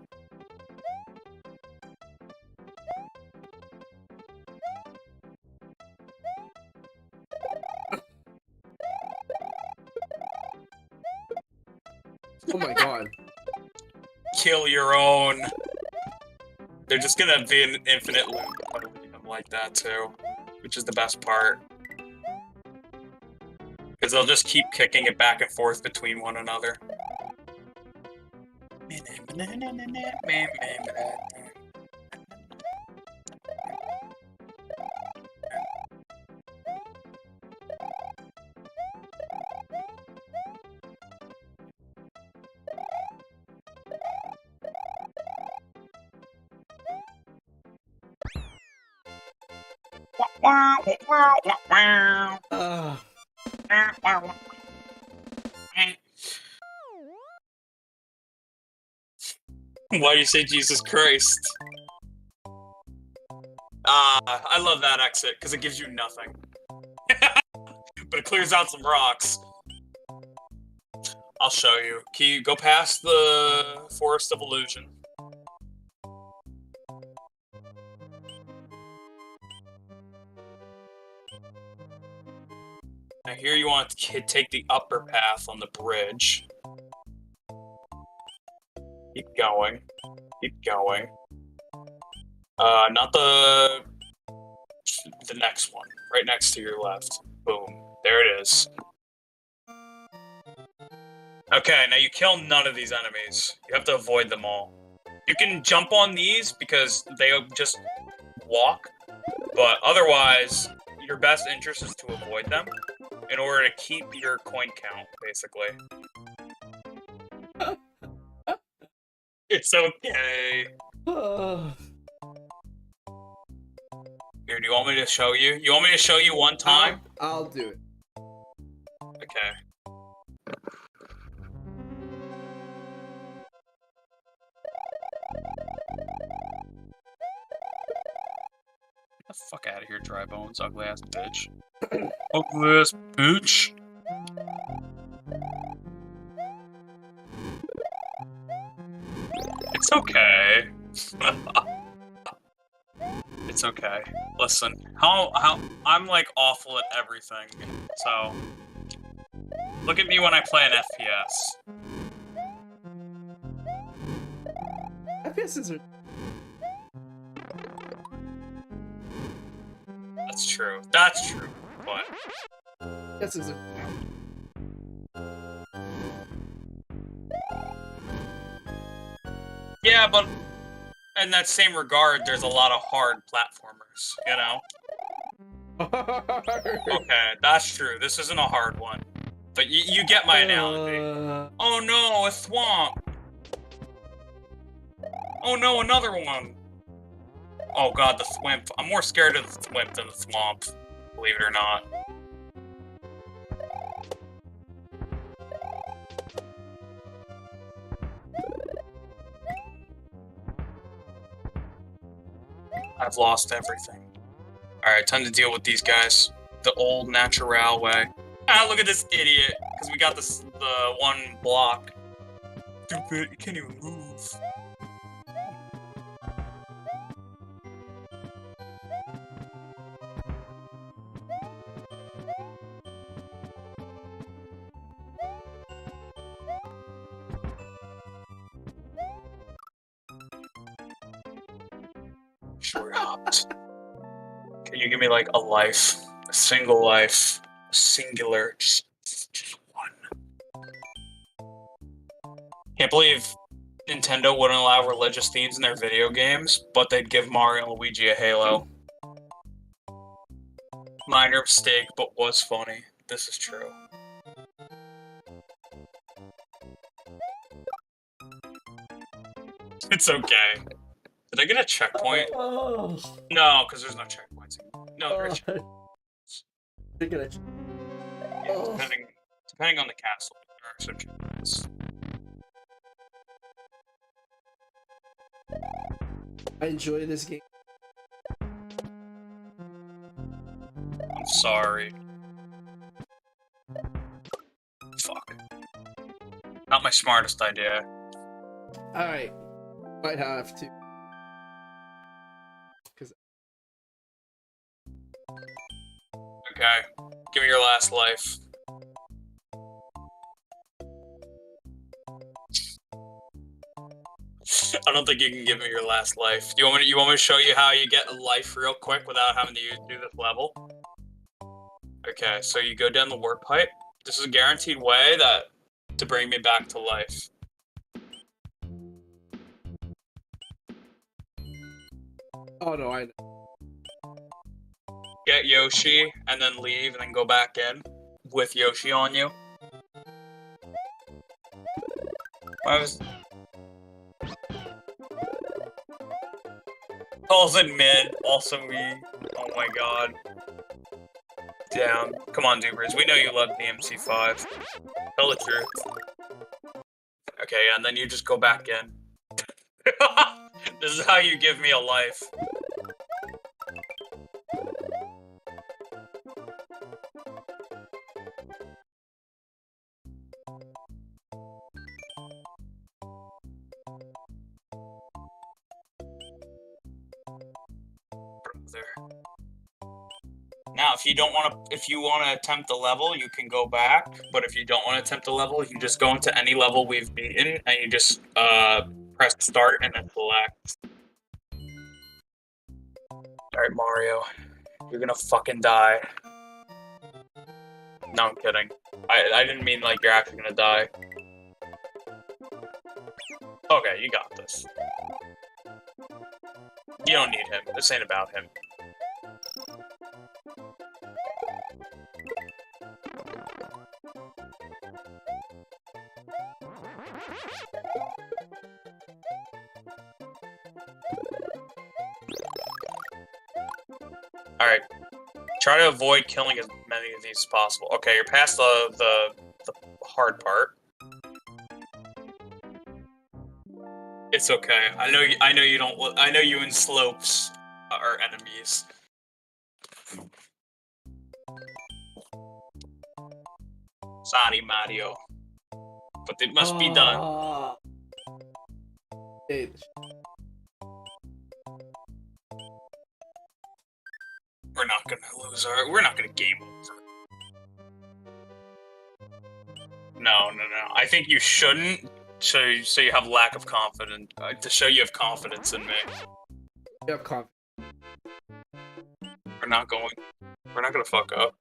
Oh my god. Kill your own. They're just gonna be an infinite loop. I leave them like that too, which is the best part. Because they'll just keep kicking it back and forth between one another. Why do you say Jesus Christ? I love that exit, because it gives you nothing. But it clears out some rocks. I'll show you. Can you go past the Forest of Illusion? Now here you want to take the upper path on the bridge. Keep going. Keep going. Not the next one. Right next to your left. Boom. There it is. Okay, now you kill none of these enemies. You have to avoid them all. You can jump on these because they just walk, but otherwise, your best interest is to avoid them in order to keep your coin count, basically. It's okay. Here, do you want me to show you? You want me to show you one time? I'll do it. Okay. Get the fuck out of here, dry bones, ugly ass bitch. Ugly ass bitch. It's okay. It's okay. Listen, how I'm like awful at everything, so look at me when I play an FPS. FPSs are... That's true. That's true. But FPSs are... yeah, but in that same regard, there's a lot of hard platformers, you know? Okay, that's true. This isn't a hard one. But you get my analogy. Oh no, a swamp! Oh no, another one! Oh god, the swimp. I'm more scared of the swimp than the swamp, believe it or not. I've lost everything. Alright, time to deal with these guys. The old natural way. Ah, look at this idiot! Because we got the one block. Stupid, you can't even move. Sure hopped. Can you give me like a life? A single life. A singular. Just one. Can't believe Nintendo wouldn't allow religious themes in their video games, but they'd give Mario and Luigi a Halo. Minor mistake, but was funny. This is true. It's okay. Did I get a checkpoint? Oh. No, because there's no checkpoints. No, there's checkpoints. Depending on the castle, there are some checkpoints. I enjoy this game. I'm sorry. Fuck. Not my smartest idea. Alright. Might have to. Okay. Give me your last life. I don't think you can give me your last life. You want me to show you how you get a life real quick without having to do this level? Okay, so you go down the warp pipe. This is a guaranteed way to bring me back to life. Oh no, I know. Get Yoshi, and then leave, and then go back in with Yoshi on you. Calls in mid, also me. Oh my god. Down. Come on, Dubers. We know you love the MC5. Tell the truth. Okay, and then you just go back in. This is how you give me a life. There. Now, if you want to attempt the level, you can go back. But if you don't want to attempt the level, you just go into any level we've beaten, and you just press start and then select. All right, Mario, you're gonna fucking die. No, I'm kidding. I didn't mean like you're actually gonna die. Okay, you got this. You don't need him. This ain't about him. Alright. Try to avoid killing as many of these as possible. Okay, you're past the hard part. It's okay. I know you don't. I know you and Slopes are enemies. Sorry, Mario, but it must be done. Hey. We're not gonna lose we're not gonna game over. No. I think you shouldn't. So you have lack of confidence. To show you have confidence in me. You have confidence. We're not gonna fuck up.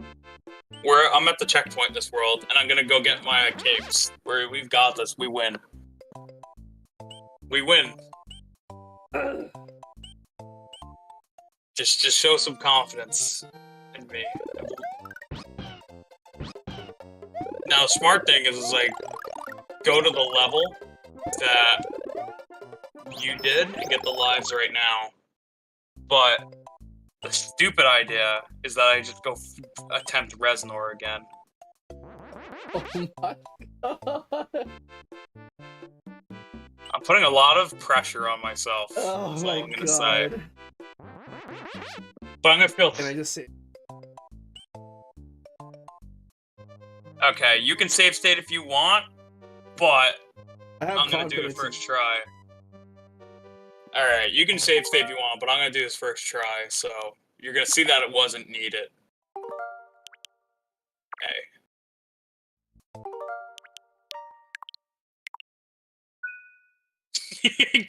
I'm at the checkpoint in this world, and I'm gonna go get my capes. We've got this. We win. We win. Just show some confidence in me. Now, the smart thing is like, go to the level that you did and get the lives right now. But the stupid idea is that I just go attempt Reznor again. Oh my god. I'm putting a lot of pressure on myself. Oh That's my all I'm gonna god. say. But I'm gonna feel. Can I just say? Okay, you can save state if you want, but I'm gonna do the confidence first try. Alright, you can save state if you want, but I'm gonna do this first try, so you're gonna see that it wasn't needed. Okay.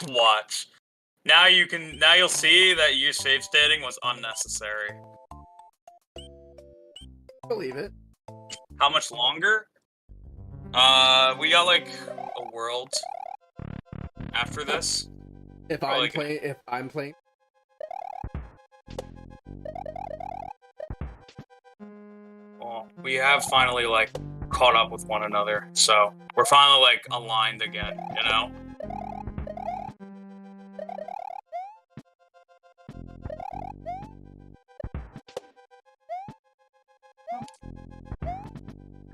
Watch. Now you'll see that your save stating was unnecessary. Believe it. How much longer? We got like a world after this. If I'm playing. Well, we have finally like caught up with one another, so we're finally like aligned again, you know?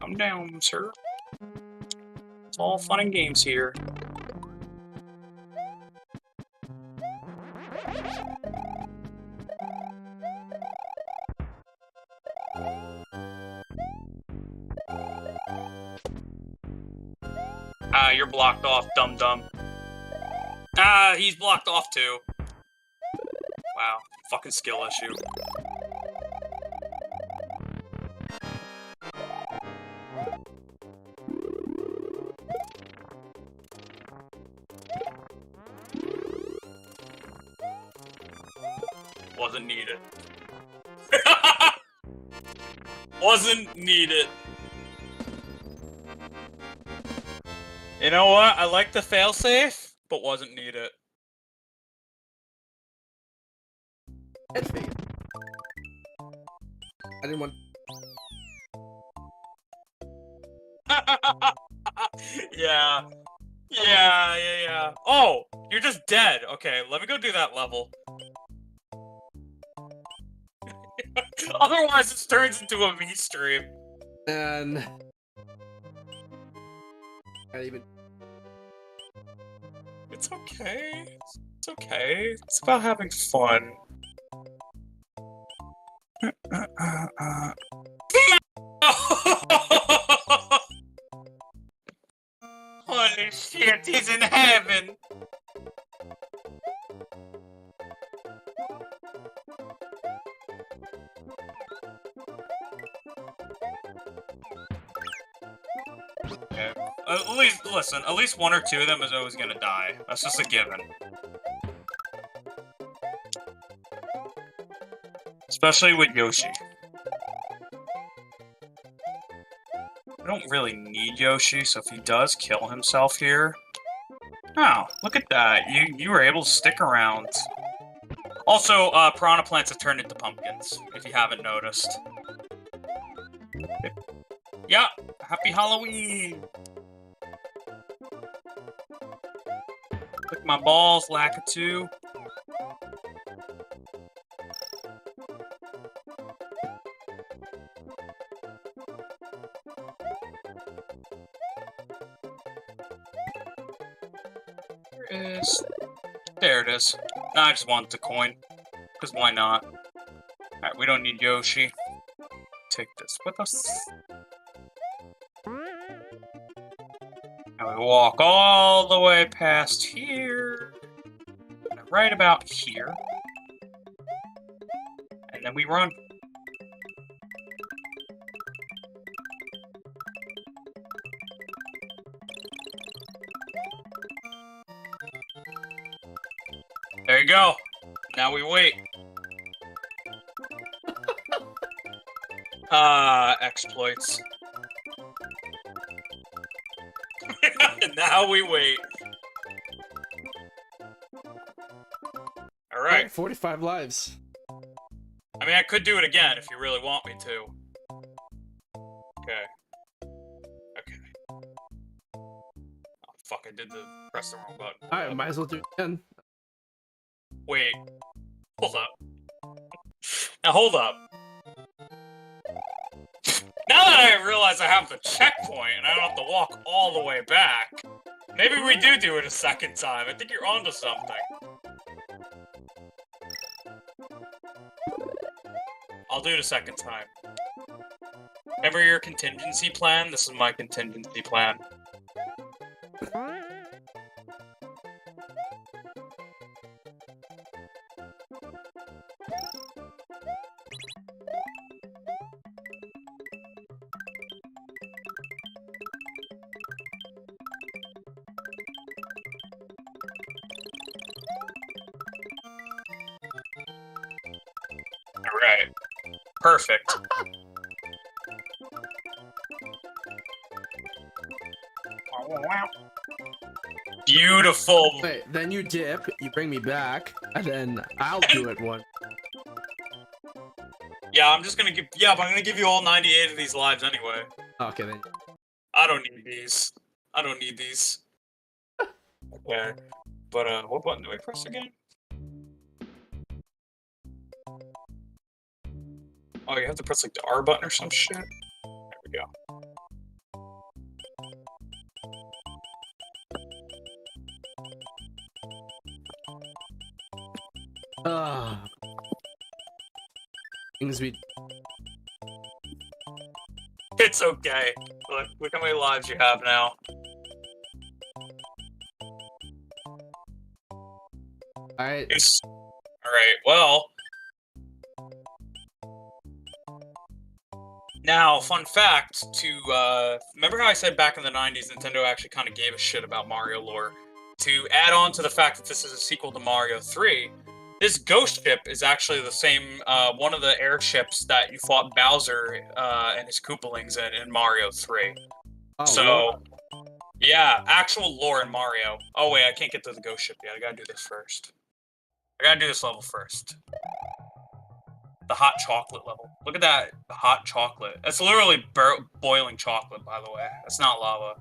Come down, sir. It's all fun and games here. Ah, you're blocked off, dum-dum. Ah, he's blocked off too. Wow, fucking skill issue. Wasn't needed. Wasn't needed. You know what? I like the failsafe, but wasn't needed. It's me. I didn't want. Yeah. Yeah. Oh, you're just dead. Okay, let me go do that level. Otherwise, this turns into a me stream. And can't even. It's okay. It's okay. It's about having fun. Holy shit, he's in heaven! Okay. At least, listen, at least one or two of them is always gonna die. That's just a given. Especially with Yoshi. I don't really need Yoshi, so if he does kill himself here... Oh, look at that. You were able to stick around. Also, piranha plants have turned into pumpkins, if you haven't noticed. Yeah, happy Halloween! Click my balls, Lakitu. There it is. I just want the coin. Because why not? Alright, we don't need Yoshi. Take this with us. And we walk all the way past here. And right about here. And then we run. There you go. Now we wait. Exploits. Now we wait. Alright. 45 lives. I mean, I could do it again if you really want me to. Okay. Okay. Oh, fuck, I did press the wrong button. Alright, might as well do it again. Wait. Hold up. Now, hold up. Now that I realize I have the checkpoint and I don't have to walk all the way back, maybe we do it a second time. I think you're onto something. I'll do it a second time. Remember your contingency plan? This is my contingency plan. Alright. Perfect. Beautiful. Wait, then you dip, you bring me back, and then I'll do it one. Yeah, I'm just gonna give. Yeah, but I'm gonna give you all 98 of these lives anyway. Okay, then. I don't need these. I don't need these. Okay. But, what button do I press again? Oh, you have to press, like, the R button or some shit? There we go. Ah. Things we. It's okay. Look how many lives you have now. Alright. Alright, well. Now, fun fact, remember how I said back in the 90s, Nintendo actually kind of gave a shit about Mario lore? To add on to the fact that this is a sequel to Mario 3, this ghost ship is actually the same, one of the airships that you fought Bowser and his Koopalings in Mario 3. Oh, so, lore? yeah, actual lore in Mario. Oh wait, I can't get to the ghost ship yet, I gotta do this first. I gotta do this level first. The hot chocolate level. Look at that hot chocolate. It's literally boiling chocolate, by the way. It's not lava.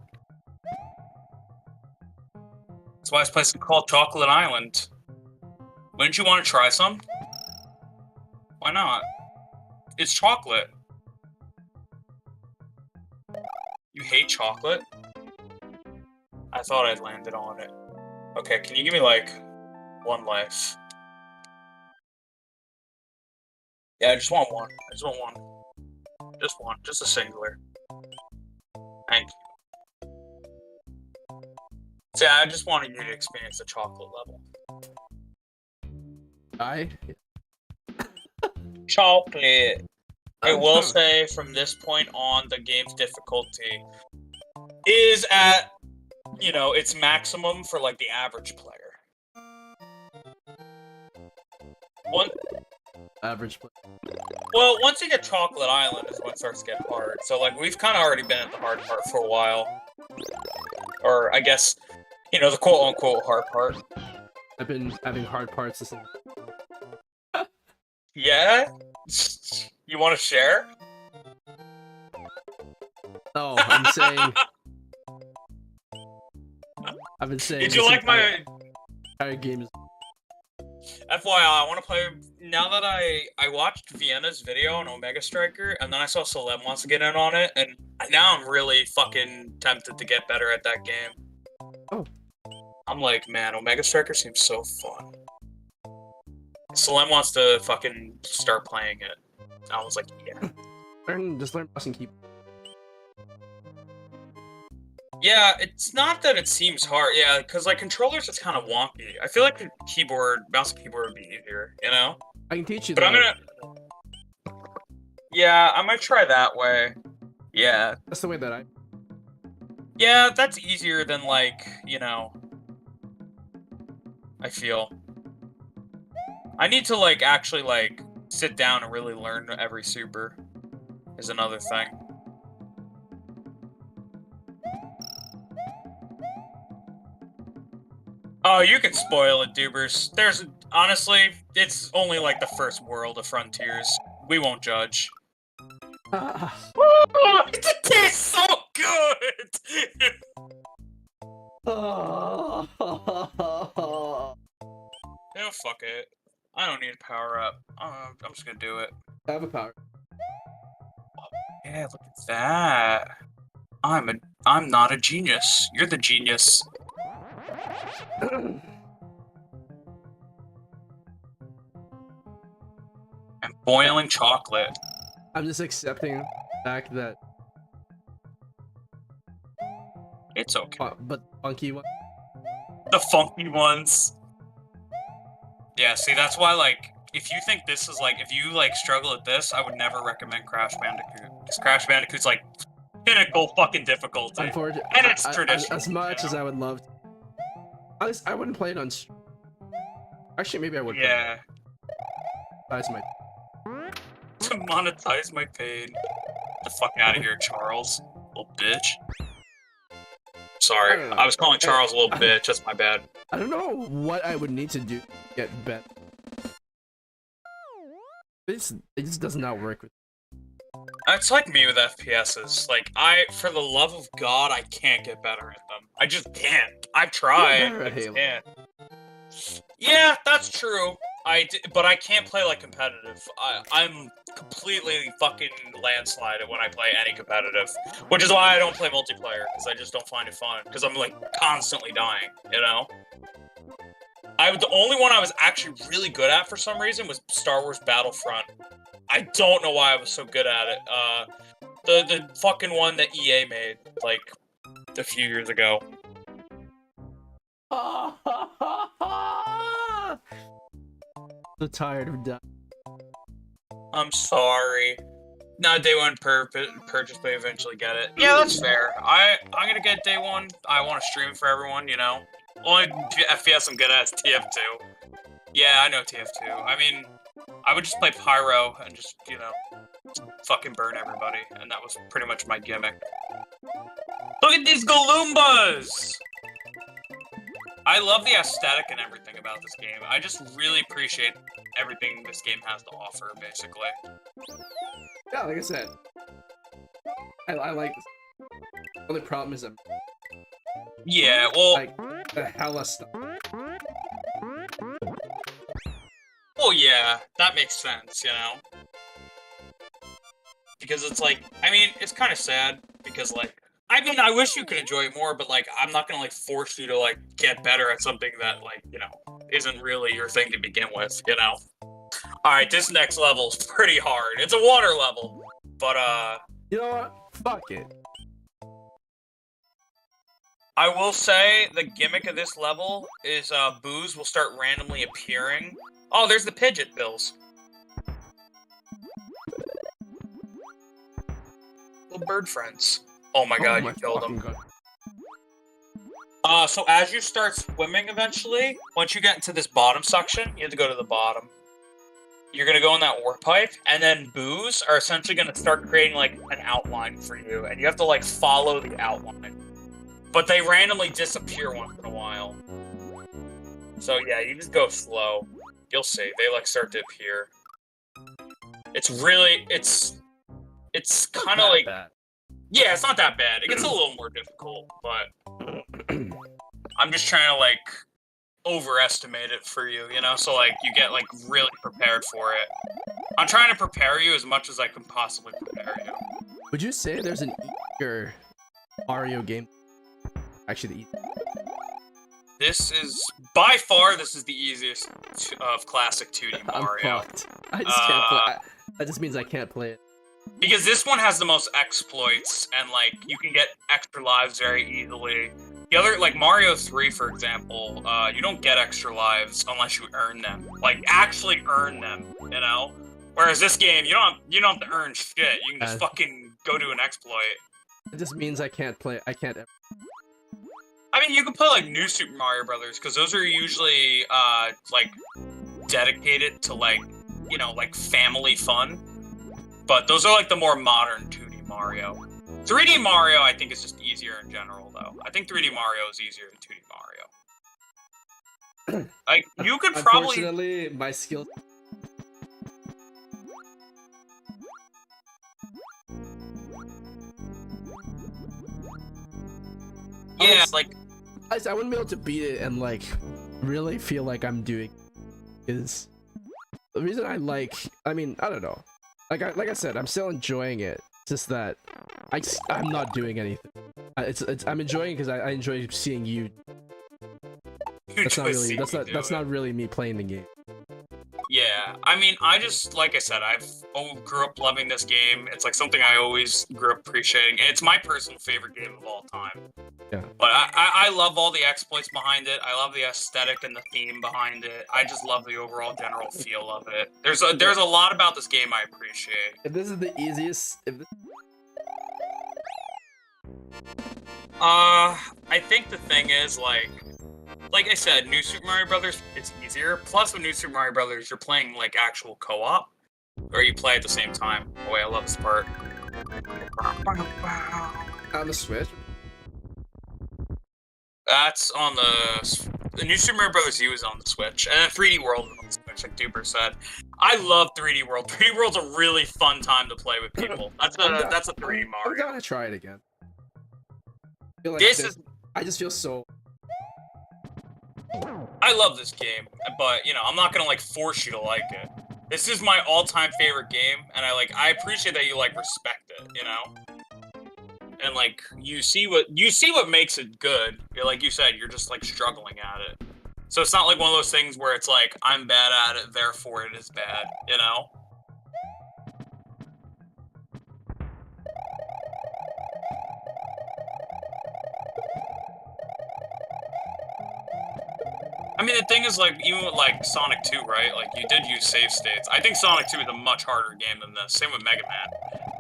That's why this place is called Chocolate Island. Wouldn't you want to try some? Why not? It's chocolate. You hate chocolate? I thought I'd landed on it. Okay, can you give me, like, 1 life? Yeah, I just want 1. I just want 1. Just 1. Just a singular. Thank you. See, I just wanted you to experience the chocolate level. Chocolate. I will say, from this point on, the game's difficulty is at, you know, its maximum for, like, the average player. Average player. Well, once you get Chocolate Island is when it starts to get hard. So, like, we've kind of already been at the hard part for a while. Or, I guess, you know, the quote-unquote hard part. I've been having hard parts this. Yeah? You want to share? No, I'm saying... I've been saying... Did you like my... entire game is... FYI, I want to play... Now that I watched Vienna's video on Omega Striker, and then I saw Celeb wants to get in on it, and now I'm really fucking tempted to get better at that game. Oh. I'm like, man, Omega Striker seems so fun. Celeb wants to fucking start playing it. I was like, yeah. Just learn mouse and keyboard. Yeah, it's not that it seems hard. Yeah, because, like, controllers is kind of wonky. I feel like the mouse and keyboard would be easier, you know? I can teach you but that. I'm gonna... Yeah, I'm gonna try that way. Yeah. That's the way that I... Yeah, that's easier than, like, you know... I feel. I need to, like, actually, like, sit down and really learn every super. Is another thing. Oh, you can spoil it, Dubers. Honestly, it's only like the first world of Frontiers. We won't judge. It tastes so good! Yeah, fuck it. I don't need a power up. I'm just gonna do it. I have a power. Oh, yeah, look at that. I'm not a genius. You're the genius. And boiling chocolate. I'm just accepting the fact that it's okay. But funky one. The funky ones. Yeah, see, that's why, like, if you think this is, like, if you, like, struggle at this, I would never recommend Crash Bandicoot. Because Crash Bandicoot's, like, pinnacle fucking difficulty. Unfortunately, and it's traditional. As much as I would love to. At least I wouldn't play it on... Actually, maybe I would. Yeah. That's my... To monetize my pain. Get the fuck out of here, Charles. Little bitch. Sorry, I was calling Charles a little bitch. That's my bad. I don't know what I would need to do to get better. It just does not work with. It's like me with FPSs. Like, for the love of God, I can't get better at them. I just can't. I've tried. I just can't. Yeah, that's true. But I can't play, like, competitive. I'm completely fucking landslided when I play any competitive. Which is why I don't play multiplayer, because I just don't find it fun. Because I'm, like, constantly dying, you know? The only one I was actually really good at for some reason was Star Wars Battlefront. I don't know why I was so good at it. The fucking one that EA made, like, a few years ago. So tired of that. I'm sorry. Not day one purchase, but eventually get it. Yeah, that's fair. I'm gonna get day one. I want to stream for everyone, you know. Only FPS I'm good at is TF2. Yeah, I know TF2. I mean, I would just play Pyro and just, you know, fucking burn everybody, and that was pretty much my gimmick. Look at these Galoombas! I love the aesthetic and everything about this game. I just really appreciate everything this game has to offer, basically. Yeah, like I said, I like this. The only problem is Yeah, well... like, the hella stuff. Well, yeah, that makes sense, you know? Because it's like, I mean, it's kind of sad, because, like, I mean, I wish you could enjoy it more, but, like, I'm not gonna, like, force you to, like, get better at something that, like, you know, isn't really your thing to begin with, you know? Alright, this next level's pretty hard. It's a water level, but, You know what? Fuck it. I will say the gimmick of this level is, boos will start randomly appearing. Oh, there's the Pidgeot Bills. Little bird friends. Oh my god, you killed them. So as you start swimming eventually, once you get into this bottom section, you have to go to the bottom. You're gonna go in that warp pipe, and then boos are essentially gonna start creating, like, an outline for you, and you have to, like, follow the outline. But they randomly disappear once in a while. So yeah, you just go slow. You'll see, they, like, start to appear. It's really, it's kind of like... Bad. Yeah, it's not that bad. It gets a little more difficult, but... I'm just trying to, like, overestimate it for you, you know? So, like, you get, like, really prepared for it. I'm trying to prepare you as much as I can possibly prepare you. Would you say there's an easier Mario game? Actually, the easiest. This is, by far, this is the easiest of classic 2D Mario. I'm fucked. I just can't play. That just means I can't play it. Because this one has the most exploits, and, like, you can get extra lives very easily. The other, like, Mario 3, for example, you don't get extra lives unless you earn them. Like, actually earn them, you know? Whereas this game, you don't have to earn shit. You can just fucking go to an exploit. It just means I can't play. I can't. I mean, you can play, like, New Super Mario Brothers, because those are usually, like, dedicated to, like, you know, like, family fun. But those are, like, the more modern 2D Mario. 3D Mario, I think, is just easier in general, though. I think 3D Mario is easier than 2D Mario. Like, you could probably... Unfortunately, my skill... Yeah, like... I wouldn't be able to beat it and, like, really feel like I'm doing... Is... The reason I like... I mean, I don't know. Like I said, I'm still enjoying it. It's just that I'm not doing anything. I'm enjoying it because I enjoy seeing you. That's not really me playing the game. Yeah, I mean, I just, like I said, grew up loving this game. It's like something I always grew up appreciating. It's my personal favorite game of all time. Yeah. But I love all the exploits behind it. I love the aesthetic and the theme behind it. I just love the overall general feel of it. There's a lot about this game I appreciate. If this is the easiest... I think the thing is, like I said, New Super Mario Brothers is easier. Plus, with New Super Mario Brothers, you're playing, like, actual co-op, or you play at the same time. Oh, wait, I love this part. On the Switch? That's on the New Super Mario Brothers U is on the Switch, and then 3D World is on the Switch, like Duper said. I love 3D World. 3D World's a really fun time to play with people. That's a 3D Mario. I'm gonna try it again. I feel like I just feel so... I love this game, but, you know, I'm not gonna, like, force you to like it. This is my all-time favorite game, and I appreciate that you, like, respect it, you know? And, like, you see what makes it good. Like you said, you're just, like, struggling at it. So it's not like one of those things where it's like, I'm bad at it, therefore it is bad, you know? I mean, the thing is, like, even with, like, Sonic 2, right? Like, you did use save states. I think Sonic 2 is a much harder game than this. Same with Mega Man.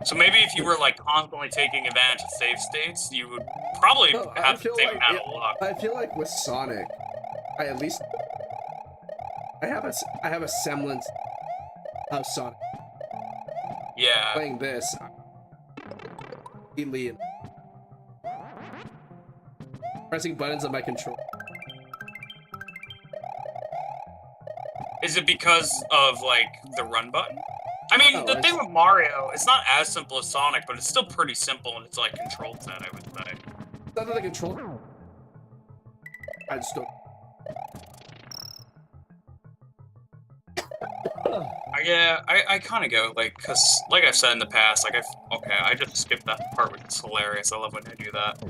So maybe if you were, like, constantly taking advantage of save states, you would probably have the same amount of luck. I feel like with Sonic, I have a semblance of Sonic. Yeah. Playing this, completely pressing buttons on my controller. Is it because of, like, the run button? I mean, the thing with Mario, it's not as simple as Sonic, but it's still pretty simple in its, like, control set, I would say. It's not that the controller. I just don't. Yeah, I kind of go, like, because, like I've said in the past, like, okay, I just skipped that part, which is hilarious. I love when I do that.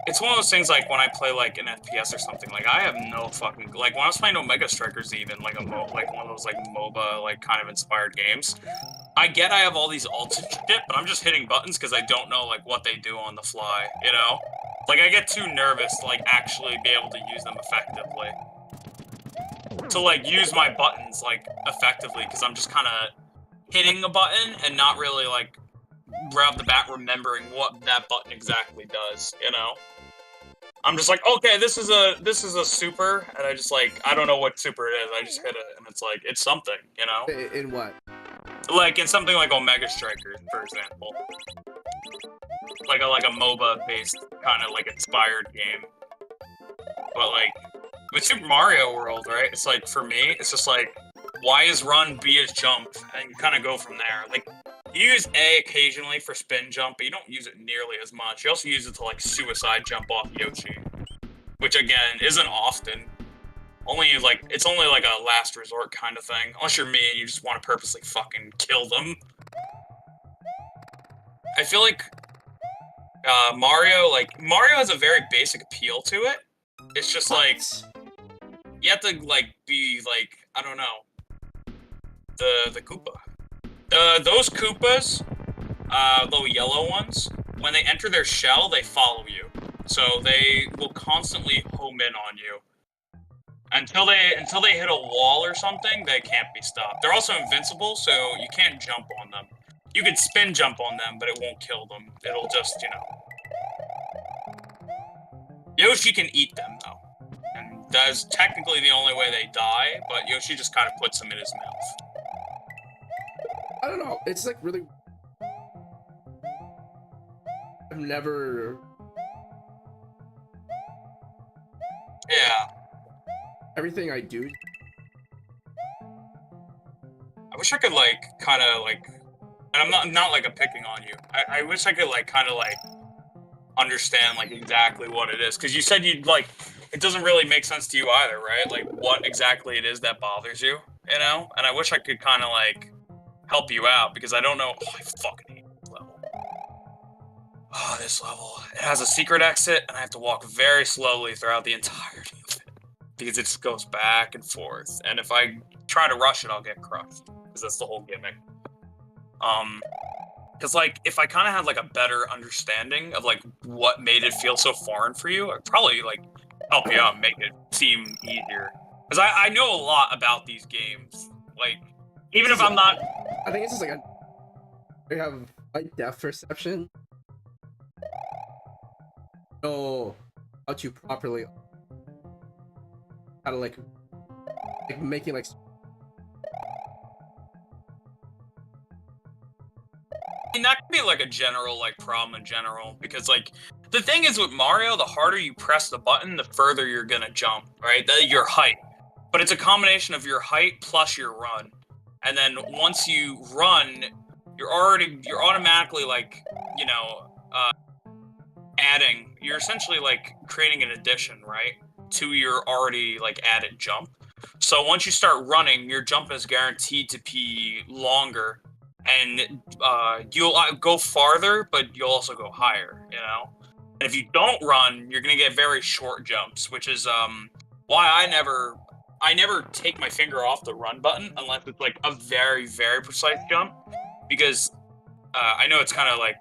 It's one of those things, like, when I play, like, an FPS or something, like, I have no fucking, like, when I was playing Omega Strikers even, like, like, one of those, like, MOBA, like, kind of inspired games, I get I have all these ults and shit, but I'm just hitting buttons because I don't know, like, what they do on the fly, you know? Like, I get too nervous to, like, actually be able to use them effectively. To, like, use my buttons, like, effectively, because I'm just kind of hitting a button and not really, like, right off the bat remembering what that button exactly does, you know? I'm just like, okay, this is a super, and I just, like, I don't know what super it is, I just hit it, and it's like, it's something, you know? In what? Like, in something like Omega Strikers, for example. Like a MOBA-based, kind of, like, inspired game. But, like, with Super Mario World, right, it's like, for me, it's just like, Y is run, B is jump, and you kind of go from there. Like, you use A occasionally for spin jump, but you don't use it nearly as much. You also use it to, like, suicide jump off Yoshi. Which, again, isn't often. It's only, like, a last resort kind of thing. Unless you're me and you just want to purposely fucking kill them. I feel like, Mario has a very basic appeal to it. It's just, like, you have to, like, be, like, I don't know. The Koopa. Those Koopas, little yellow ones, when they enter their shell, they follow you. So they will constantly home in on you. Until they hit a wall or something, they can't be stopped. They're also invincible, so you can't jump on them. You can spin jump on them, but it won't kill them. It'll just, you know. Yoshi can eat them, though. And that is technically the only way they die, but Yoshi just kind of puts them in his mouth. I don't know. It's like really. I've never. Yeah. Everything I do. I wish I could, like, kind of, like, and I'm not like, a picking on you. I wish I could, like, kind of, like, understand, like, exactly what it is. Because you said you'd, like, it doesn't really make sense to you either, right? Like, what exactly it is that bothers you, you know? And I wish I could kind of, like, help you out, because I don't know. Oh, I fucking hate this level. Oh, this level. It has a secret exit, and I have to walk very slowly throughout the entirety of it. Because it just goes back and forth. And if I try to rush it, I'll get crushed. Because that's the whole gimmick. Because, like, if I kind of had, like, a better understanding of, like, what made it feel so foreign for you, I'd probably, like, help you out and make it seem easier. Because I know a lot about these games. Like, even if I'm not... I think it's just, like, I have a depth perception. Know how to properly... How to, like making, like... I mean, that could be, like, a general, like, problem in general, because, like, the thing is with Mario, the harder you press the button, the further you're gonna jump, right? Your height. But it's a combination of your height plus your run. And then once you run, you're automatically, like, you know, you're essentially, like, creating an addition, right? To your already, like, added jump. So once you start running, your jump is guaranteed to be longer. And you'll go farther, but you'll also go higher, you know? And if you don't run, you're gonna get very short jumps, which is why I never take my finger off the run button unless it's like a very, very precise jump, because I know it's kind of like,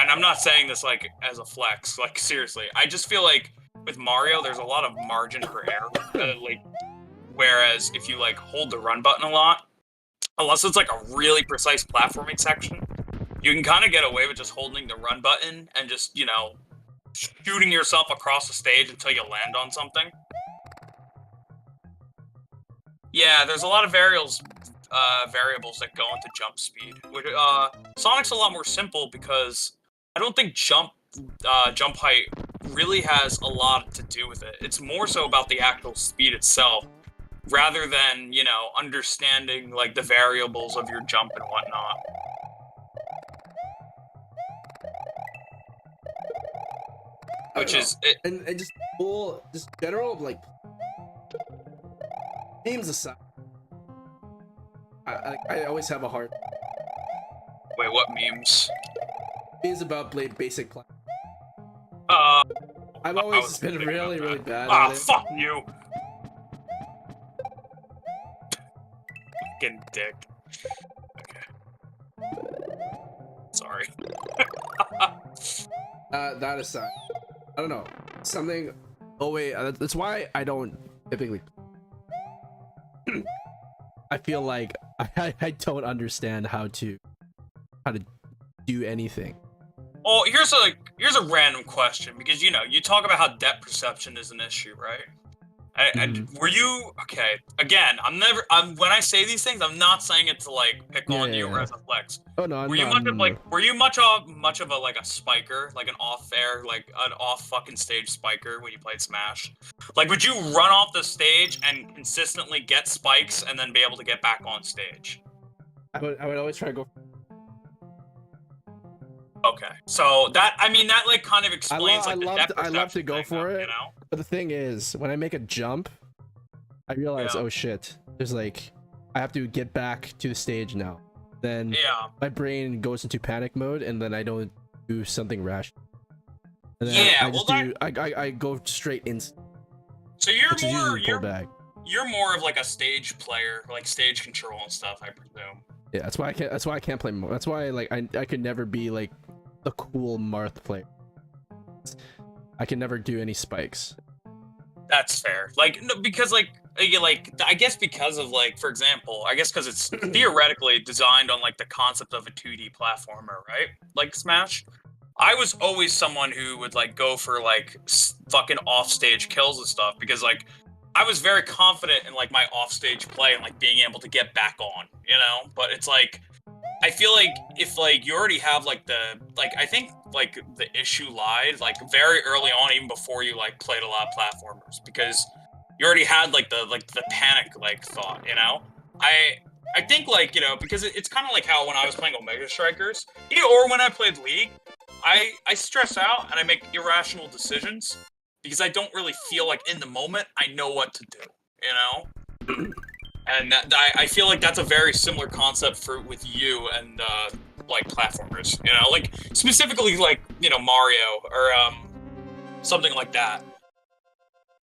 and I'm not saying this like as a flex, like seriously, I just feel like with Mario, there's a lot of margin for error, like, whereas if you like hold the run button a lot, unless it's like a really precise platforming section, you can kind of get away with just holding the run button and just, you know, shooting yourself across the stage until you land on something. Yeah, there's a lot of variables that go into jump speed. Sonic's a lot more simple because I don't think jump height really has a lot to do with it. It's more so about the actual speed itself, rather than, you know, understanding like the variables of your jump and whatnot. Which is it. And just just general like games aside, I always have a hard. Wait, what memes? Memes about basic play. I've always been really bad at it. Fuck you! Fucking dick. Okay. Sorry. That aside, I don't know. Something. Oh wait, that's why I don't typically. I feel like I don't understand how to do anything. Oh, here's a random question, because you know you talk about how depth perception is an issue, right? Were you okay? Again, when I say these things, I'm not saying it to like pick on you or as a flex. Oh no, were you much of a like a spiker, like an off fucking stage spiker when you played Smash? Like, would you run off the stage and consistently get spikes and then be able to get back on stage? I would always try to go. Okay, so that like kind of explains I love to go thing, for it. You know? But the thing is, when I make a jump, I realize, oh shit, there's like, I have to get back to the stage now. Then my brain goes into panic mode, and then I don't do something rash. And then I go straight in. So you're more of like a stage player, like stage control and stuff, I presume. Yeah, that's why I can't play more. That's why like I could never be like the cool Marth player. I can never do any spikes. That's fair. Like, no, because like I guess because of like, for example, I guess because it's theoretically designed on like the concept of a 2D platformer, right? Like Smash. I was always someone who would like go for like fucking offstage kills and stuff, because like I was very confident in like my offstage play and like being able to get back on, you know? But it's like, I feel like if like you already have like I think like the issue lied like very early on, even before you like played a lot of platformers, because you already had like the panic like thought, you know? I think like, you know, because it's kind of like how when I was playing Omega Strikers, or when I played League, I stress out and I make irrational decisions because I don't really feel like in the moment I know what to do, you know? And I feel like that's a very similar concept with you and like platformers, you know, like specifically like, you know, Mario or something like that.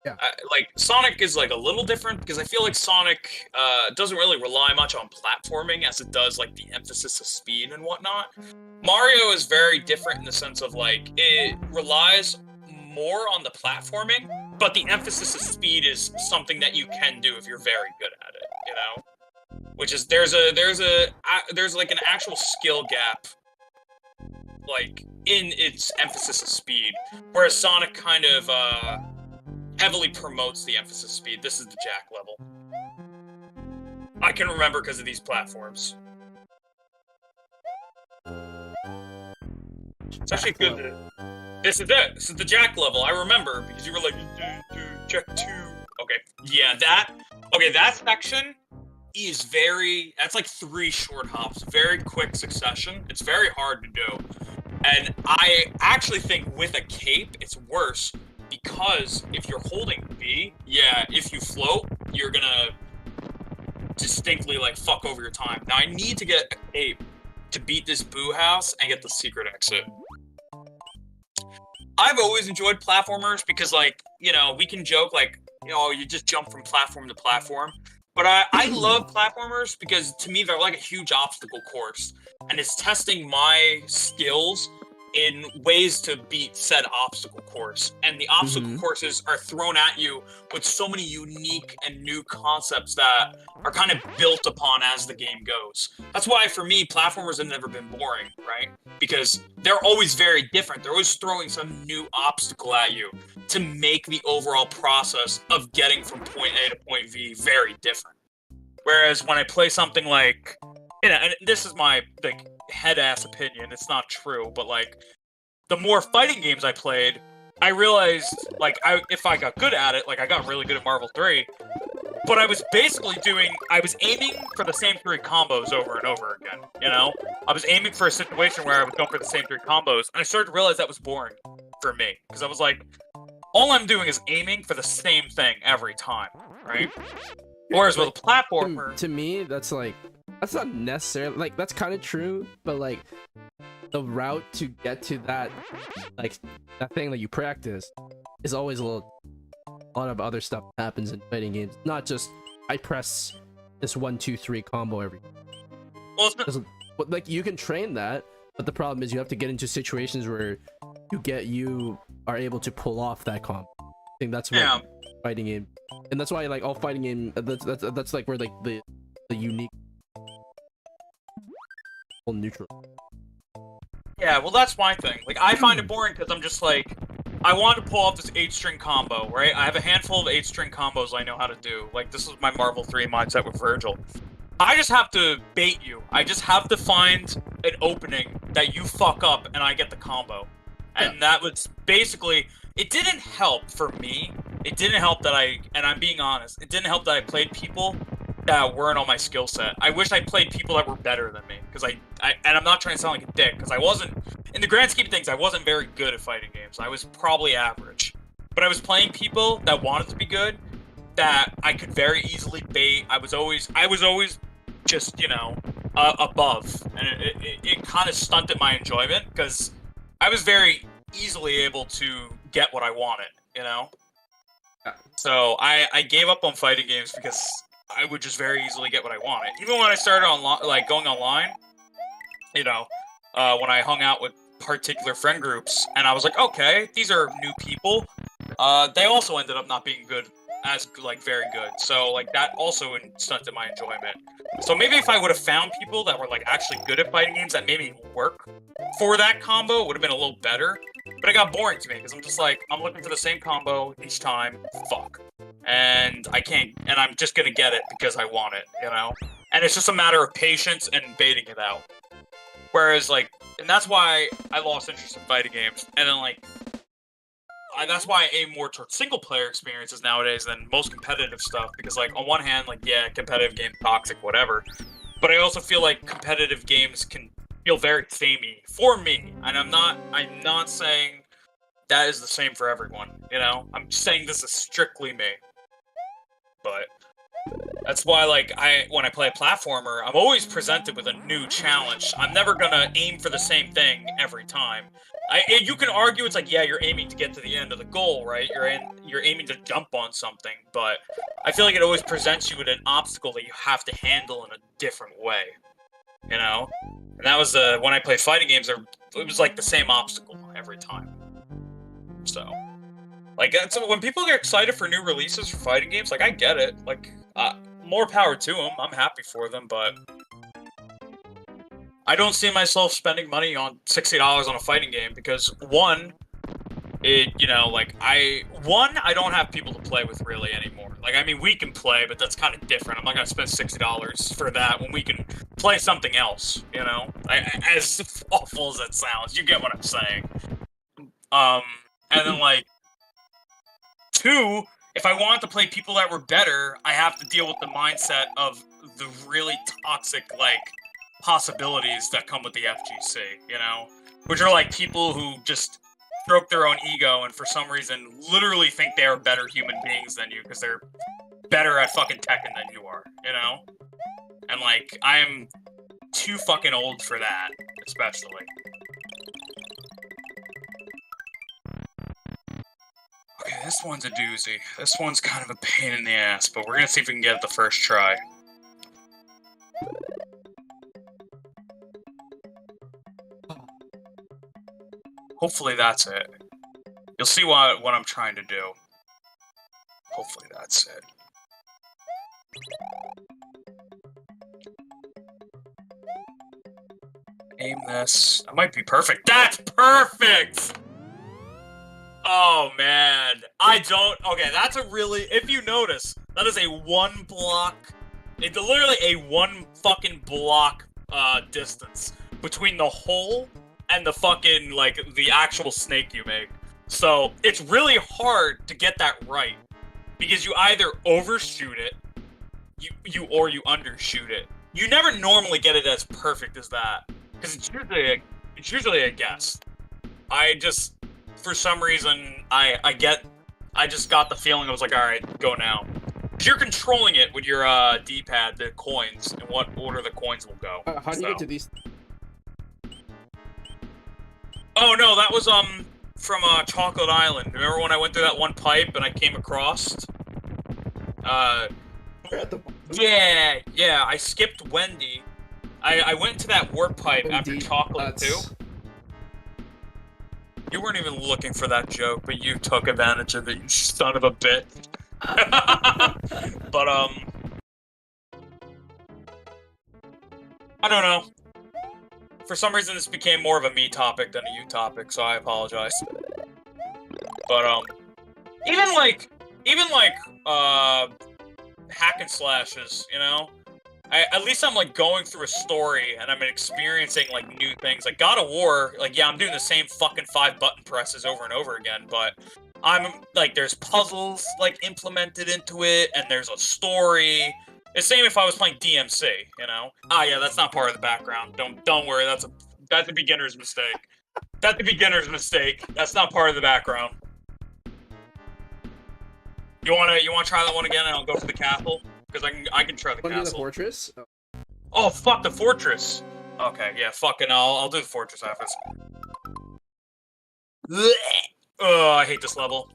Yeah. Like Sonic is like a little different because I feel like Sonic doesn't really rely much on platforming as it does like the emphasis of speed and whatnot. Mario is very different in the sense of like it relies more on the platforming, but the emphasis of speed is something that you can do if you're very good at it, you know? Which is there's like an actual skill gap like in its emphasis of speed, whereas Sonic kind of heavily promotes the emphasis of speed. This is the Jack level. I can remember because of these platforms. It's actually good to... This is it. This is the Jack level. I remember because you were like, Jack 2. Okay. Yeah, that section is that's like 3 short hops. Very quick succession. It's very hard to do. And I actually think with a cape, it's worse because if you're holding B, if you float, you're gonna distinctly like fuck over your time. Now I need to get a cape to beat this Boo House and get the secret exit. I've always enjoyed platformers because, like, you know, we can joke, like, you know, you just jump from platform to platform. But I love platformers because to me they're like a huge obstacle course, and it's testing my skills in ways to beat said obstacle course. And the obstacle courses are thrown at you with so many unique and new concepts that are kind of built upon as the game goes. That's why for me platformers have never been boring, right? Because they're always very different. They're always throwing some new obstacle at you to make the overall process of getting from point A to point V very different. Whereas when I play something like, you know, and this is my like head ass opinion, it's not true, but like the more fighting games I played, I realized like if I got good at it, like I got really good at Marvel 3, but I was basically I was aiming for the same 3 combos over and over again, you know? I was aiming for a situation where I was going for the same 3 combos, and I started to realize that was boring for me, because I was like, all I'm doing is aiming for the same thing every time, right? Whereas with a platformer... To me, that's like, that's not necessarily, like, that's kind of true, but like, the route to get to that, like, that thing that you practice is always a lot of other stuff that happens in fighting games. Not just, I press this 1, 2, 3 combo every time. Well, but like, you can train that, but the problem is you have to get into situations where you are able to pull off that combo. I think that's what fighting game, and that's why like all fighting game, that's like where like the unique neutral. Yeah, well that's my thing. Like I find it boring because I'm just like, I want to pull off this 8-string combo, right? I have a handful of 8-string combos I know how to do. Like this is my Marvel 3 mindset with Virgil. I just have to bait you. I just have to find an opening that you fuck up and I get the combo. And that was basically, it didn't help for me. It didn't help that and I'm being honest, it didn't help that I played people that weren't on my skill set. I wish I played people that were better than me, because and I'm not trying to sound like a dick, because I wasn't, in the grand scheme of things, I wasn't very good at fighting games. I was probably average. But I was playing people that wanted to be good, that I could very easily bait. I was always just, you know, above. And it kind of stunted my enjoyment, because I was very easily able to get what I wanted, you know? So I gave up on fighting games because I would just very easily get what I wanted. Even when I started like going online, you know, when I hung out with particular friend groups, and I was like, okay, these are new people. They also ended up not being good, as like very good. So like that also stunted my enjoyment. So maybe if I would have found people that were like actually good at fighting games that made me work for that combo, it would have been a little better. But it got boring to me because I'm just like, I'm looking for the same combo each time. Fuck. And I can't, and I'm just gonna get it because I want it, you know? And it's just a matter of patience and baiting it out. Whereas, like, and that's why I lost interest in fighting games. And then, like, that's why I aim more towards single-player experiences nowadays than most competitive stuff. Because, like, on one hand, like, yeah, competitive game, toxic, whatever. But I also feel like competitive games can feel very samey for me. And I'm not saying that is the same for everyone, you know? I'm saying this is strictly me. But that's why, like, when I play a platformer, I'm always presented with a new challenge. I'm never gonna aim for the same thing every time. You can argue it's like, yeah, you're aiming to get to the end of the goal, right? You're aiming to jump on something, but I feel like it always presents you with an obstacle that you have to handle in a different way, you know? And that was when I played fighting games, it was like the same obstacle every time. So, like, so when people get excited for new releases for fighting games, like, I get it. Like, more power to them. I'm happy for them, but I don't see myself spending money on $60 on a fighting game because one, you know, like I don't have people to play with really anymore. Like, I mean, we can play, but that's kind of different. I'm not gonna spend $60 for that when we can play something else. You know, as awful as that sounds, you get what I'm saying. And then like, two, if I wanted to play people that were better, I have to deal with the mindset of the really toxic, like, possibilities that come with the FGC, you know? Which are, like, people who just stroke their own ego and for some reason literally think they are better human beings than you because they're better at fucking Tekken than you are, you know? And, like, I am too fucking old for that, especially. this one's a doozy. This one's kind of a pain in the ass, but we're gonna see if we can get it the first try. Hopefully that's it. You'll see what I'm trying to do. Hopefully that's it. Aim this. That might be perfect. That's perfect! Oh, man. I don't... Okay, that's a really... If you notice, that is a one block... It's literally a one fucking block distance between the hole and the fucking, like, the actual snake you make. So, it's really hard to get that right. Because you either overshoot it, or you undershoot it. You never normally get it as perfect as that. Because it's usually a guess. I just... For some reason, I just got the feeling I was like, alright, go now. Because you're controlling it with your D-pad, the coins, and what order the coins will go. How do you get to these? Oh no, that was from Chocolate Island. Remember when I went through that one pipe and I came across? Yeah, I skipped Wendy. I went to that warp pipe after Chocolate too. You weren't even looking for that joke, but you took advantage of it, you son of a bitch. But, I don't know. For some reason, this became more of a me topic than a you topic, so I apologize. But, even like, hack and slashes, you know? At least I'm, like, going through a story, and I'm experiencing, like, new things. Like, God of War, like, yeah, I'm doing the same fucking 5 button presses over and over again, but I'm, like, there's puzzles, like, implemented into it, and there's a story. It's the same if I was playing DMC, you know? Ah, yeah, that's not part of the background. Don't worry, that's a beginner's mistake. That's a beginner's mistake. That's not part of the background. You wanna try that one again, and I'll go for the castle? Because I can try the castle. The fortress? Oh, fuck the fortress! Okay, yeah, fucking, I'll do the fortress after. Oh, I hate this level.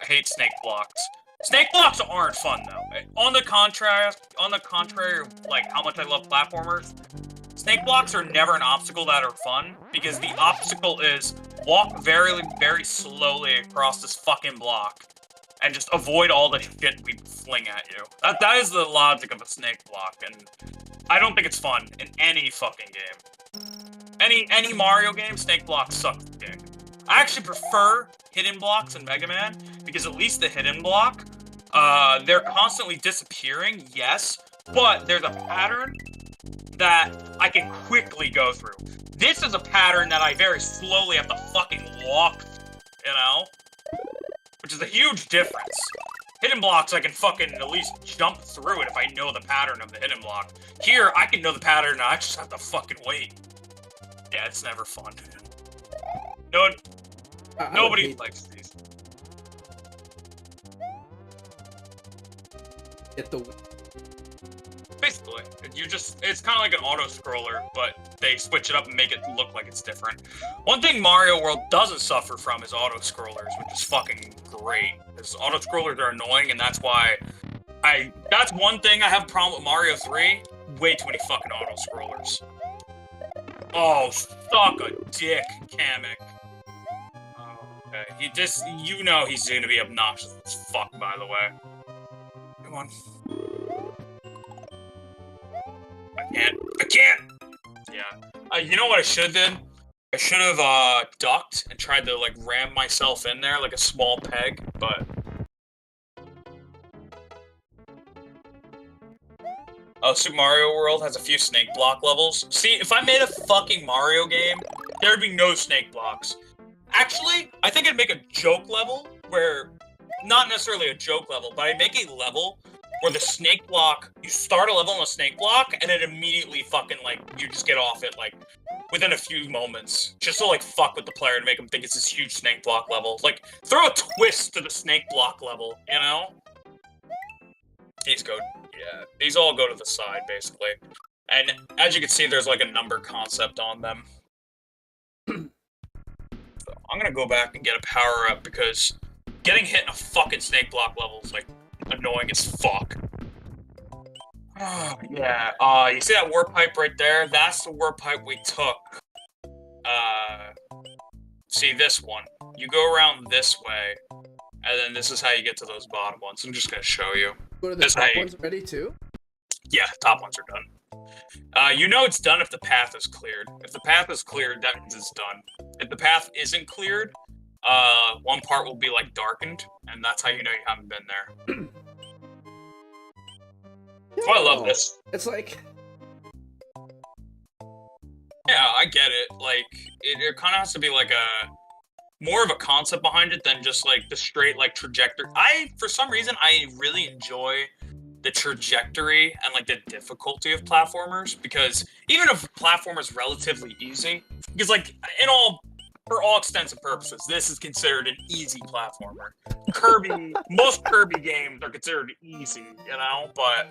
I hate snake blocks. Snake blocks aren't fun, though. On the contrary, like, how much I love platformers, snake blocks are never an obstacle that are fun, because the obstacle is walk very, very slowly across this fucking block, and just avoid all the shit we fling at you. That is the logic of a snake block, and I don't think it's fun in any fucking game. Any Mario game, snake blocks suck dick. I actually prefer hidden blocks in Mega Man, because at least the hidden block, they're constantly disappearing, yes, but there's a pattern that I can quickly go through. This is a pattern that I very slowly have to fucking walk, you know? Which is a huge difference. Hidden blocks, I can fucking at least jump through it if I know the pattern of the hidden block. Here, I can know the pattern, and I just have to fucking wait. Yeah, it's never fun. No, nobody likes these. Get the... Basically, it's kind of like an auto-scroller, but they switch it up and make it look like it's different. One thing Mario World doesn't suffer from is auto-scrollers, which is fucking great. Because auto-scrollers are annoying, and that's why that's one thing I have a problem with Mario 3. Way too many fucking auto-scrollers. Oh, suck a dick, Kamek. Oh, okay. You know he's gonna be obnoxious as fuck, by the way. Come on. I can't! Yeah. You know what I should have done? I should have, ducked and tried to, like, ram myself in there like a small peg, but... Oh, Super Mario World has a few snake block levels. See, if I made a fucking Mario game, there would be no snake blocks. Actually, I think I'd make a joke level where... Not necessarily a joke level, but I'd make a level where the snake block, you start a level on a snake block, and it immediately fucking, like, you just get off it, like, within a few moments. Just to, like, fuck with the player and make them think it's this huge snake block level. Like, throw a twist to the snake block level, you know? These all go to the side, basically. And, as you can see, there's, like, a number concept on them. So, I'm gonna go back and get a power-up, because getting hit in a fucking snake block level is, like, annoying as fuck. Yeah, you see that warp pipe right there? That's the warp pipe we took. See this one. You go around this way, and then this is how you get to those bottom ones. I'm just gonna show you. Go to the top ones already too? Yeah, top ones are done. You know it's done if the path is cleared. If the path is cleared, that means it's done. If the path isn't cleared, one part will be, like, darkened, and that's how you know you haven't been there. Oh, I love this. It's like... Yeah, I get it. Like, it kind of has to be, like, more of a concept behind it than just, like, the straight, like, trajectory. For some reason, I really enjoy the trajectory and, like, the difficulty of platformers, because even if a platformer is relatively easy, because, like, for all extents and purposes, this is considered an easy platformer. Most Kirby games are considered easy, you know, but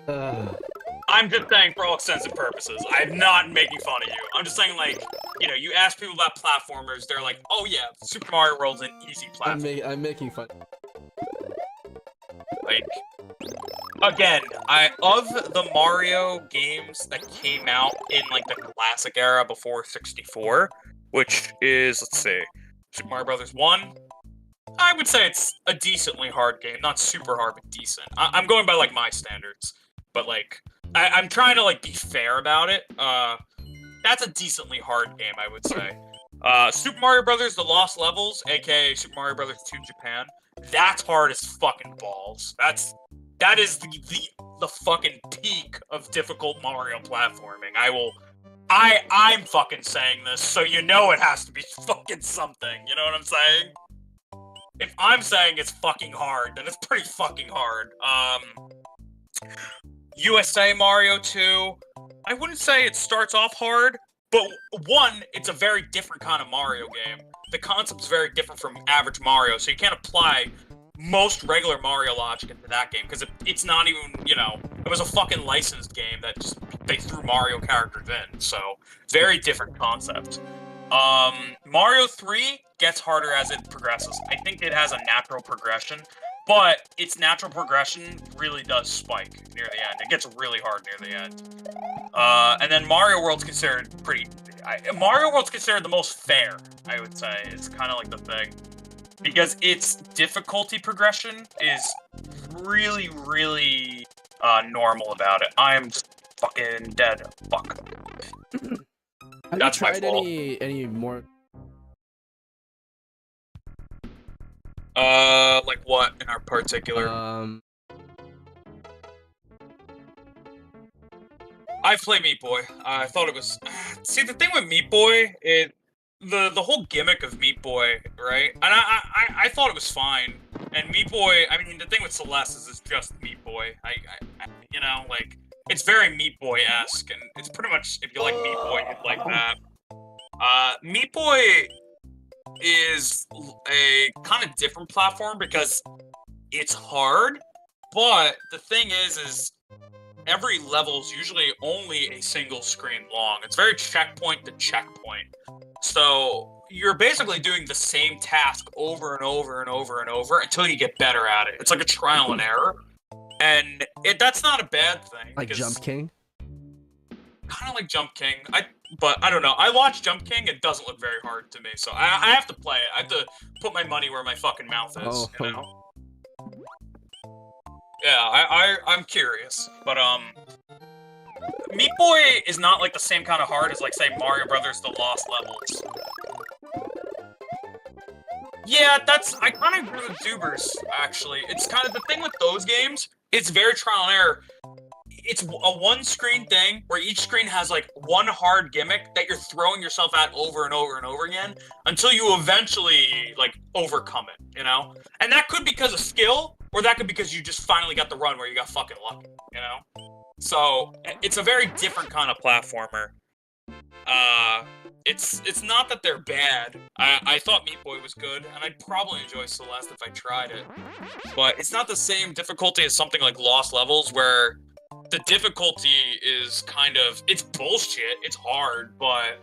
I'm just saying for all extents and purposes. I'm not making fun of you. I'm just saying, like, you know, you ask people about platformers, they're like, oh yeah, Super Mario World's an easy platform. I'm making fun. Like, again, of the Mario games that came out in, like, the classic era before 64, which is, let's see, Super Mario Brothers 1, I would say it's a decently hard game. Not super hard, but decent. I'm going by, like, my standards. But, like, I'm trying to, like, be fair about it. That's a decently hard game, I would say. Super Mario Brothers The Lost Levels, aka Super Mario Brothers 2 Japan, that's hard as fucking balls. That is the fucking peak of difficult Mario platforming. I'm fucking saying this, so you know it has to be fucking something, you know what I'm saying? If I'm saying it's fucking hard, then it's pretty fucking hard. USA Mario 2, I wouldn't say it starts off hard, but one, it's a very different kind of Mario game. The concept's very different from average Mario, so you can't apply most regular Mario logic into that game, because it's not even, you know, it was a fucking licensed game that just, they threw Mario characters in, so very different concept. Mario 3 gets harder as it progresses. I think it has a natural progression, but its natural progression really does spike near the end. It gets really hard near the end. And then Mario World's considered Mario World's considered the most fair, I would say. It's kind of like the thing. Because its difficulty progression is really, really normal about it. I'm fucking dead. Fuck. Have That's you tried my fault. any more? Like what in our particular? I play Meat Boy. I thought it was. See, the thing with Meat Boy, the whole gimmick of Meat Boy, right? And I thought it was fine. And Meat Boy, I mean, the thing with Celeste is it's just Meat Boy. I you know, like, it's very Meat Boy-esque, and it's pretty much, if you like Meat Boy, you'd like that. Meat Boy is a kind of different platform because it's hard, but the thing is every level is usually only a single screen long. It's very checkpoint to checkpoint. So you're basically doing the same task over and over and over and over until you get better at it. It's like a trial and error. And that's not a bad thing. Like Jump King? Kind of like Jump King. But I don't know. I watched Jump King. It doesn't look very hard to me. So I have to play it. I have to put my money where my fucking mouth is, you know? Yeah, I'm curious. But, Meat Boy is not, like, the same kind of hard as, like, say, Mario Brothers The Lost Levels. Yeah, I kind of agree with Dubers, actually. It's kind of the thing with those games, it's very trial and error. It's a one-screen thing where each screen has, like, one hard gimmick that you're throwing yourself at over and over and over again until you eventually, like, overcome it, you know? And that could be because of skill, or that could be because you just finally got the run where you got fucking lucky, you know? So, it's a very different kind of platformer. It's not that they're bad. I thought Meat Boy was good, and I'd probably enjoy Celeste if I tried it. But it's not the same difficulty as something like Lost Levels, where the difficulty is kind of, it's bullshit, it's hard, but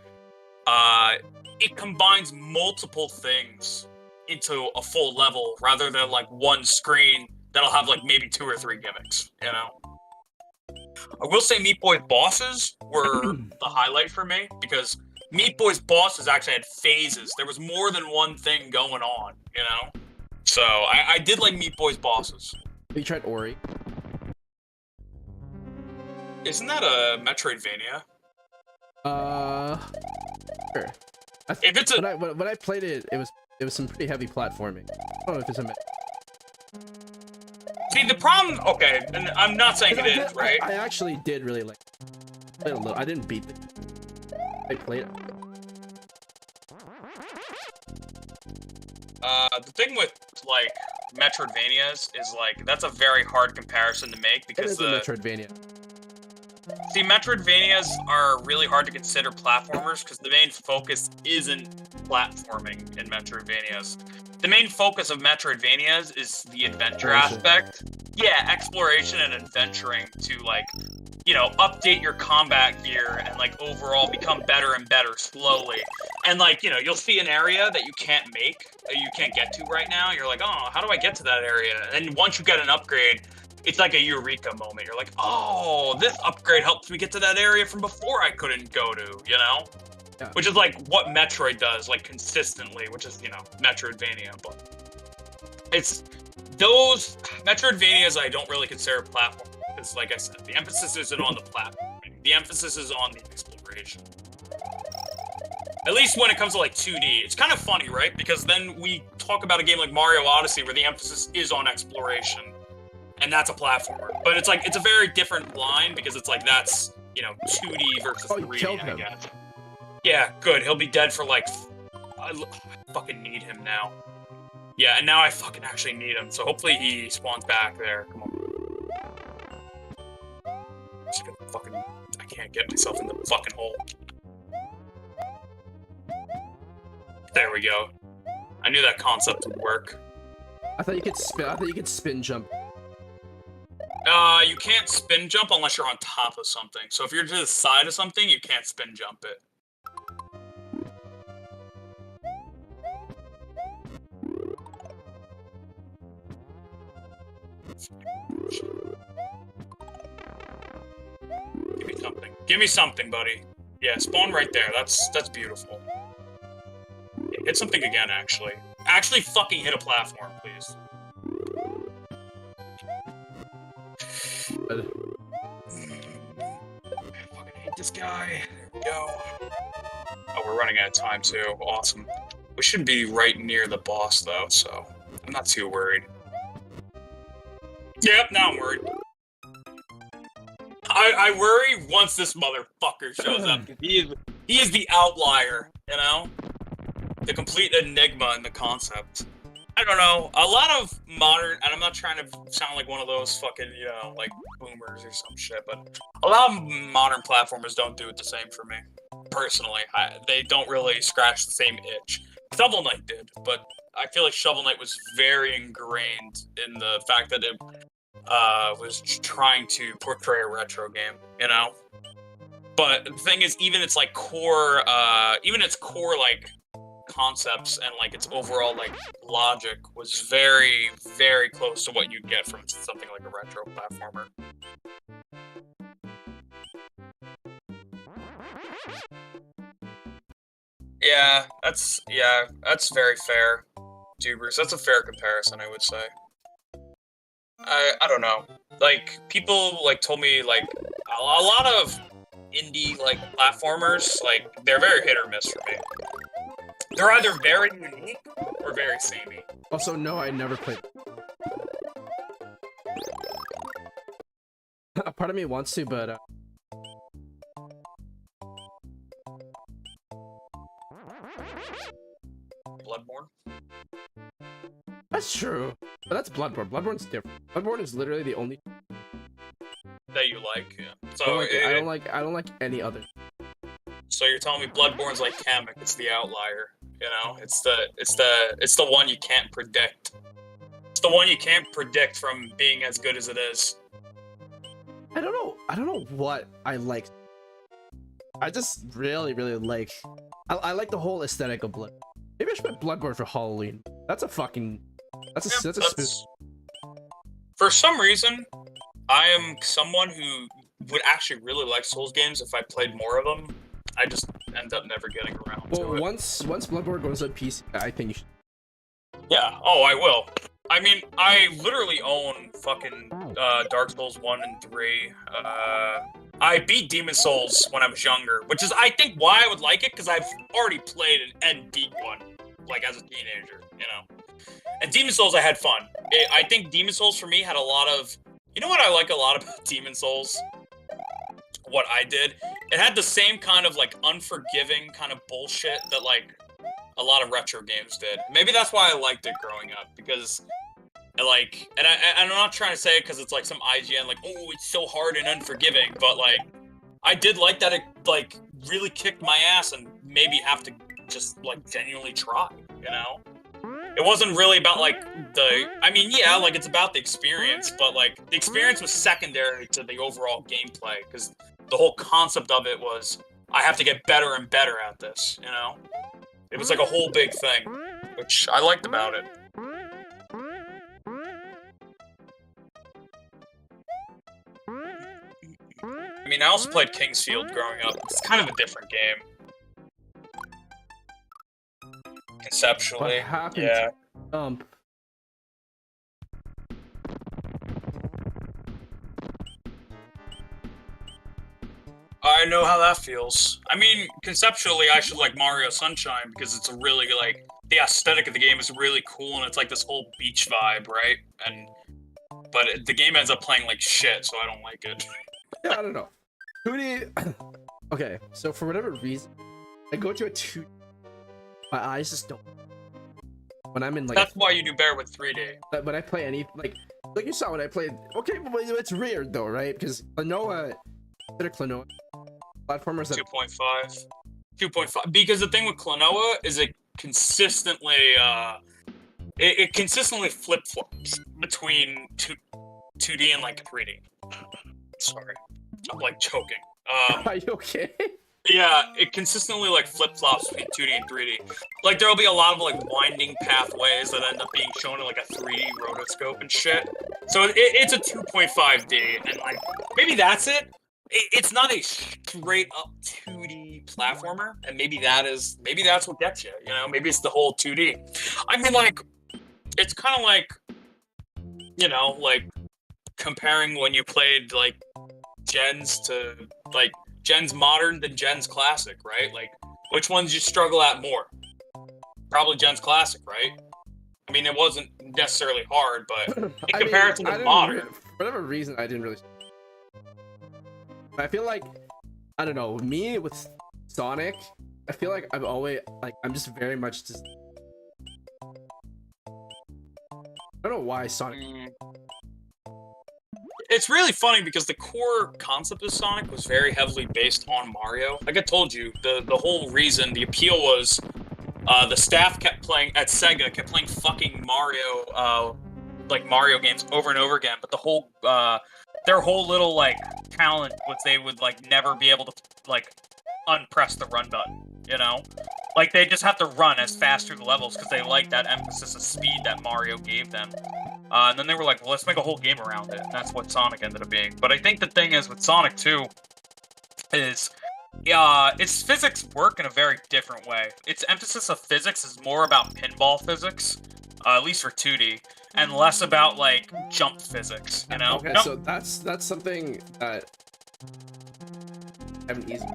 it combines multiple things into a full level rather than like one screen that'll have like maybe 2 or 3 gimmicks, you know? I will say Meat Boy's bosses were the highlight for me because Meat Boy's bosses actually had phases. There was more than one thing going on, you know? So I did like Meat Boy's bosses. Have you tried Ori? Isn't that a Metroidvania? Sure. If it's a when I played it, it was some pretty heavy platforming. I don't know if it's a. See, the problem. Okay, and I'm not saying it is, right? I actually did really like. Played a little. I didn't beat it. I played it. The thing with like Metroidvanias is like that's a very hard comparison to make because it is a Metroidvania. See, Metroidvanias are really hard to consider platformers because the main focus isn't platforming in Metroidvanias. The main focus of Metroidvanias is the adventure aspect. Yeah, exploration and adventuring to, like, you know, update your combat gear and, like, overall become better and better slowly. And, like, you know, you'll see an area that you can't make, you can't get to right now. You're like, oh, how do I get to that area? And once you get an upgrade, it's like a eureka moment. You're like, oh, this upgrade helps me get to that area from before I couldn't go to, you know? Yeah. Which is like what Metroid does, like consistently, which is, you know, Metroidvania. But it's those Metroidvanias I don't really consider platform because, like I said, the emphasis isn't on the platforming. The emphasis is on the exploration. At least when it comes to like 2D. It's kind of funny, right? Because then we talk about a game like Mario Odyssey where the emphasis is on exploration. And that's a platformer. But it's like, it's a very different line because it's like, that's, you know, 2D versus 3D, I guess. Yeah, good. He'll be dead for like, I fucking need him now. Yeah, and now I fucking actually need him. So hopefully he spawns back there. Come on. Just gonna fucking, I can't get myself in the fucking hole. There we go. I knew that concept would work. I thought you could spin jump. You can't spin jump unless you're on top of something. So if you're to the side of something, you can't spin jump it. Give me something. Give me something, buddy. Yeah, spawn right there. That's beautiful. Yeah, hit something again, actually. Actually fucking hit a platform, please. I fucking hate this guy. There we go. Oh, we're running out of time too. Awesome. We should be right near the boss though, so I'm not too worried. Yep, now I'm worried. I worry once this motherfucker shows up. He is the outlier, you know? The complete enigma in the concept. I don't know, a lot of modern, and I'm not trying to sound like one of those fucking, you know, like boomers or some shit, but a lot of modern platformers don't do it the same for me. Personally, they don't really scratch the same itch. Shovel Knight did, but I feel like Shovel Knight was very ingrained in the fact that it was trying to portray a retro game, you know? But the thing is, even its like core, like concepts and like its overall like logic was very, very close to what you'd get from something like a retro platformer. Yeah, that's very fair, Dubers. That's a fair comparison, I would say. I don't know. Like, people like told me like a lot of indie like platformers, like they're very hit or miss for me. They're either very unique or very samey. Also, no, I never played. A part of me wants to, but Bloodborne? That's true. But that's Bloodborne. Bloodborne's different. Bloodborne is literally the only that you like, yeah. So I don't like any other. So you're telling me Bloodborne's like Kamek, it's the outlier, you know? It's the one you can't predict. It's the one you can't predict from being as good as it is. I don't know what I like. I just really like I like the whole aesthetic of Blood. Maybe I should put Bloodborne for Halloween. That's a fucking. That's a For some reason, I am someone who would actually really like Souls games if I played more of them. I just end up never getting around to it. Once Bloodborne goes on PC, I think you should. Yeah. Oh, I will. I mean, I literally own fucking Dark Souls 1 and 3. I beat Demon Souls when I was younger, which is, I think, why I would like it, because I've already played and beat one, like, as a teenager, you know? And Demon Souls, I had fun. I think Demon Souls, for me, had a lot of... You know what I like a lot about Demon Souls? What I did? It had the same kind of, like, unforgiving kind of bullshit that, like, a lot of retro games did. Maybe that's why I liked it growing up, because... Like, and I'm not trying to say it because it's like some IGN, like, oh, it's so hard and unforgiving, but like, I did like that it, like, really kicked my ass and made me have to just, like, genuinely try, you know? It wasn't really about, like, I mean, yeah, like, it's about the experience, but, like, the experience was secondary to the overall gameplay, because the whole concept of it was, I have to get better and better at this, you know? It was like a whole big thing, which I liked about it. I mean, I also played Kingsfield growing up. It's kind of a different game. Conceptually, yeah. I know how that feels. I mean, conceptually, I should like Mario Sunshine because it's a really, like, the aesthetic of the game is really cool and it's like this whole beach vibe, right? But the game ends up playing like shit, so I don't like it. Yeah, I don't know. 2D. Okay, so for whatever reason, I go to a 2D. My eyes just don't. When I'm in like. That's why you do better with 3D. When I play any like you saw when I played. Okay, but it's weird though, right? Because Klonoa, Klonoa platformers. 2.5. 2.5. Because the thing with Klonoa is it consistently it consistently flip flops between 2D and like 3D. Sorry. I'm like choking. Are you okay? Yeah, it consistently like flip-flops between 2D and 3D. Like there'll be a lot of like winding pathways that end up being shown in like a 3D rotoscope and shit. So it's a 2.5D, and like maybe that's it. It's not a straight up 2D platformer, and maybe that's what gets you. You know, maybe it's the whole 2D. I mean, like it's kind of like, you know, like comparing when you played like gens to like gens modern than gens classic, right? Like which ones you struggle at more? Probably gens classic, right? I mean, it wasn't necessarily hard, but in comparison to modern, for whatever reason, I didn't really. I feel like I don't know, me with Sonic, I feel like I'm always like I'm just very much just. I don't know why Sonic. It's really funny because the core concept of Sonic was very heavily based on Mario. Like I told you, the whole reason, the appeal was the staff kept playing, at Sega, kept playing fucking Mario, like Mario games over and over again, but the whole, their whole little, like, talent was they would, like, never be able to, like, unpress the run button, you know? Like, they just have to run as fast through the levels because they like that emphasis of speed that Mario gave them. And then they were like, well, let's make a whole game around it. And that's what Sonic ended up being. But I think the thing is with Sonic 2 is its physics work in a very different way. Its emphasis of physics is more about pinball physics, at least for 2D, and less about, like, jump physics, you know? Okay, so that's something that I haven't easy.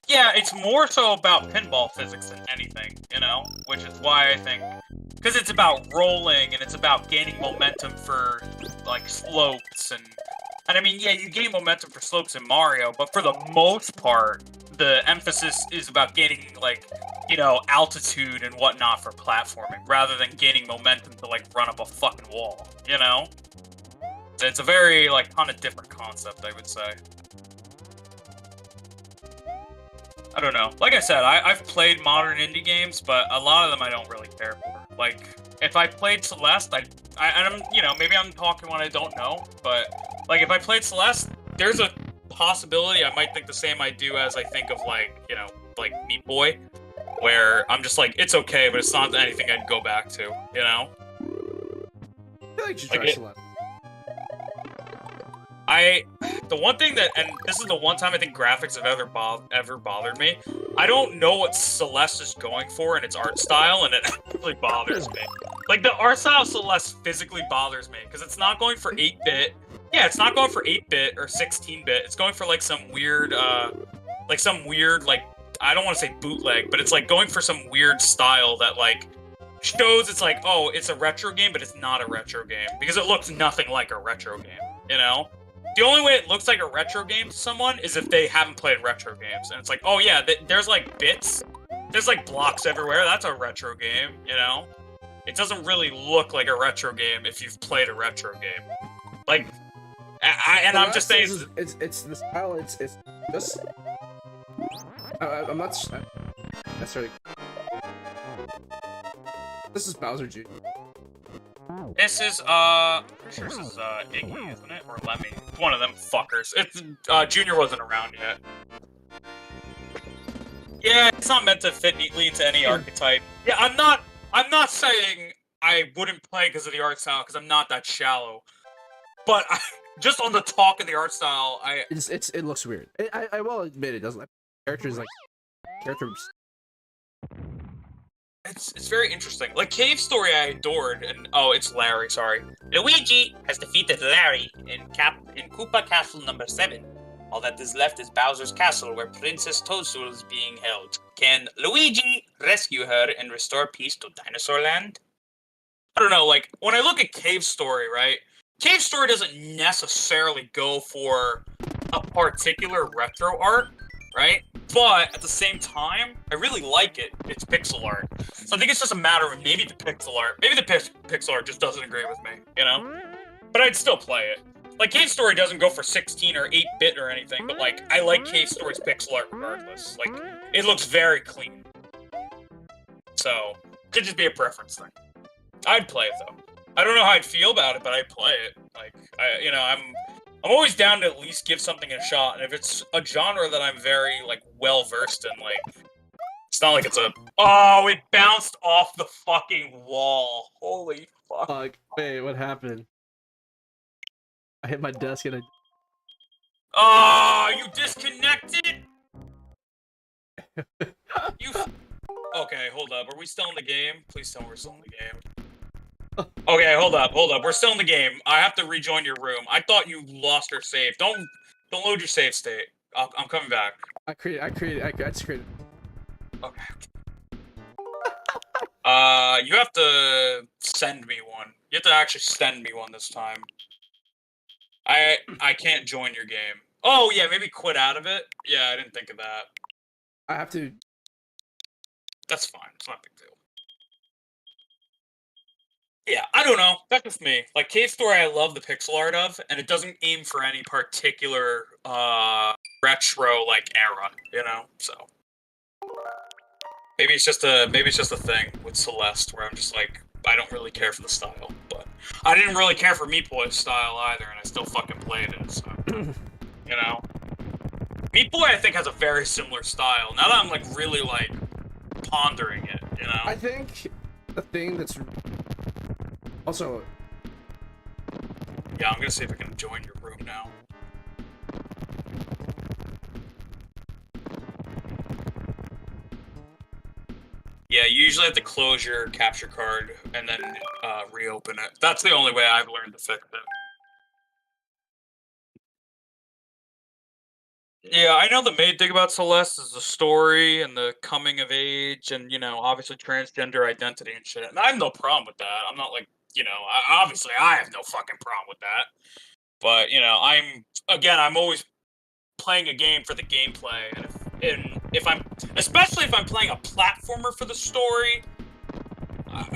Yeah, it's more so about pinball physics than anything, you know? Which is why I think... Because it's about rolling, and it's about gaining momentum for, like, slopes, and I mean, yeah, you gain momentum for slopes in Mario, but for the most part, the emphasis is about gaining, like, you know, altitude and whatnot for platforming, rather than gaining momentum to, like, run up a fucking wall, you know? It's a very, like, kind of different concept, I would say. I don't know. Like I said, I've played modern indie games, but a lot of them I don't really care for. Like, if I played Celeste, I'm, you know, maybe I'm talking when I don't know, but, like, if I played Celeste, there's a possibility I might think the same I do as I think of, like, you know, like, Meat Boy. where I'm just like, it's okay, but it's not anything I'd go back to, you know? I feel like you should try Celeste. The one thing that, and this is the one time I think graphics have ever bothered me, I don't know what Celeste is going for in its art style, and it actually bothers me. Like, the art style of Celeste physically bothers me, because it's not going for 8-bit. Yeah, it's not going for 8-bit or 16-bit. It's going for, like, some weird, like, I don't want to say bootleg, but it's, like, going for some weird style that, like, shows it's like, oh, it's a retro game, but it's not a retro game, because it looks nothing like a retro game, you know? The only way it looks like a retro game to someone is if they haven't played retro games. And it's like, oh yeah, there's like bits, there's like blocks everywhere, that's a retro game, you know? It doesn't really look like a retro game if you've played a retro game. Like, I'm just saying... It's the style, it's just... I'm not necessarily... This is Bowser Jr. This is, pretty sure this is, Iggy, isn't it? Or Lemmy. One of them fuckers. It's, Junior wasn't around yet. Yeah, it's not meant to fit neatly into any archetype. Yeah, I'm not saying I wouldn't play because of the art style, because I'm not that shallow. But, just on the talk of the art style, it looks weird. I will admit it doesn't, like, characters. It's very interesting. Like, Cave Story I adored, and... Oh, it's Larry, sorry. Luigi has defeated Larry in Koopa Castle number 7. All that is left is Bowser's Castle, where Princess Toadstool is being held. Can Luigi rescue her and restore peace to Dinosaur Land? I don't know, like, when I look at Cave Story, right? Cave Story doesn't necessarily go for a particular retro art, right? But at the same time, I really like it. It's pixel art. So I think it's just a matter of maybe the pixel art. Maybe the pixel art just doesn't agree with me, you know? But I'd still play it. Like, Cave Story doesn't go for 16 or 8-bit or anything, but, like, I like Cave Story's pixel art regardless. Like, it looks very clean. So, it could just be a preference thing. I'd play it, though. I don't know how I'd feel about it, but I'd play it. Like, I'm always down to at least give something a shot, and if it's a genre that I'm very, like, well-versed in, like, it's not like it's a... Oh, it bounced off the fucking wall. Holy fuck. Wait, what happened? I hit my desk and I... Oh, you disconnected? You... Okay, hold up. Are we still in the game? Please tell me we're still in the game. Okay, hold up. We're still in the game. I have to rejoin your room. I thought you lost your save. Don't load your save state. I'm coming back. I just created. Okay. You have to send me one. You have to actually send me one this time. I can't join your game. Oh yeah, maybe quit out of it. Yeah, I didn't think of that. I have to. That's fine. It's not a big deal. Yeah, I don't know. That's just me. Like, Cave Story, I love the pixel art of, and it doesn't aim for any particular, retro, like, era, you know? So. Maybe it's just a thing with Celeste, where I'm just like, I don't really care for the style, but I didn't really care for Meat Boy's style either, and I still fucking played it, so, you know? Meat Boy, I think, has a very similar style, now that I'm, like, really, like, pondering it, you know? I think the thing that's... Also... Yeah, I'm gonna see if I can join your room now. Yeah, you usually have to close your capture card and then reopen it. That's the only way I've learned to fix it. Yeah, I know the main thing about Celeste is the story and the coming of age and, you know, obviously transgender identity and shit. And I have no problem with that. I'm not like, you know, obviously I have no fucking problem with that. But, you know, I'm always playing a game for the gameplay. And if I'm, especially if I'm playing a platformer for the story,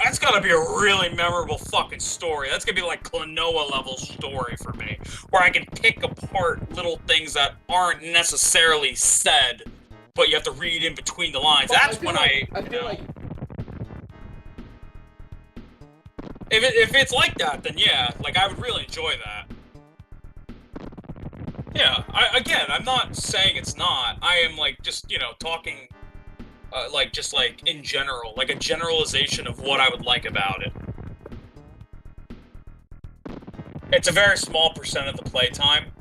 that's gotta be a really memorable fucking story. That's gonna be like Klonoa level story for me, where I can pick apart little things that aren't necessarily said, but you have to read in between the lines. Well, That's when I feel like... If it's like that, then yeah, like I would really enjoy that. Yeah, again, I'm not saying it's not. I am like just, you know, talking like just like in general, like a generalization of what I would like about it. It's a very small percent of the playtime.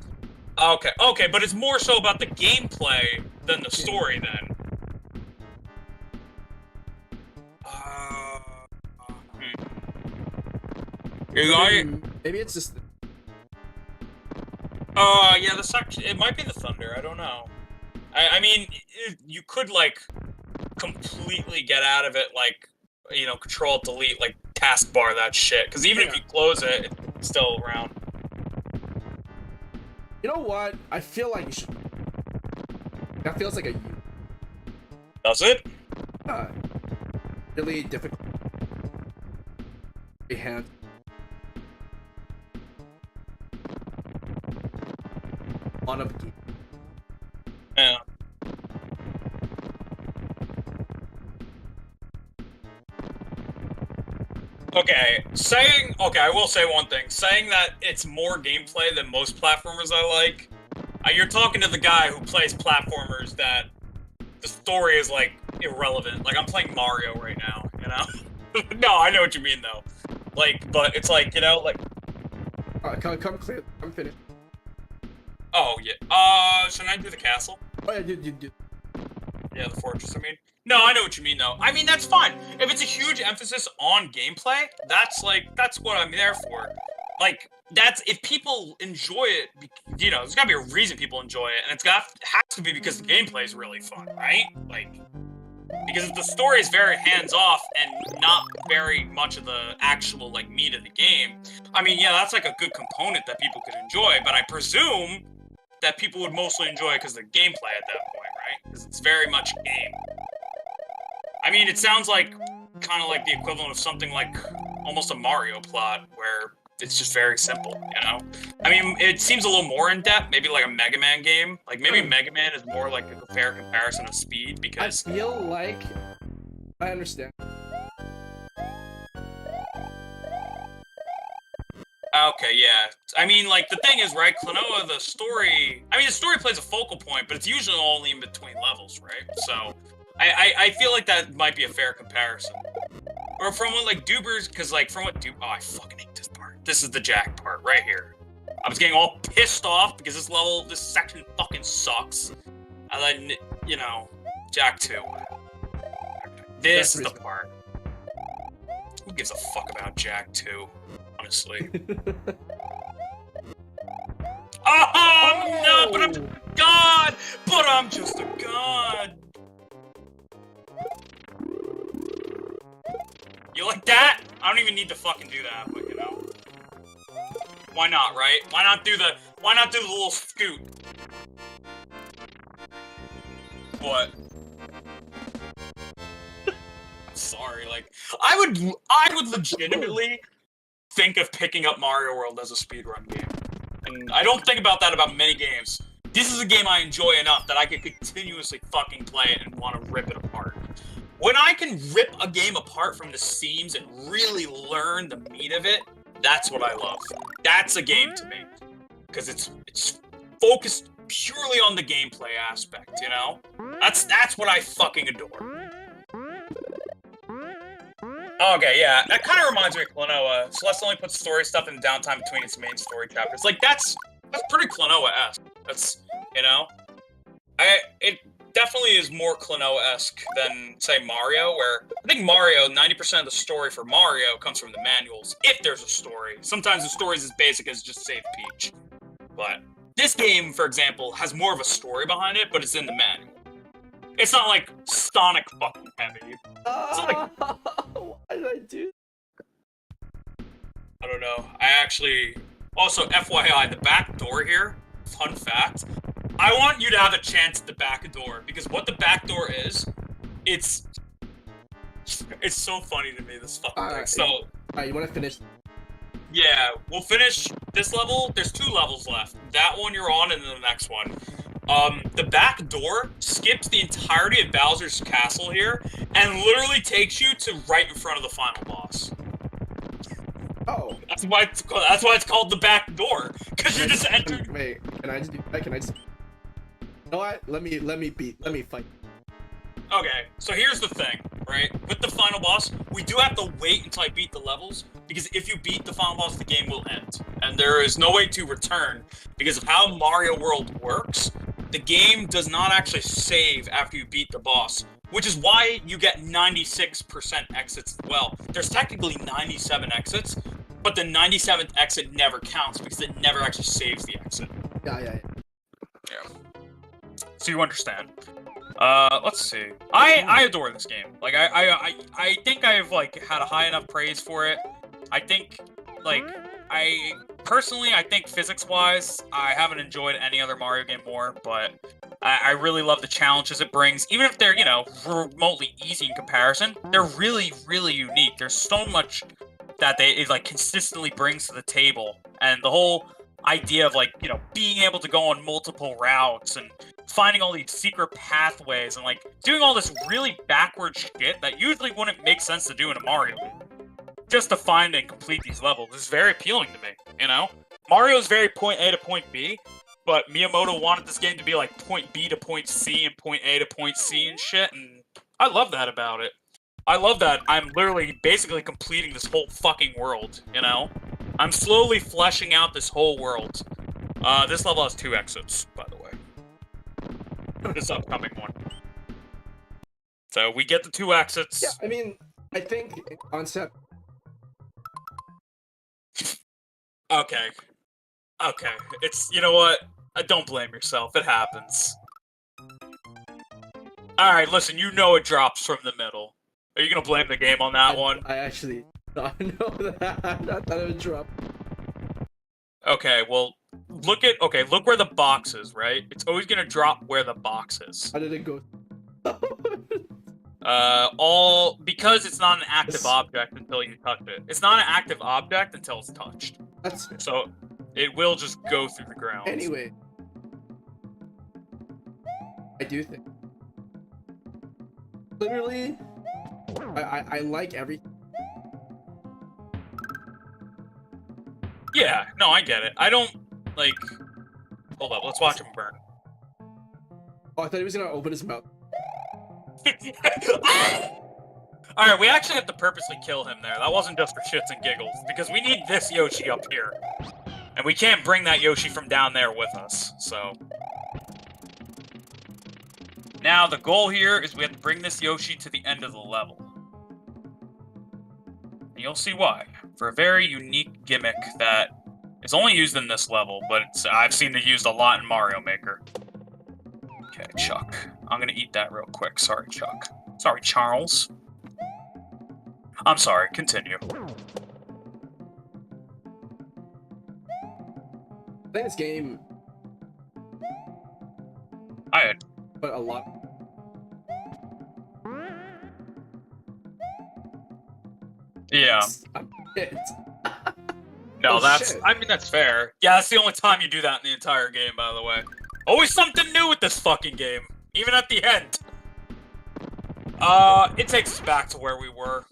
Okay, but it's more so about the gameplay than the story then. You got it? Maybe it's just. Yeah, the section. It might be the thunder. I don't know. I mean, you could like completely get out of it, like Control Delete, like taskbar that shit. Because even if you close it, it's still around. You know what? I feel like you should. That feels like a. Does it? Really difficult. Hand. On a. Yeah. Okay, I will say one thing. Saying that it's more gameplay than most platformers I like, you're talking to the guy who plays platformers that the story is, like, irrelevant. Like, I'm playing Mario right now, you know? No, I know what you mean, though. Like, but it's like, like... Come clear. I'm finished. Oh, yeah. Should I do the castle? Oh, yeah, dude. Yeah, the fortress, I mean. No, I know what you mean, though. I mean, that's fine. If it's a huge emphasis on gameplay, that's what I'm there for. Like, if people enjoy it, there's gotta be a reason people enjoy it, and has to be because the gameplay is really fun, right? Like, because if the story is very hands-off and not very much of the actual, like, meat of the game, I mean, yeah, that's, like, a good component that people could enjoy, but I presume that people would mostly enjoy it because of the gameplay at that point, right? Because it's very much a game. I mean, it sounds like kind of like the equivalent of something like almost a Mario plot, where it's just very simple, I mean, it seems a little more in-depth, maybe like a Mega Man game. Like, maybe Mega Man is more like a fair comparison of Speed, because... I feel like... I understand. Okay, yeah. I mean, like, the thing is, right, Klonoa, the story plays a focal point, but it's usually only in between levels, right? So... I feel like that might be a fair comparison. Or from what, like, Dubers, because, like, from what oh, I fucking hate this part. This is the Jack part, right here. I was getting all pissed off because this section fucking sucks. And then, Jack 2. This is the part. Who gives a fuck about Jack 2, honestly? Oh, no, but I'm just a god! But I'm just a god! You like that? I don't even need to fucking do that, but why not, right? Why not do the little scoot? What? I'm sorry, like, I would legitimately think of picking up Mario World as a speedrun game. And I don't think about that about many games. This is a game I enjoy enough that I could continuously fucking play it and want to rip it apart. When I can rip a game apart from the seams and really learn the meat of it, that's what I love. That's a game to me. Because it's focused purely on the gameplay aspect, That's what I fucking adore. Okay, yeah, that kind of reminds me of Klonoa. Celeste only puts story stuff in the downtime between its main story chapters. Like, that's pretty Klonoa-esque. That's, it definitely is more Klonoa-esque than, say, Mario, where I think Mario, 90% of the story for Mario comes from the manuals, if there's a story. Sometimes the story's as basic as just save Peach. But this game, for example, has more of a story behind it, but it's in the manual. It's not like Sonic fucking heavy. It's not like... Why did I do? I don't know. I actually... Also, FYI, the back door here, fun fact, I want you to have a chance at the back door, because what the back door is, it's so funny to me, this fucking thing. So... Alright, you wanna finish? Yeah, we'll finish this level. There's 2 levels left. That one you're on, and then the next one. The back door skips the entirety of Bowser's castle here, and literally takes you to right in front of the final boss. Oh. That's why it's called the back door, because you're just entering. Wait, can I just do that? Can I just... You know what? Let me fight. Okay, so here's the thing, right? With the final boss, we do have to wait until I beat the levels, because if you beat the final boss, the game will end. And there is no way to return, because of how Mario World works. The game does not actually save after you beat the boss, which is why you get 96% exits as well. There's technically 97 exits, but the 97th exit never counts, because it never actually saves the exit. Yeah. So you understand. Let's see. I adore this game. Like, I think I've, like, had a high enough praise for it. I think, like, personally, I think physics-wise, I haven't enjoyed any other Mario game more, but I really love the challenges it brings. Even if they're, you know, remotely easy in comparison, they're really, really unique. There's so much that it, like, consistently brings to the table. And the whole idea of, like, you know, being able to go on multiple routes and finding all these secret pathways and, like, doing all this really backward shit that usually wouldn't make sense to do in a Mario game. Just to find and complete these levels is very appealing to me, you know? Mario's very point A to point B, but Miyamoto wanted this game to be like point B to point C and point A to point C and shit, and I love that about it. I love that I'm literally basically completing this whole fucking world, you know? I'm slowly fleshing out this whole world. This level has 2 exits, by the way. This upcoming one. So we get the 2 exits. Yeah, I mean, I think in concept. Okay. Okay. It's, you know what? Don't blame yourself. It happens. Alright, listen, you know it drops from the middle. Are you gonna blame the game on that one? I actually don't know that. I thought it would drop. Okay, well, look where the box is, right? It's always gonna drop where the box is. How did it go? Because it's not an active object until you touch it. It's not an active object until it's touched. So, it will just go through the ground. Anyway. I do think. Literally, I like everything. Yeah, no, I get it. I don't, like... Hold up, let's watch him burn. Oh, I thought he was gonna open his mouth. Alright, we actually have to purposely kill him there. That wasn't just for shits and giggles, because we need this Yoshi up here. And we can't bring that Yoshi from down there with us, so... Now, the goal here is we have to bring this Yoshi to the end of the level. And you'll see why. For a very unique gimmick that is only used in this level, but I've seen it used a lot in Mario Maker. Okay, Chuck. I'm gonna eat that real quick. Sorry, Chuck. Sorry, Charles. I'm sorry, continue. I think this game... But a lot... Yeah. No, Oh, that's... shit. I mean, that's fair. Yeah, that's the only time you do that in the entire game, by the way. Always something new with this fucking game. Even at the end. It takes us back to where we were.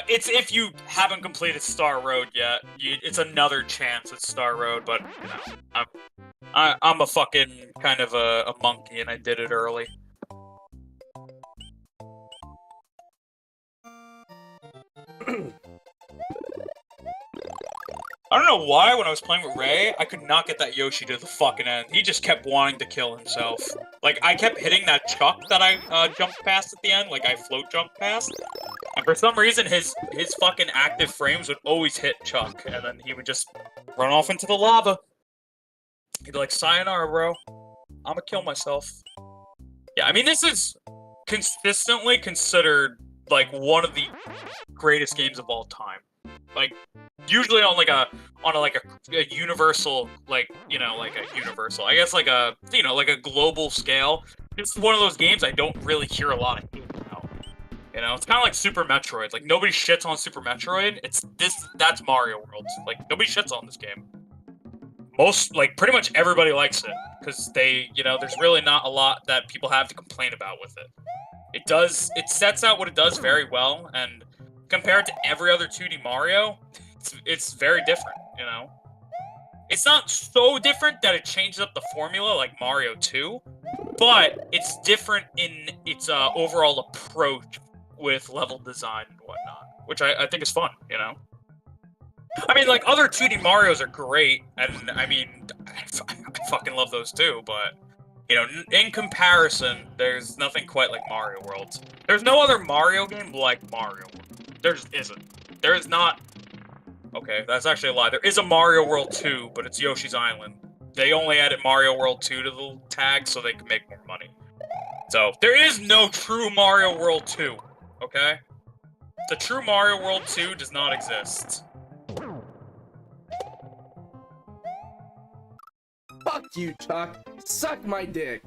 It's if you haven't completed Star Road yet. It's another chance at Star Road, but, you know, I'm a fucking kind of a monkey, and I did it early. I don't know why, when I was playing with Ray, I could not get that Yoshi to the fucking end. He just kept wanting to kill himself. Like, I kept hitting that Chuck that I jumped past at the end, like I float jumped past. And for some reason, his fucking active frames would always hit Chuck, and then he would just run off into the lava. He'd be like, sayonara, bro. I'ma kill myself. Yeah, I mean, this is consistently considered, like, one of the greatest games of all time. Like, usually on a universal, like, you know, like a universal, I guess like a, you know, like a global scale. It's one of those games I don't really hear a lot of hate about. You know, it's kind of like Super Metroid. Like, nobody shits on Super Metroid. That's Mario World. Like, nobody shits on this game. Pretty much everybody likes it. Because you know, there's really not a lot that people have to complain about with it. It sets out what it does very well, and compared to every other 2D Mario, it's very different, you know? It's not so different that it changes up the formula like Mario 2, but it's different in its overall approach with level design and whatnot, which I think is fun, you know? I mean, like, other 2D Marios are great, and, I mean, I fucking love those too, but, you know, in comparison, there's nothing quite like Mario World. There's no other Mario game like Mario World. There just isn't. There is not... Okay, that's actually a lie. There is a Mario World 2, but it's Yoshi's Island. They only added Mario World 2 to the tag so they can make more money. So, there is no true Mario World 2, okay? The true Mario World 2 does not exist. Fuck you, Chuck. Suck my dick.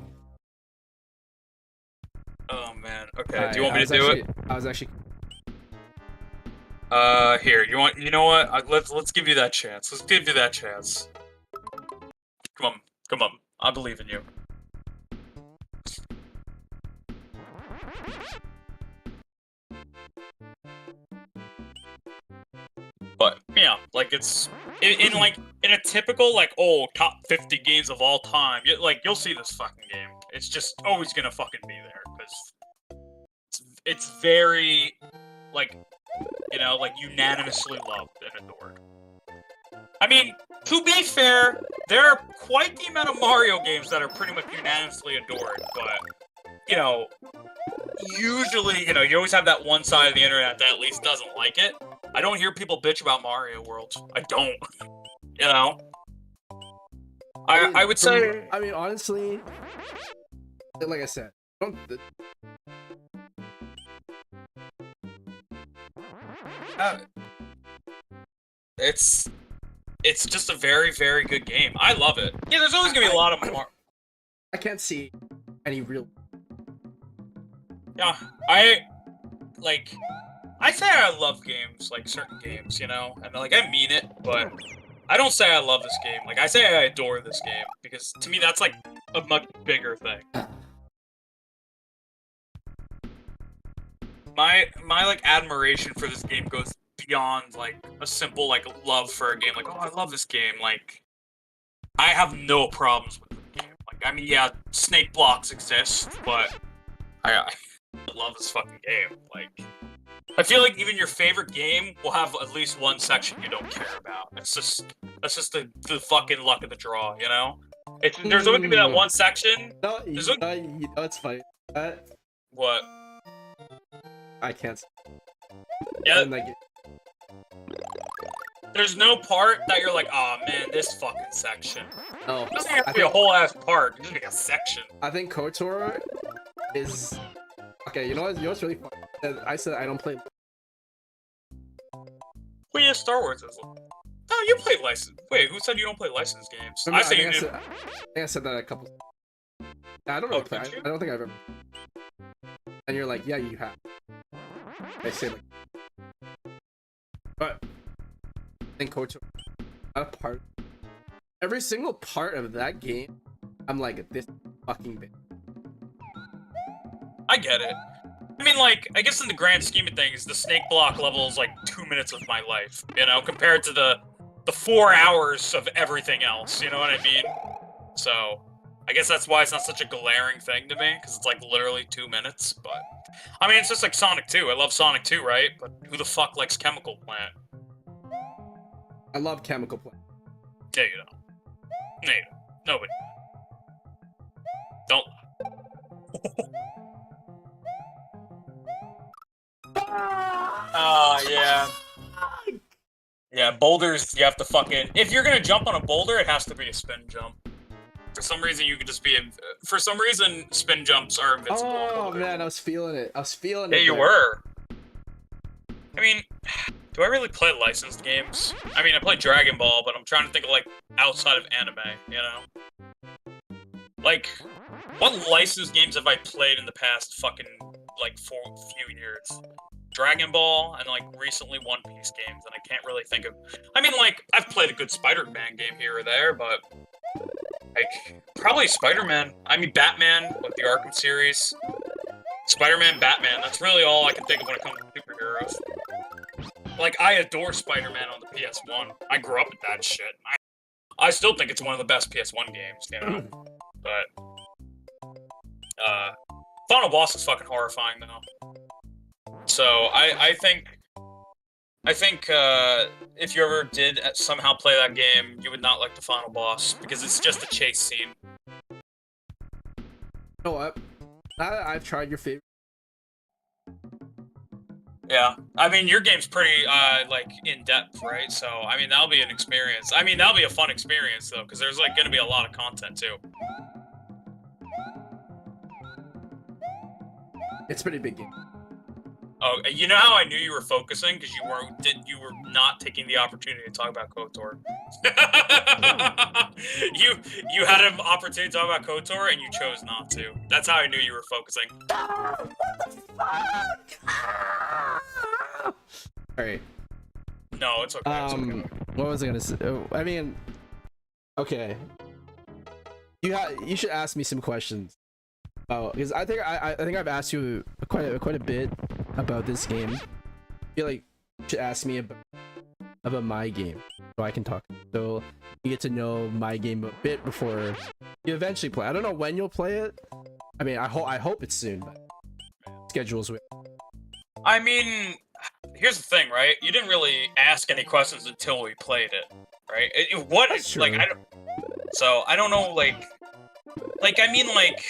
Oh man. Okay. Do you want me to do it? I was actually. Here. You know what? Let's give you that chance. Let's give you that chance. Come on. Come on. I believe in you. But yeah, like it's in a typical like top 50 games of all time. You'll see this fucking game. It's just always gonna fucking be there because it's very like like unanimously loved and adored. I mean, to be fair, there are quite the amount of Mario games that are pretty much unanimously adored, but usually, you always have that one side of the internet that at least doesn't like it. I don't hear people bitch about Mario World. I don't. I would say... I mean, honestly, like I said, it's just a very, very good game. I love it. Yeah, there's always gonna be a lot of more. I can't see any real... Yeah, I say I love games, like certain games, and like I mean it, but I don't say I love this game. Like I say I adore this game because to me that's like a much bigger thing. My like admiration for this game goes beyond like a simple like love for a game. Like, oh, I love this game. Like, I have no problems with the game. Like, I mean, yeah, snake blocks exist, but I love this fucking game. Like, I feel like even your favorite game will have at least one section you don't care about. That's just the fucking luck of the draw, There's always gonna be that one section. No, it's funny. What? I can't. Yeah. There's no part that you're like, oh man, this fucking section. No. It doesn't have to be a whole ass part. It just be a section. I think KOTOR is... Okay, you know what's really fun? I said I don't play... Well, yeah, Star Wars is... Oh, you play licensed... Wait, who said you don't play licensed games? I said you do. I think I said that a couple... I don't know. I don't think I've ever... And you're like, yeah, you have. I say like... But... I think KOTOR... Not a part... Every single part of that game, I'm like, this fucking bit. I get it. I mean, like, I guess in the grand scheme of things, the snake block level is like 2 minutes of my life, compared to the 4 hours of everything else, you know what I mean? So, I guess that's why it's not such a glaring thing to me, because it's like literally 2 minutes, but... I mean, it's just like Sonic 2. I love Sonic 2, right? But who the fuck likes Chemical Plant? I love Chemical Plant. Yeah, you don't. No, you don't. Nobody. Don't. Yeah. Yeah, boulders, you have to fucking... If you're gonna jump on a boulder, it has to be a spin jump. For some reason, you could just be... For some reason, spin jumps are invincible. Oh, man, I was feeling it. Yeah, you were. I mean, do I really play licensed games? I mean, I play Dragon Ball, but I'm trying to think of, like, outside of anime, Like, what licensed games have I played in the past fucking, like, few years? Dragon Ball, and, like, recently One Piece games, and I can't really think of... I mean, like, I've played a good Spider-Man game here or there, but... Like, probably Spider-Man. I mean, Batman, with the Arkham series. Spider-Man, Batman, that's really all I can think of when it comes to superheroes. Like, I adore Spider-Man on the PS1. I grew up with that shit. I still think it's one of the best PS1 games, you know. But final boss is fucking horrifying though. So I think if you ever did somehow play that game, you would not like the final boss because it's just a chase scene. You know what? I've tried your favorite. Yeah, I mean your game's pretty like in depth, right? So I mean that'll be an experience. I mean that'll be a fun experience though, because there's like gonna be a lot of content too. It's a pretty big game. Oh, you know how I knew you were focusing because you were not taking the opportunity to talk about KOTOR. you had an opportunity to talk about KOTOR and you chose not to. That's how I knew you were focusing. All right. No, it's okay. It's okay. What was I gonna say? Oh, I mean, okay. You should ask me some questions. Oh, because I think I've asked you quite a bit about this game. I feel like you should ask me about my game so I can talk. So you get to know my game a bit before you eventually play. I don't know when you'll play it. I mean, I hope it's soon. But schedule's with. I mean, here's the thing, right? You didn't really ask any questions until we played it, right? That's true. Like I don't know, like I mean, like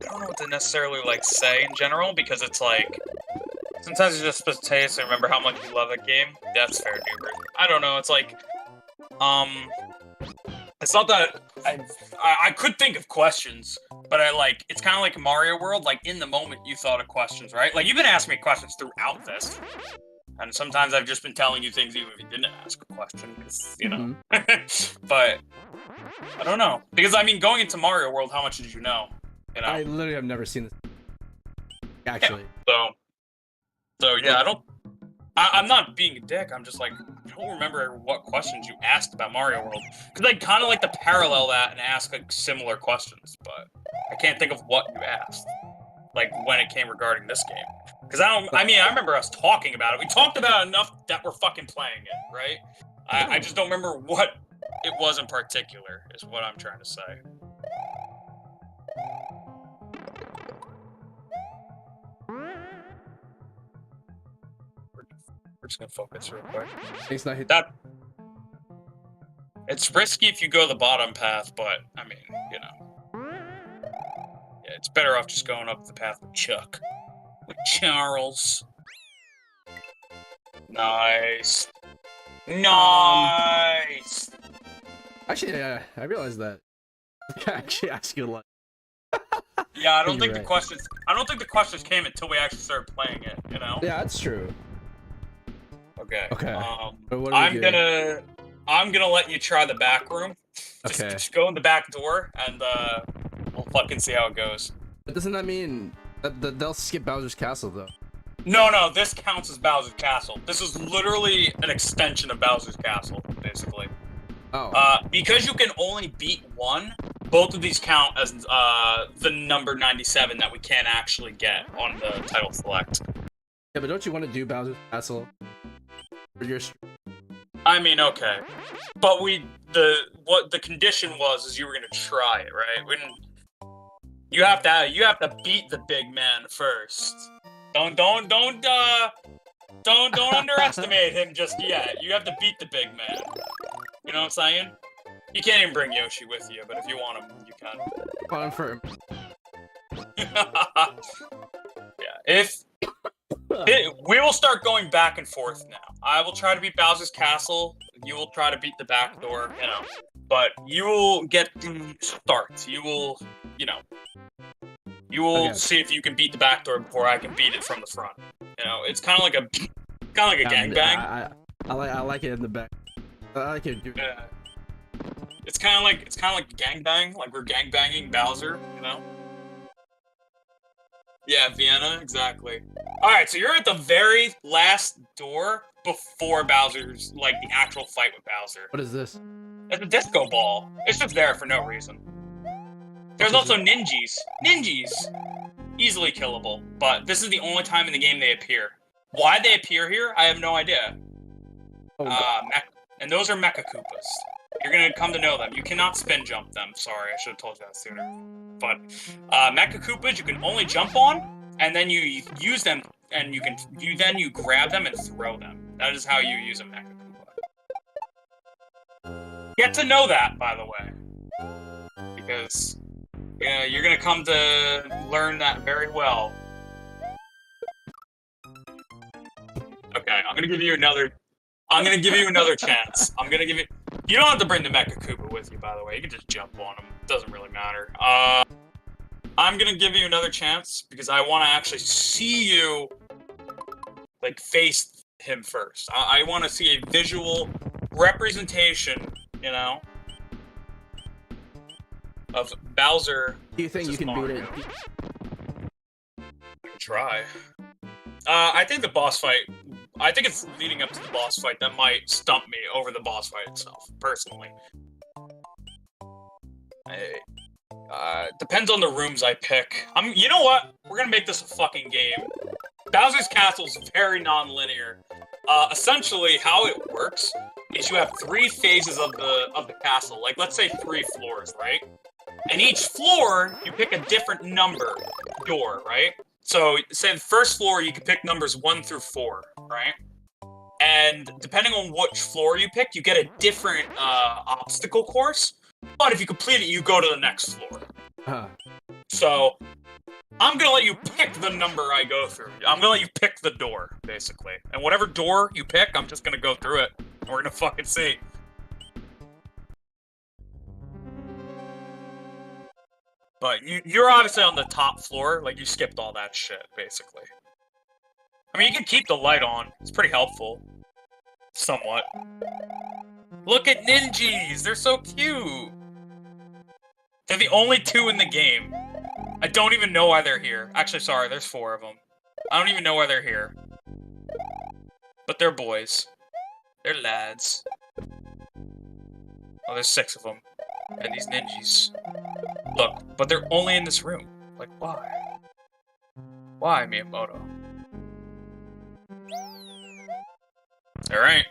I don't know what to necessarily like say in general because it's like sometimes it's just supposed to taste and remember how much you love that game. That's fair, dude. I don't know. It's like it's not that I could think of questions, but it's kind of like Mario World. Like in the moment, you thought of questions, right? Like you've been asking me questions throughout this, and sometimes I've just been telling you things even if you didn't ask a question, because you know. But I don't know because I mean, going into Mario World, how much did you know? You know? I literally have never seen this. Actually. Yeah, so yeah, I'm not being a dick. I'm just like, I don't remember what questions you asked about Mario World. Because I kind of like to parallel that and ask like similar questions, but I can't think of what you asked. Like when it came regarding this game. Because I remember us talking about it. We talked about it enough that we're fucking playing it, right? I just don't remember what it was in particular, is what I'm trying to say. We're just gonna focus real quick. It's not hit that. It's risky if you go the bottom path, but I mean, you know, yeah, it's better off just going up the path with Chuck, with Charles. Nice, nice. Actually, yeah, I realized that. I can actually ask you a lot. Yeah, I don't think the questions. I don't think the questions came until we actually started playing it. You know. Yeah, that's true. Okay. Okay. I'm gonna let you try the back room. Okay. Just go in the back door and we'll fucking see how it goes. But doesn't that mean that they'll skip Bowser's Castle though? No, this counts as Bowser's Castle. This is literally an extension of Bowser's Castle, basically. Oh. Because you can only beat one, both of these count as the number 97 that we can't actually get on the title select. Yeah, but don't you want to do Bowser's Castle? For your... I mean, okay, but what the condition was is you were gonna try it, right? You have to beat the big man first. Don't underestimate him just yet. You have to beat the big man. You know what I'm saying? You can't even bring Yoshi with you, but if you want him, you can. Want him for him. Yeah, we will start going back and forth now. I will try to beat Bowser's Castle. You will try to beat the back door, you know. But you will get the start. You will, you know. You will see if you can beat the back door before I can beat it from the front. You know, it's kind of like a gangbang. I like it in the back. I like it. Yeah. It's kind of like a gangbang. Like we're gangbanging Bowser, you know. Yeah, Vienna, exactly. Alright, so you're at the very last door before Bowser's, like, the actual fight with Bowser. What is this? It's a disco ball. It's just there for no reason. There's also ninjas. Ninjas! Easily killable, but this is the only time in the game they appear. Why they appear here, I have no idea. Oh, And those are Mecha Koopas. You're gonna come to know them. You cannot spin jump them. Sorry, I should have told you that sooner. But Mecha Koopas you can only jump on, and then you use them, and you grab them and throw them. That is how you use a Mecha Koopa. Get to know that, by the way, because you're gonna come to learn that very well. Okay, I'm gonna give you another chance. You don't have to bring the Mecha Koopa with you, by the way. You can just jump on him. It doesn't really matter. I'm gonna give you another chance because I want to actually see you, like, face him first. I want to see a visual representation, you know, of Bowser. Do you think you can Mario. beat it? I can try. I think the boss fight. I think it's leading up to the boss fight that might stump me over the boss fight itself, personally. Depends on the rooms I pick. You know what? We're gonna make this a fucking game. Bowser's Castle is very non-linear. Essentially, how it works is you have 3 phases of the castle. Like, let's say 3 floors, right? And each floor, you pick a different number door, right? So, say the first floor, you can pick numbers 1 through 4, right? And depending on which floor you pick, you get a different obstacle course. But if you complete it, you go to the next floor. So, I'm gonna let you pick the number I go through. I'm gonna let you pick the door, basically. And whatever door you pick, I'm just gonna go through it. And we're gonna fucking see. But you're obviously on the top floor, like you skipped all that shit, basically. I mean, you can keep the light on. It's pretty helpful. Somewhat. Look at Ninjas! They're so cute! They're the only 2 in the game. I don't even know why they're here. Actually, sorry, there's 4 of them. I don't even know why they're here. But they're boys. They're lads. Oh, there's 6 of them. And these ninjas. Look, but they're only in this room. Like, why? Why, Miyamoto? Alright.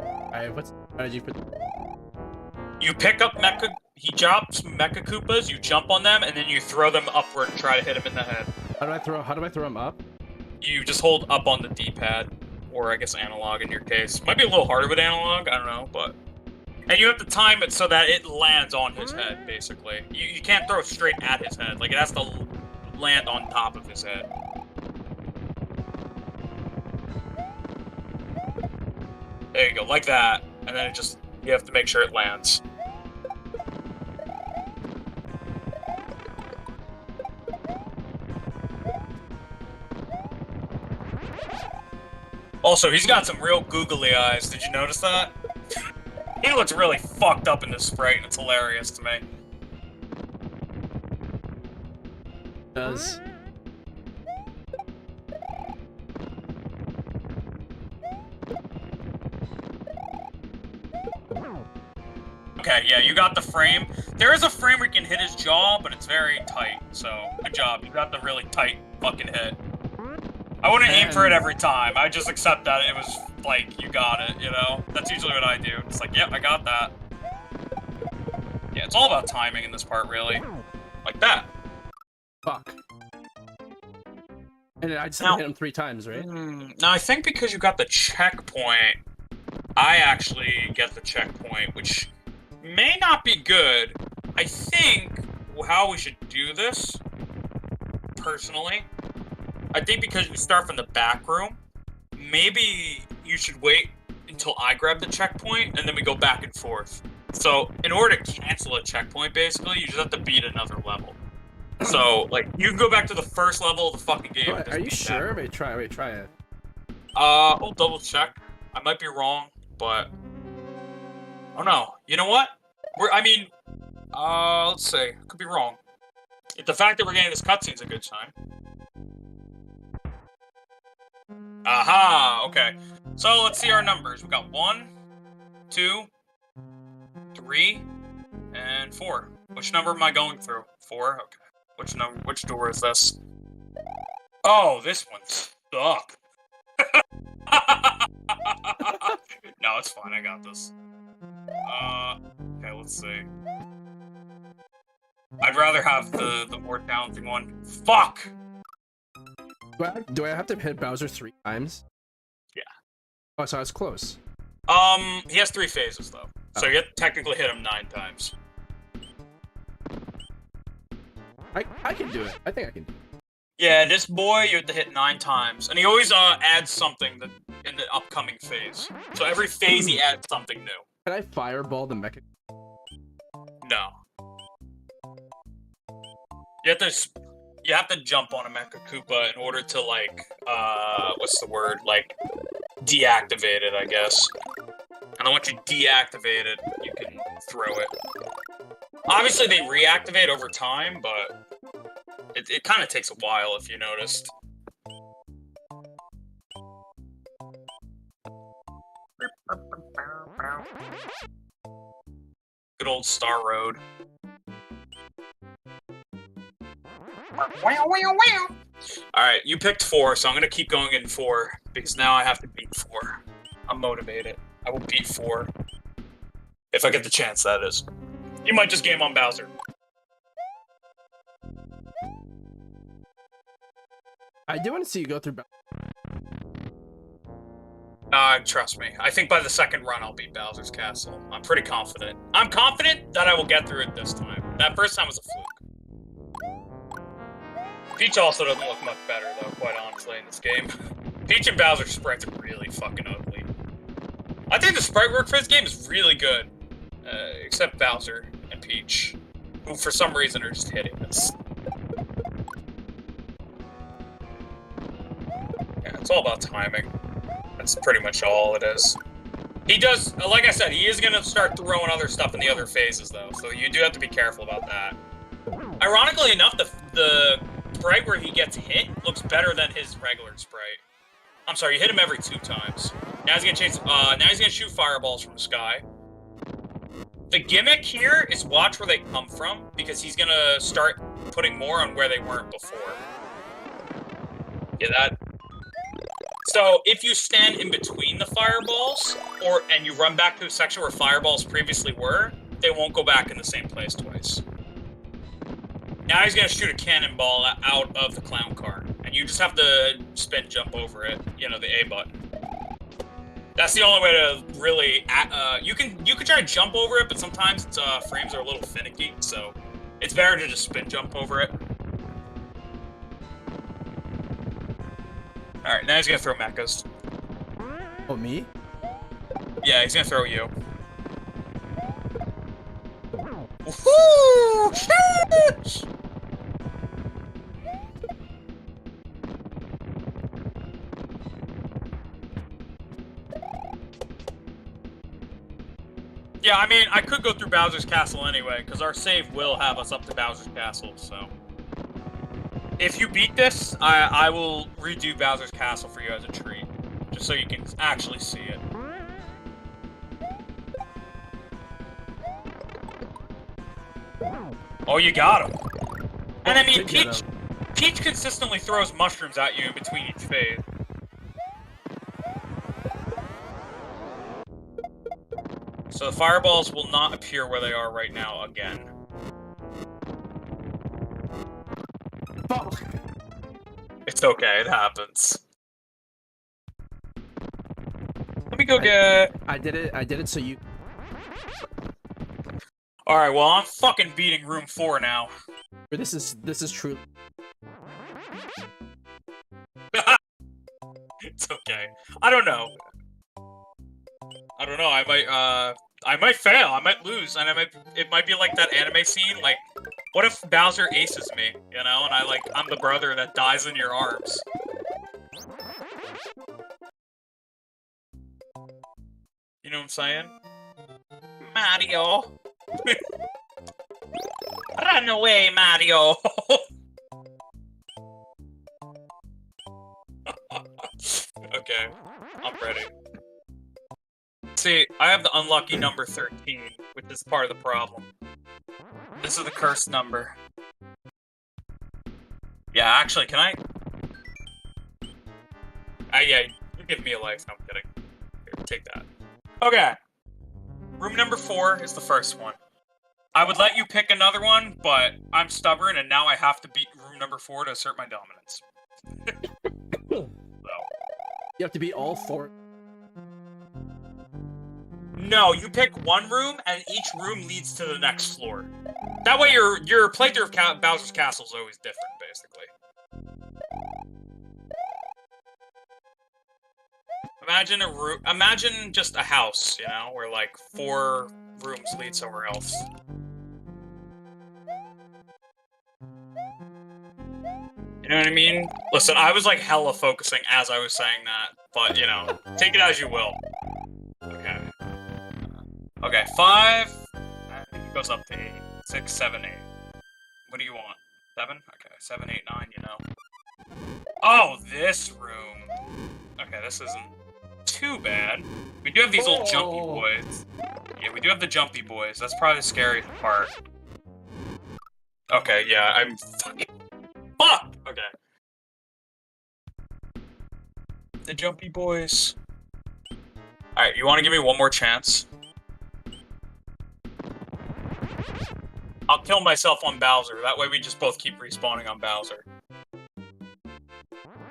Alright, what's the strategy for... You pick up Mecha... He drops Mecha Koopas, you jump on them, and then you throw them upward and try to hit him in the head. How do I throw him up? You just hold up on the D-pad. Or I guess analog in your case. Might be a little harder with analog, I don't know, but... And you have to time it so that it lands on his head, basically. You can't throw it straight at his head. Like, it has to land on top of his head. There you go, like that. And then you have to make sure it lands. Also, he's got some real googly eyes. Did you notice that? He looks really fucked up in this sprite, and it's hilarious to me. Does. Okay, yeah, you got the frame. There is a frame where you can hit his jaw, but it's very tight, so good job. You got the really tight fucking hit. I wouldn't aim for it every time. I just accept that it was, like, you got it, you know? That's usually what I do. It's like, yep, I got that. Yeah, it's all about timing in this part, really. Like that. Fuck. And I just hit him 3 times, right? Now, I think because you got the checkpoint, I actually get the checkpoint, which may not be good. I think how we should do this, personally, I think because you start from the back room, maybe you should wait until I grab the checkpoint, and then we go back and forth. So, in order to cancel a checkpoint, basically, you just have to beat another level. So, like, you can go back to the first level of the fucking game. Wait, are you sure? Wait, try it. I'll double check. I might be wrong, but... Oh no. You know what? Let's see. I could be wrong. The fact that we're getting this cutscene's a good sign. Aha! Okay. So, let's see our numbers. We got 1, 2, 3, and 4. Which number am I going through? 4? Okay. Which door is this? Oh, this one sucks. No, it's fine. I got this. Okay, let's see. I'd rather have the more challenging one. Fuck! Do I have to hit Bowser 3 times? Yeah. Oh, so I was close. He has 3 phases, though. So you technically hit him 9 times. I can do it. I think I can do it. Yeah, this boy, you have to hit 9 times. And he always adds something in the upcoming phase. So every phase he adds something new. Can I fireball the mecha? No. You have to jump on a Mecha Koopa in order to, like, what's the word? Like, deactivate it, I guess. And then once you deactivate it, you can throw it. Obviously, they reactivate over time, but it kind of takes a while, if you noticed. Good old Star Road. Alright, you picked 4, so I'm gonna keep going in 4, because now I have to beat 4. I'm motivated. I will beat 4. If I get the chance, that is. You might just game on Bowser. I do want to see you go through Trust me. I think by the second run, I'll beat Bowser's Castle. I'm pretty confident. I'm confident that I will get through it this time. That first time was a fluke. Peach also doesn't look much better, though, quite honestly, in this game. Peach and Bowser's sprites are really fucking ugly. I think the sprite work for this game is really good. Except Bowser and Peach, who for some reason are just hitting this. Yeah, it's all about timing. That's pretty much all it is. He does, like I said, he is going to start throwing other stuff in the other phases, though, so you do have to be careful about that. Ironically enough, the sprite where he gets hit looks better than his regular sprite. I'm sorry, you hit him every 2 times. Now he's gonna shoot fireballs from the sky. The gimmick here is watch where they come from, because he's gonna start putting more on where they weren't before. Get that? So if you stand in between the fireballs, and you run back to a section where fireballs previously were, they won't go back in the same place twice. Now he's gonna shoot a cannonball out of the clown car, and you just have to spin jump over it, you know, the A button. That's the only way to really, you can try to jump over it, but sometimes its frames are a little finicky, so it's better to just spin jump over it. Alright, now he's gonna throw mechas. Oh, me? Yeah, he's gonna throw you. Woohoo! Sheesh! Yeah, I mean, I could go through Bowser's Castle anyway, because our save will have us up to Bowser's Castle, so... If you beat this, I will redo Bowser's Castle for you as a treat, just so you can actually see it. Oh, you got him. And I mean, Peach consistently throws mushrooms at you in between each phase. So the fireballs will not appear where they are right now again. Fuck. It's okay, it happens. Let me go get... I did it so you... Alright, well, I'm fucking beating room 4 now. This is true. It's okay. I don't know. I might fail, I might lose, and it might be like that anime scene, like, what if Bowser aces me, you know, and I'm the brother that dies in your arms. You know what I'm saying? Mario! Run away, Mario! Okay, I'm ready. See, I have the unlucky number 13, which is part of the problem. This is the cursed number. Yeah, actually, can I? Yeah, you give me a life, no, I'm kidding. take that. Okay. Room number 4 is the first one. I would let you pick another one, but I'm stubborn, and now I have to beat room number 4 to assert my dominance. So. You have to beat all 4. No, you pick one room, and each room leads to the next floor. That way, your playthrough of Bowser's Castle is always different, basically. Imagine just a house, you know, where like 4 rooms lead somewhere else. You know what I mean? Listen, I was like hella focusing as I was saying that, but you know, take it as you will. Okay. Okay, 5. I think it goes up to 8. 6, 7, 8. What do you want? 7? Okay, 7, 8, 9, you know. Oh, this room. Okay, this isn't too bad. We do have these old jumpy boys. Yeah, we do have the jumpy boys. That's probably the scariest part. Okay, yeah, I'm fucking... Fuck! Okay. The jumpy boys. Alright, you want to give me one more chance? I'll kill myself on Bowser. That way we just both keep respawning on Bowser.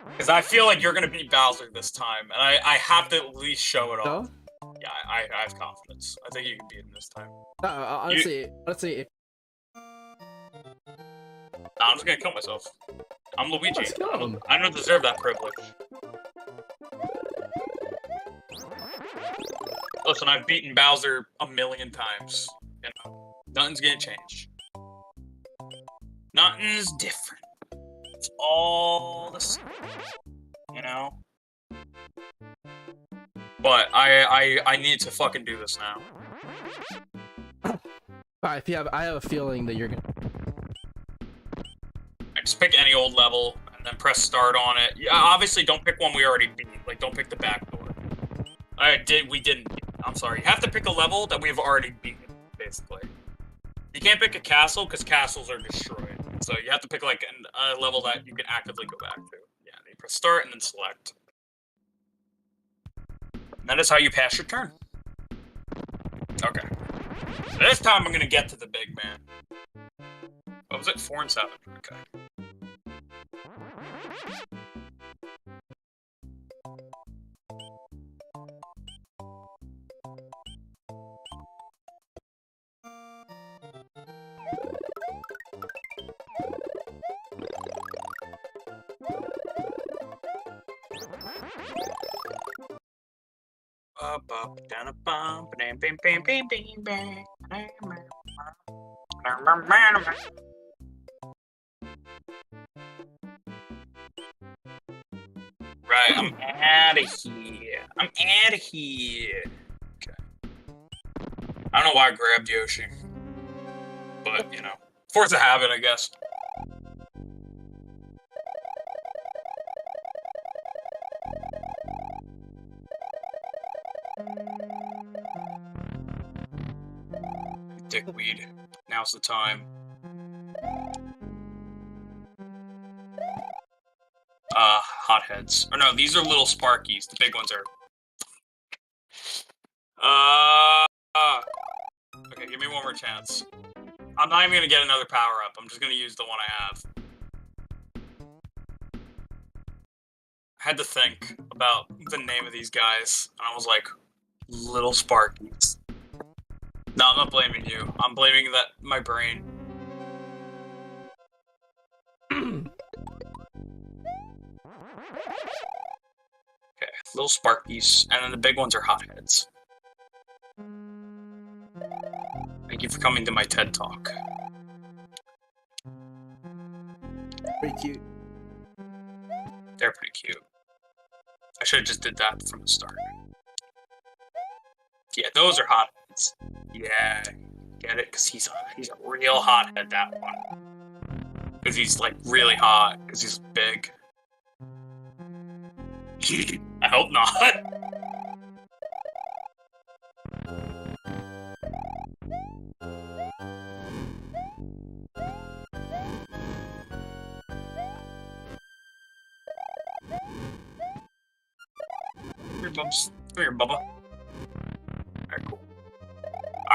Because I feel like you're going to beat Bowser this time, and I have to at least show it off. Yeah, I have confidence. I think you can beat him this time. Honestly, if... I'm just going to kill myself. I'm Luigi. Let's kill him. I don't deserve that privilege. Listen, I've beaten Bowser a million times. You know, nothing's gonna change. Nothing's different. It's all the same. You know? But I need to fucking do this now. Alright, I have a feeling that you're gonna... I just pick any old level, and then press start on it. Yeah, obviously don't pick one we already beat. Like, don't pick the back door. We didn't beat it. I'm sorry. You have to pick a level that we've already beaten, basically. You can't pick a castle, because castles are destroyed. So you have to pick, like, a level that you can actively go back to. Yeah, you press start and then select. And that is how you pass your turn. Okay. This time I'm gonna get to the big man. What was it? 4 and 7. Okay. Right, I'm out of here. I'm out of here. Okay. I don't know why I grabbed Yoshi. But, you know, force a habit, I guess. Dickweed. Now's the time. Hotheads. Or no, these are little Sparkies. The big ones are... Okay, give me one more chance. I'm not even gonna get another power-up. I'm just gonna use the one I have. I had to think about the name of these guys. And I was like, little Sparkies. No, I'm not blaming you. I'm blaming my brain. Okay, little Sparkies, and then the big ones are hotheads. Thank you for coming to my TED Talk. Pretty cute. They're pretty cute. I should have just did that from the start. Yeah, those are hotheads. Yeah, get it? Because he's a real hothead, that one. Because he's, like, really hot. Because he's big. I hope not. Come here, Bubs. Come here, Bubba.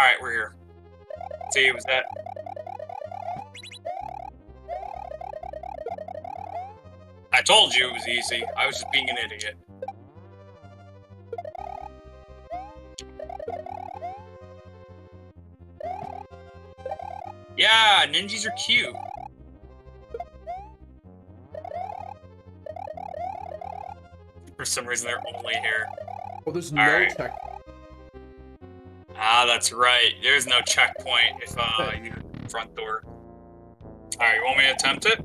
Alright, we're here. See, was that... I told you it was easy. I was just being an idiot. Yeah, ninjas are cute. For some reason, they're only here. Well, there's no check. Ah, that's right. There's no checkpoint if you front door. Alright, you want me to attempt it?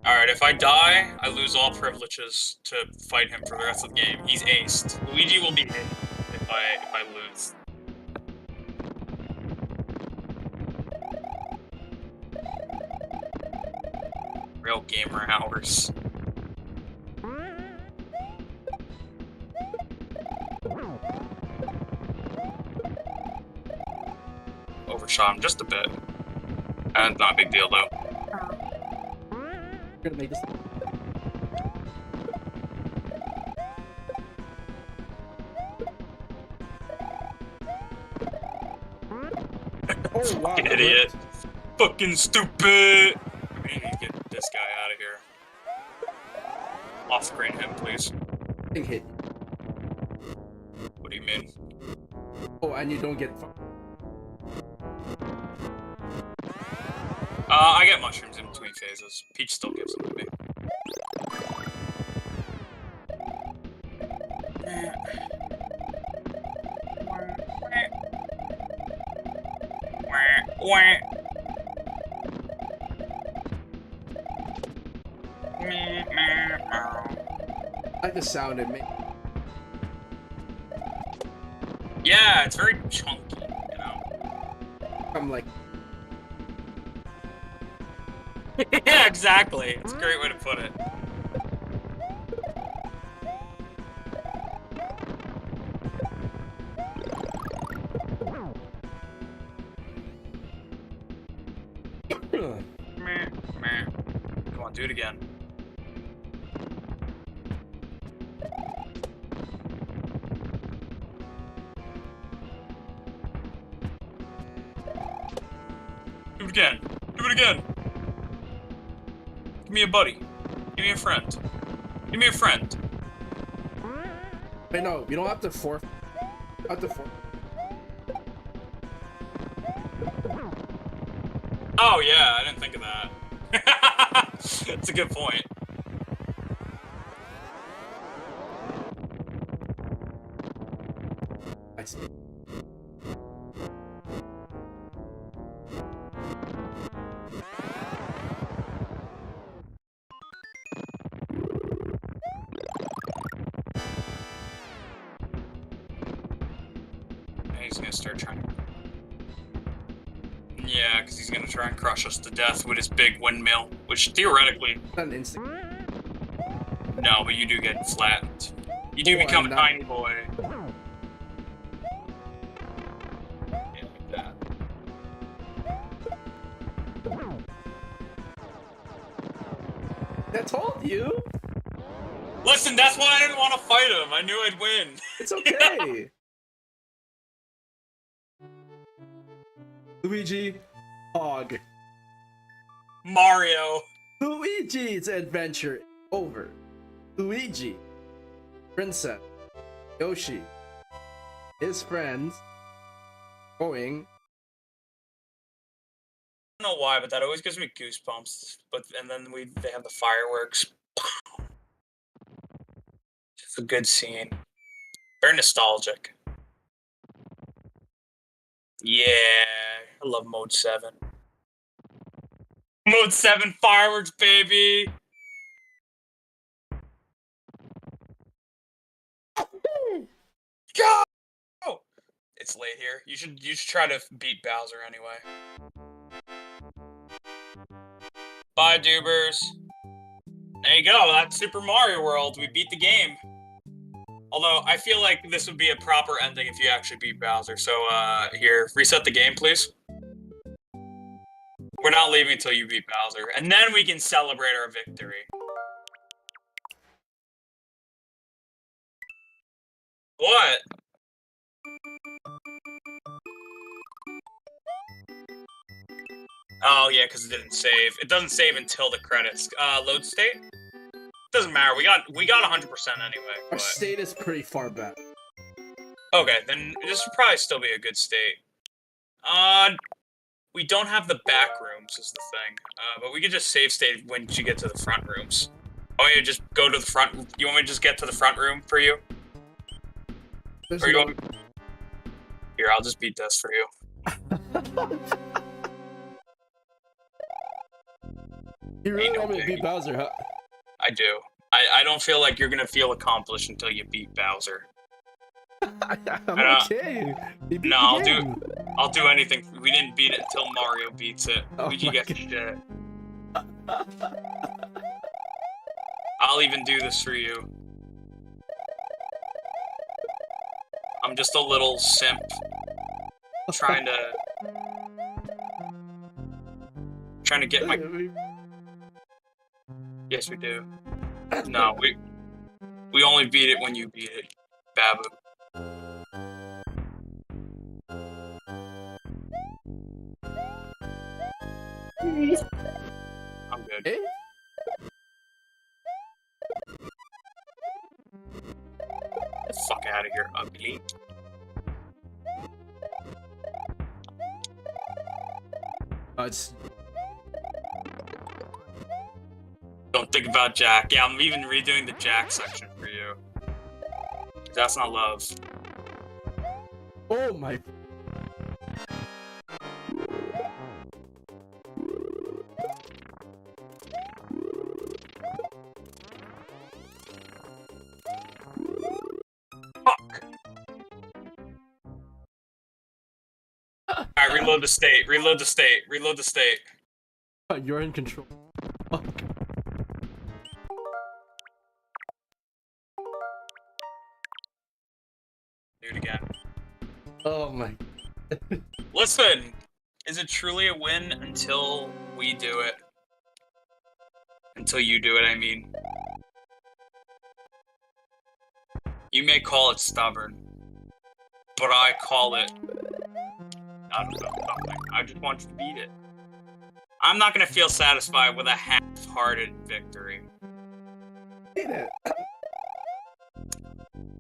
Alright, if I die, I lose all privileges to fight him for the rest of the game. He's aced. Luigi will be hit if I lose. Real gamer hours. Overshot him just a bit. And not a big deal though. Gonna make this. Oh wow! Idiot! Fucking stupid! We need to get this guy out of here. Off-screen him, please. Big hit. What do you mean? Oh, and you don't get. I get mushrooms in between phases. Peach still gives them to me. I like the sound it makes. Yeah, it's very chunky, you know? I'm like. Yeah, exactly. It's a great way to put it. Come on, do it again. Do it again. Do it again. Give me a buddy. Give me a friend. Give me a friend. Wait, no, you don't have to force. Have to force. Oh yeah, I didn't think of that. That's a good point. I see. He's gonna start trying to... Yeah, because he's gonna try and crush us to death with his big windmill, which theoretically... Not an instant. No, but you do get flattened. You do become a tiny boy. Yeah, like that. I told you! Listen, that's why I didn't want to fight him. I knew I'd win. It's okay! Luigi, Hog. Mario. Luigi's adventure over. Luigi, Princess, Yoshi, his friends, going. I don't know why, but that always gives me goosebumps. And then they have the fireworks. It's a good scene. Very nostalgic. Yeah, I love Mode 7. Mode 7 fireworks, baby! Go! It's late here. You should try to beat Bowser anyway. Bye, Dubers. There you go, that's Super Mario World. We beat the game. Although, I feel like this would be a proper ending if you actually beat Bowser. So, here, reset the game, please. We're not leaving until you beat Bowser. And then we can celebrate our victory. What? Oh yeah, because it didn't save. It doesn't save until the credits. Load state? Doesn't matter. We got 100% anyway. Our But... state is pretty far back. Okay, then this would probably still be a good state. We don't have the back rooms is the thing. But we could just save state when you get to the front rooms. Want me to just go to the front? You want me to just get to the front room for you? There's Or you no... want... Here, I'll just beat this for you. You really want me to beat Bowser, huh? I do. I don't feel like you're gonna feel accomplished until you beat Bowser. I'm okay. No, I'll do anything. We didn't beat it until Mario beats it. Oh We can get shit. I'll even do this for you. I'm just a little simp. Trying to get my... Yes, we do. No, we only beat it when you beat it, Babu. I'm good. Hey? Get the fuck out of here, ugly. It's... Don't think about Jack. Yeah, I'm even redoing the Jack section for you. That's not love. Oh my... Fuck! Alright, reload the state. Reload the state. Reload the state. You're in control. Fuck. Do it again. Oh my... Listen! Is it truly a win until we do it? Until you do it, I mean. You may call it stubborn, but I call it... I don't know, nothing. I just want you to beat it. I'm not gonna feel satisfied with a half-hearted victory. Beat it.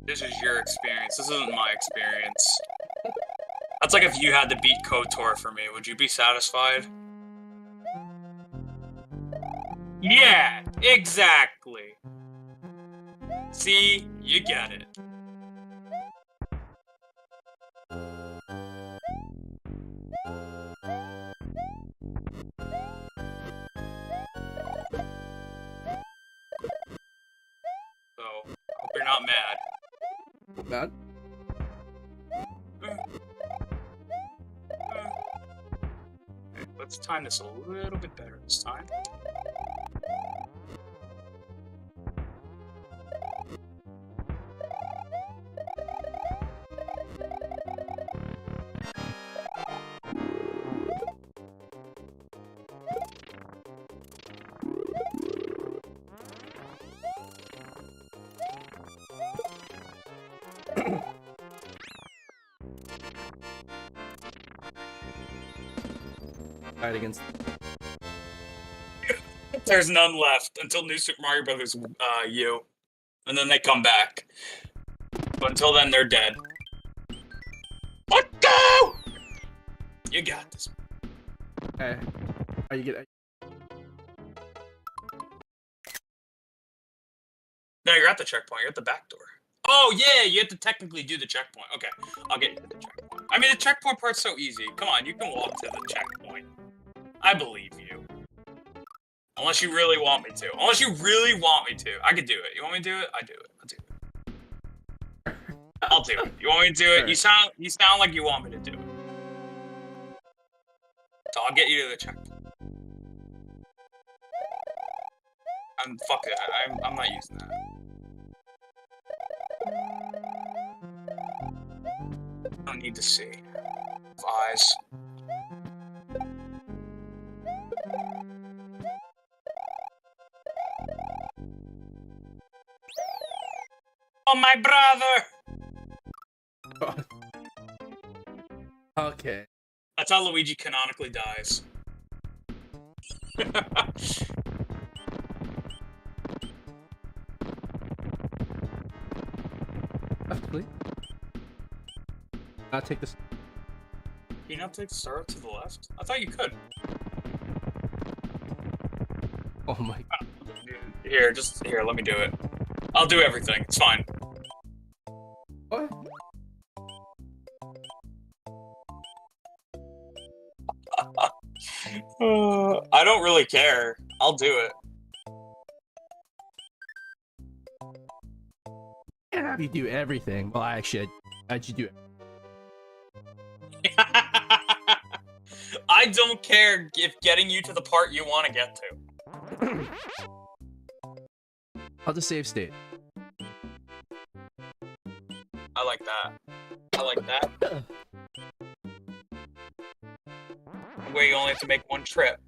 This is your experience. This isn't my experience. That's like if you had to beat KOTOR for me. Would you be satisfied? Yeah, exactly. See? You get it. So, hope you're not mad. Bad? Okay, let's time this a little bit better this time. Fight against... There's none left until New Super Mario Brothers U. And then they come back. But until then, they're dead. Let's go! You got this. Okay. Are you get... No, you're at the checkpoint. You're at the back door. Oh, yeah, you have to technically do the checkpoint. Okay, I'll get you to the checkpoint. I mean, the checkpoint part's so easy. Come on, you can walk to the checkpoint. I believe you. Unless you really want me to. Unless you really want me to. I could do it. You want me to do it? I do it. I'll do it. I'll do it. You want me to do it? You sound like you want me to do it. So I'll get you to the checkpoint. Fuck it. I'm not using that. I don't need to see. Eyes. Oh, my brother! Okay. That's how Luigi canonically dies. Please. Not take this. Can you not take the star to the left? I thought you could. Oh my. Here, let me do it. I'll do everything. It's fine. What? I don't really care. I'll do it. Can't have you do everything. Well, actually, how'd you do it? I don't care if getting you to the part you want to get to. I'll just save state. I like that. I like that. Where you only have to make one trip.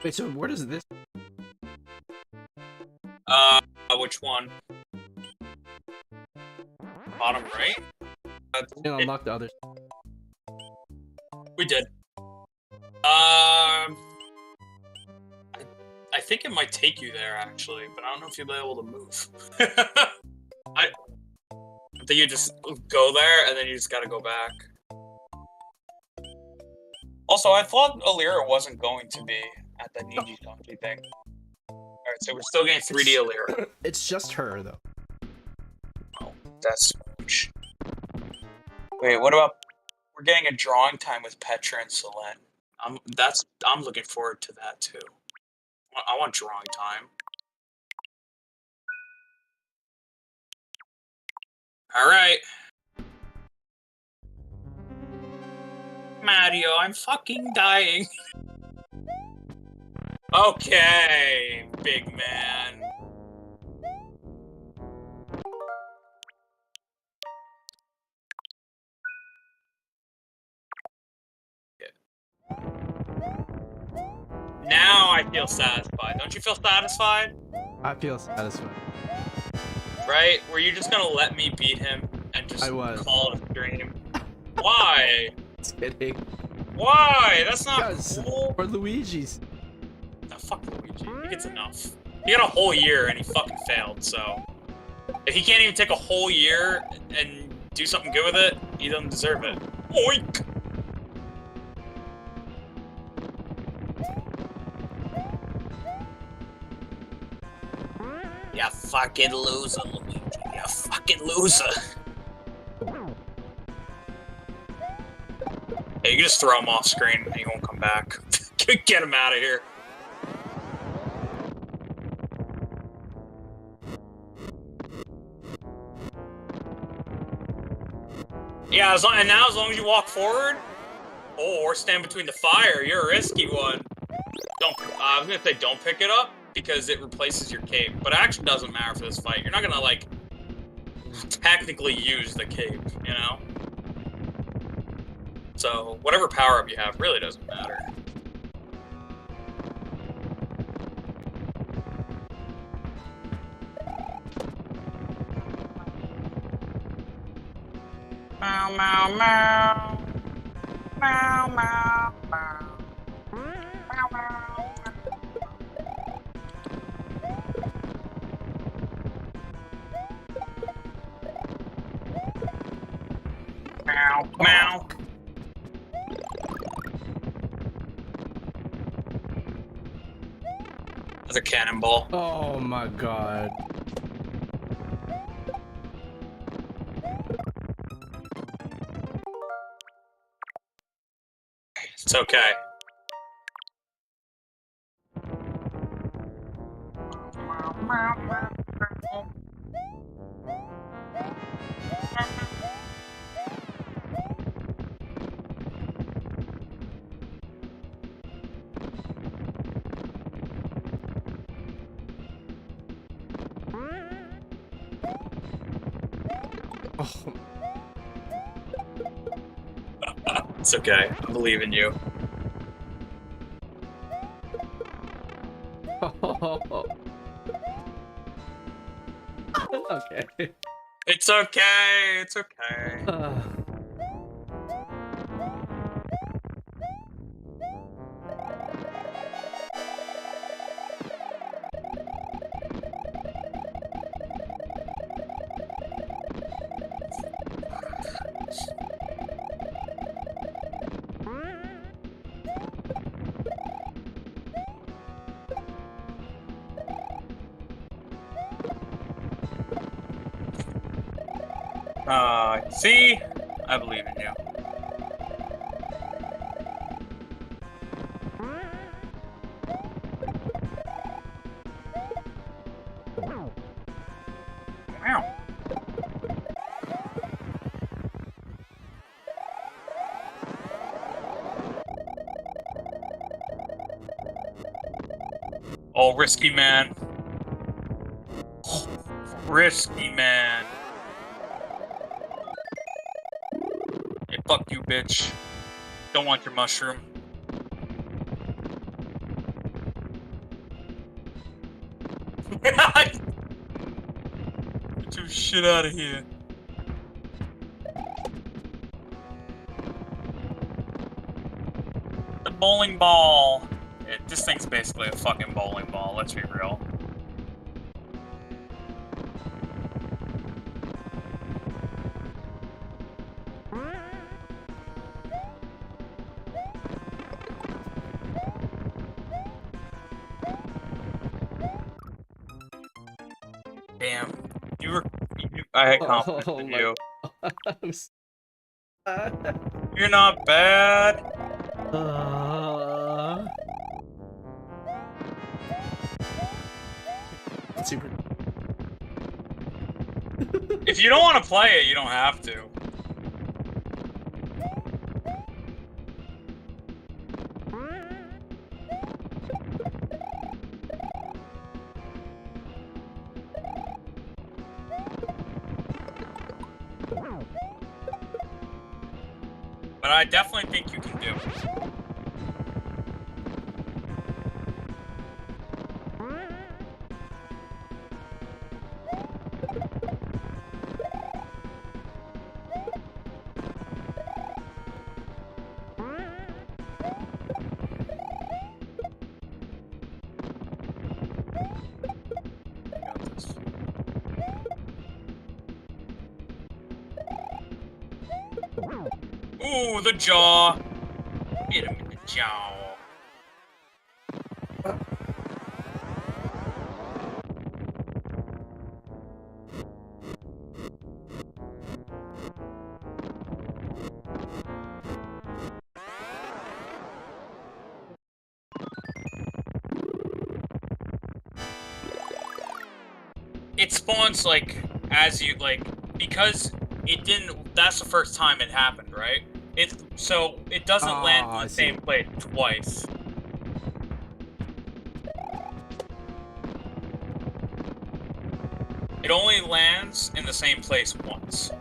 Wait, so where does this? Which one? Bottom right? And unlock the others. We did. I think it might take you there, actually, but I don't know if you'll be able to move. I think you just go there, and then you just gotta go back. Also, I thought Alira wasn't going to be at the Niji thing. Alright, so we're still getting 3D Alira. It's just her, though. Oh, that's much. Wait, what about... We're getting a drawing time with Petra and Selene. I'm looking forward to that, too. I want drawing time. Alright. Mario, I'm fucking dying. Okay, big man. Now I feel satisfied. Don't you feel satisfied? I feel satisfied. Right? Were you just gonna let me beat him and just call it a stream? Why? Just kidding. Why? That's not cool. For Luigi's. No, fuck Luigi. He gets enough. He got a whole year and he fucking failed, so... If he can't even take a whole year and do something good with it, he doesn't deserve it. Oink! You fucking loser, Luigi. You fucking loser. Hey, you can just throw him off screen and he won't come back. Get him out of here. Yeah, as long as you walk forward, or stand between the fire, you're a risky one. I was gonna say don't pick it up, because it replaces your cape, but it actually doesn't matter for this fight. You're not gonna, like, technically use the cape, you know? So, whatever power-up you have really doesn't matter. Meow, meow, meow. Meow, meow, meow. Meow, meow. Meow, meow. That's a cannonball. Oh my god. It's okay. Oh, It's okay. I believe in you. okay. It's okay. It's okay. See? I believe in you. Wow. Oh, risky man. Risky man. Hey, fuck you, bitch. Don't want your mushroom. Get your shit out of here. The bowling ball. This thing's basically a fucking bowling ball, let's be real. Damn. I had confidence in you. You're not bad. Super. If you don't want to play it, you don't have to. But I definitely think you can do it. Ooh, the jaw. Hit him in the jaw. It spawns, like, as you, like, because it didn't, that's the first time it happened, right? So it doesn't land in the same place twice. It only lands in the same place once.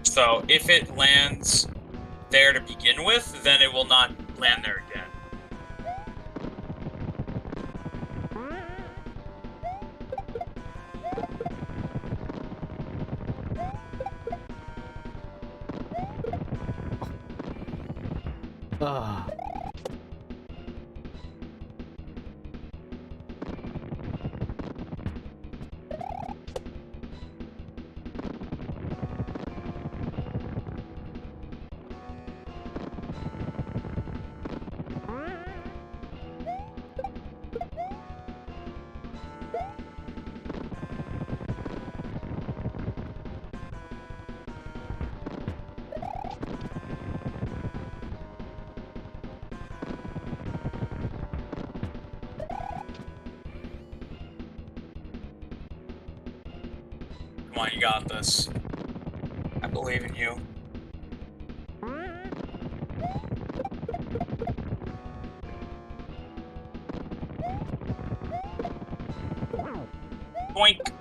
So if it lands there to begin with, then it will not land there again. Come on, you got this. I believe in you. Boink.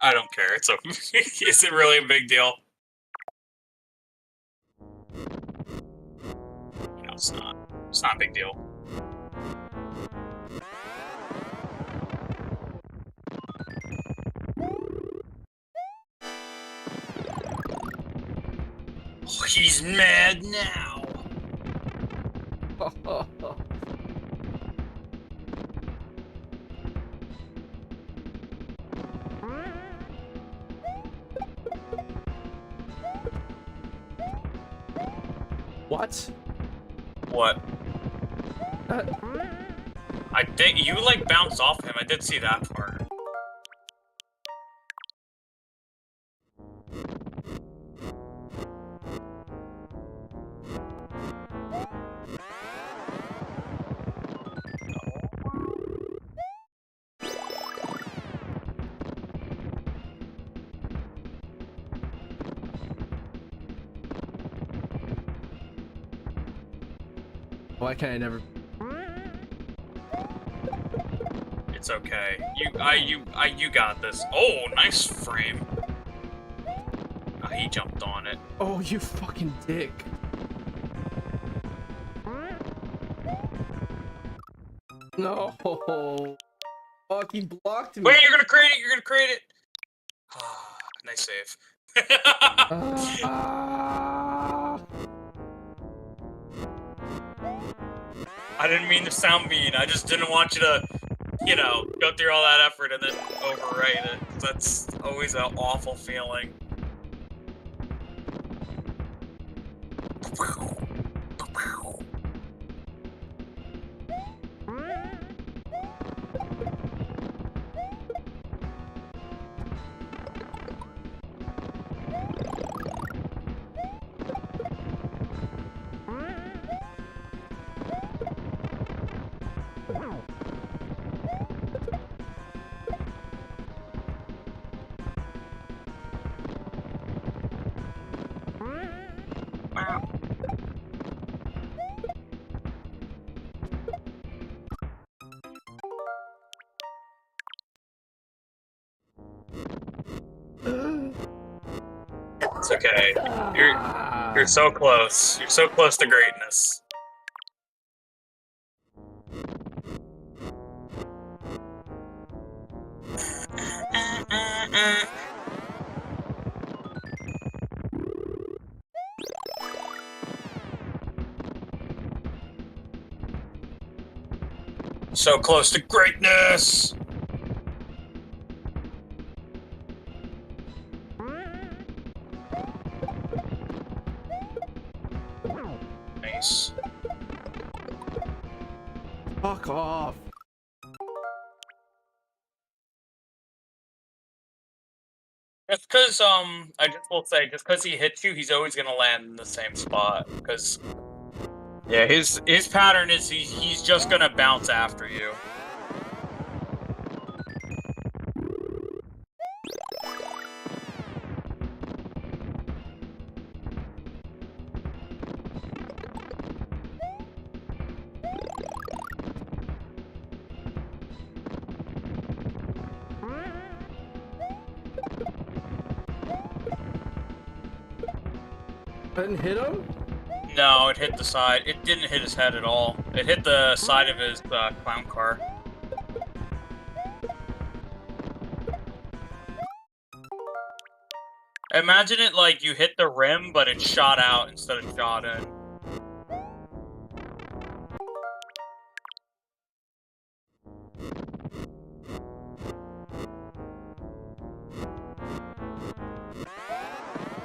I don't care. It's okay. Is it really a big deal? No, it's not. It's not a big deal. Oh, he's mad now. What? What? I think you like bounced off him. I did see that part. Why can't I never? It's okay. You got this. Oh, nice frame. Oh, he jumped on it. Oh, you fucking dick. No. Fuck, he blocked me. Wait, you're gonna create it. You're gonna create it. Nice save. I didn't mean to sound mean. I just didn't want you to, you know, go through all that effort and then overwrite it. That's always an awful feeling. It's okay. You're so close. You're so close to greatness. So close to greatness. Nice. Fuck off. That's because I just will say, just because he hits you, he's always gonna land in the same spot. Because yeah, his pattern is he's just gonna bounce after you. I didn't hit him? No, it hit the side. It didn't hit his head at all. It hit the side of his clown car. Imagine it like you hit the rim, but it shot out instead of shot in.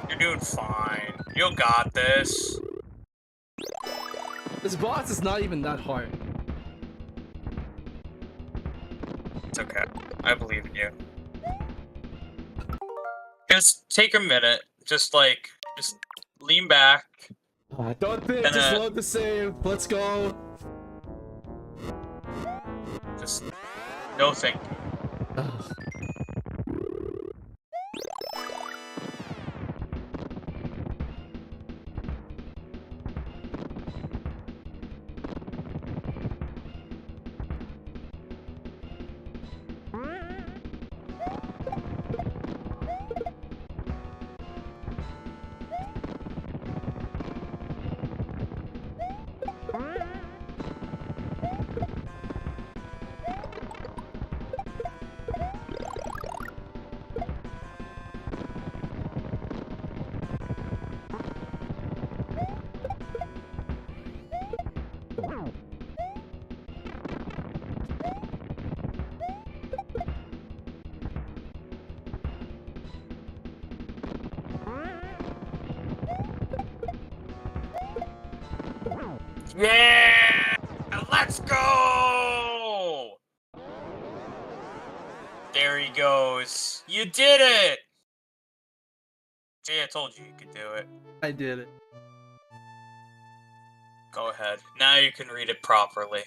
You're doing fine. You got this. This boss is not even that hard. It's okay. I believe in you. Just take a minute. Just lean back. Don't think, just load the save. Let's go. Just no thinking. Yeah! Let's go! There he goes. You did it! See, I told you you could do it. I did it. Go ahead. Now you can read it properly.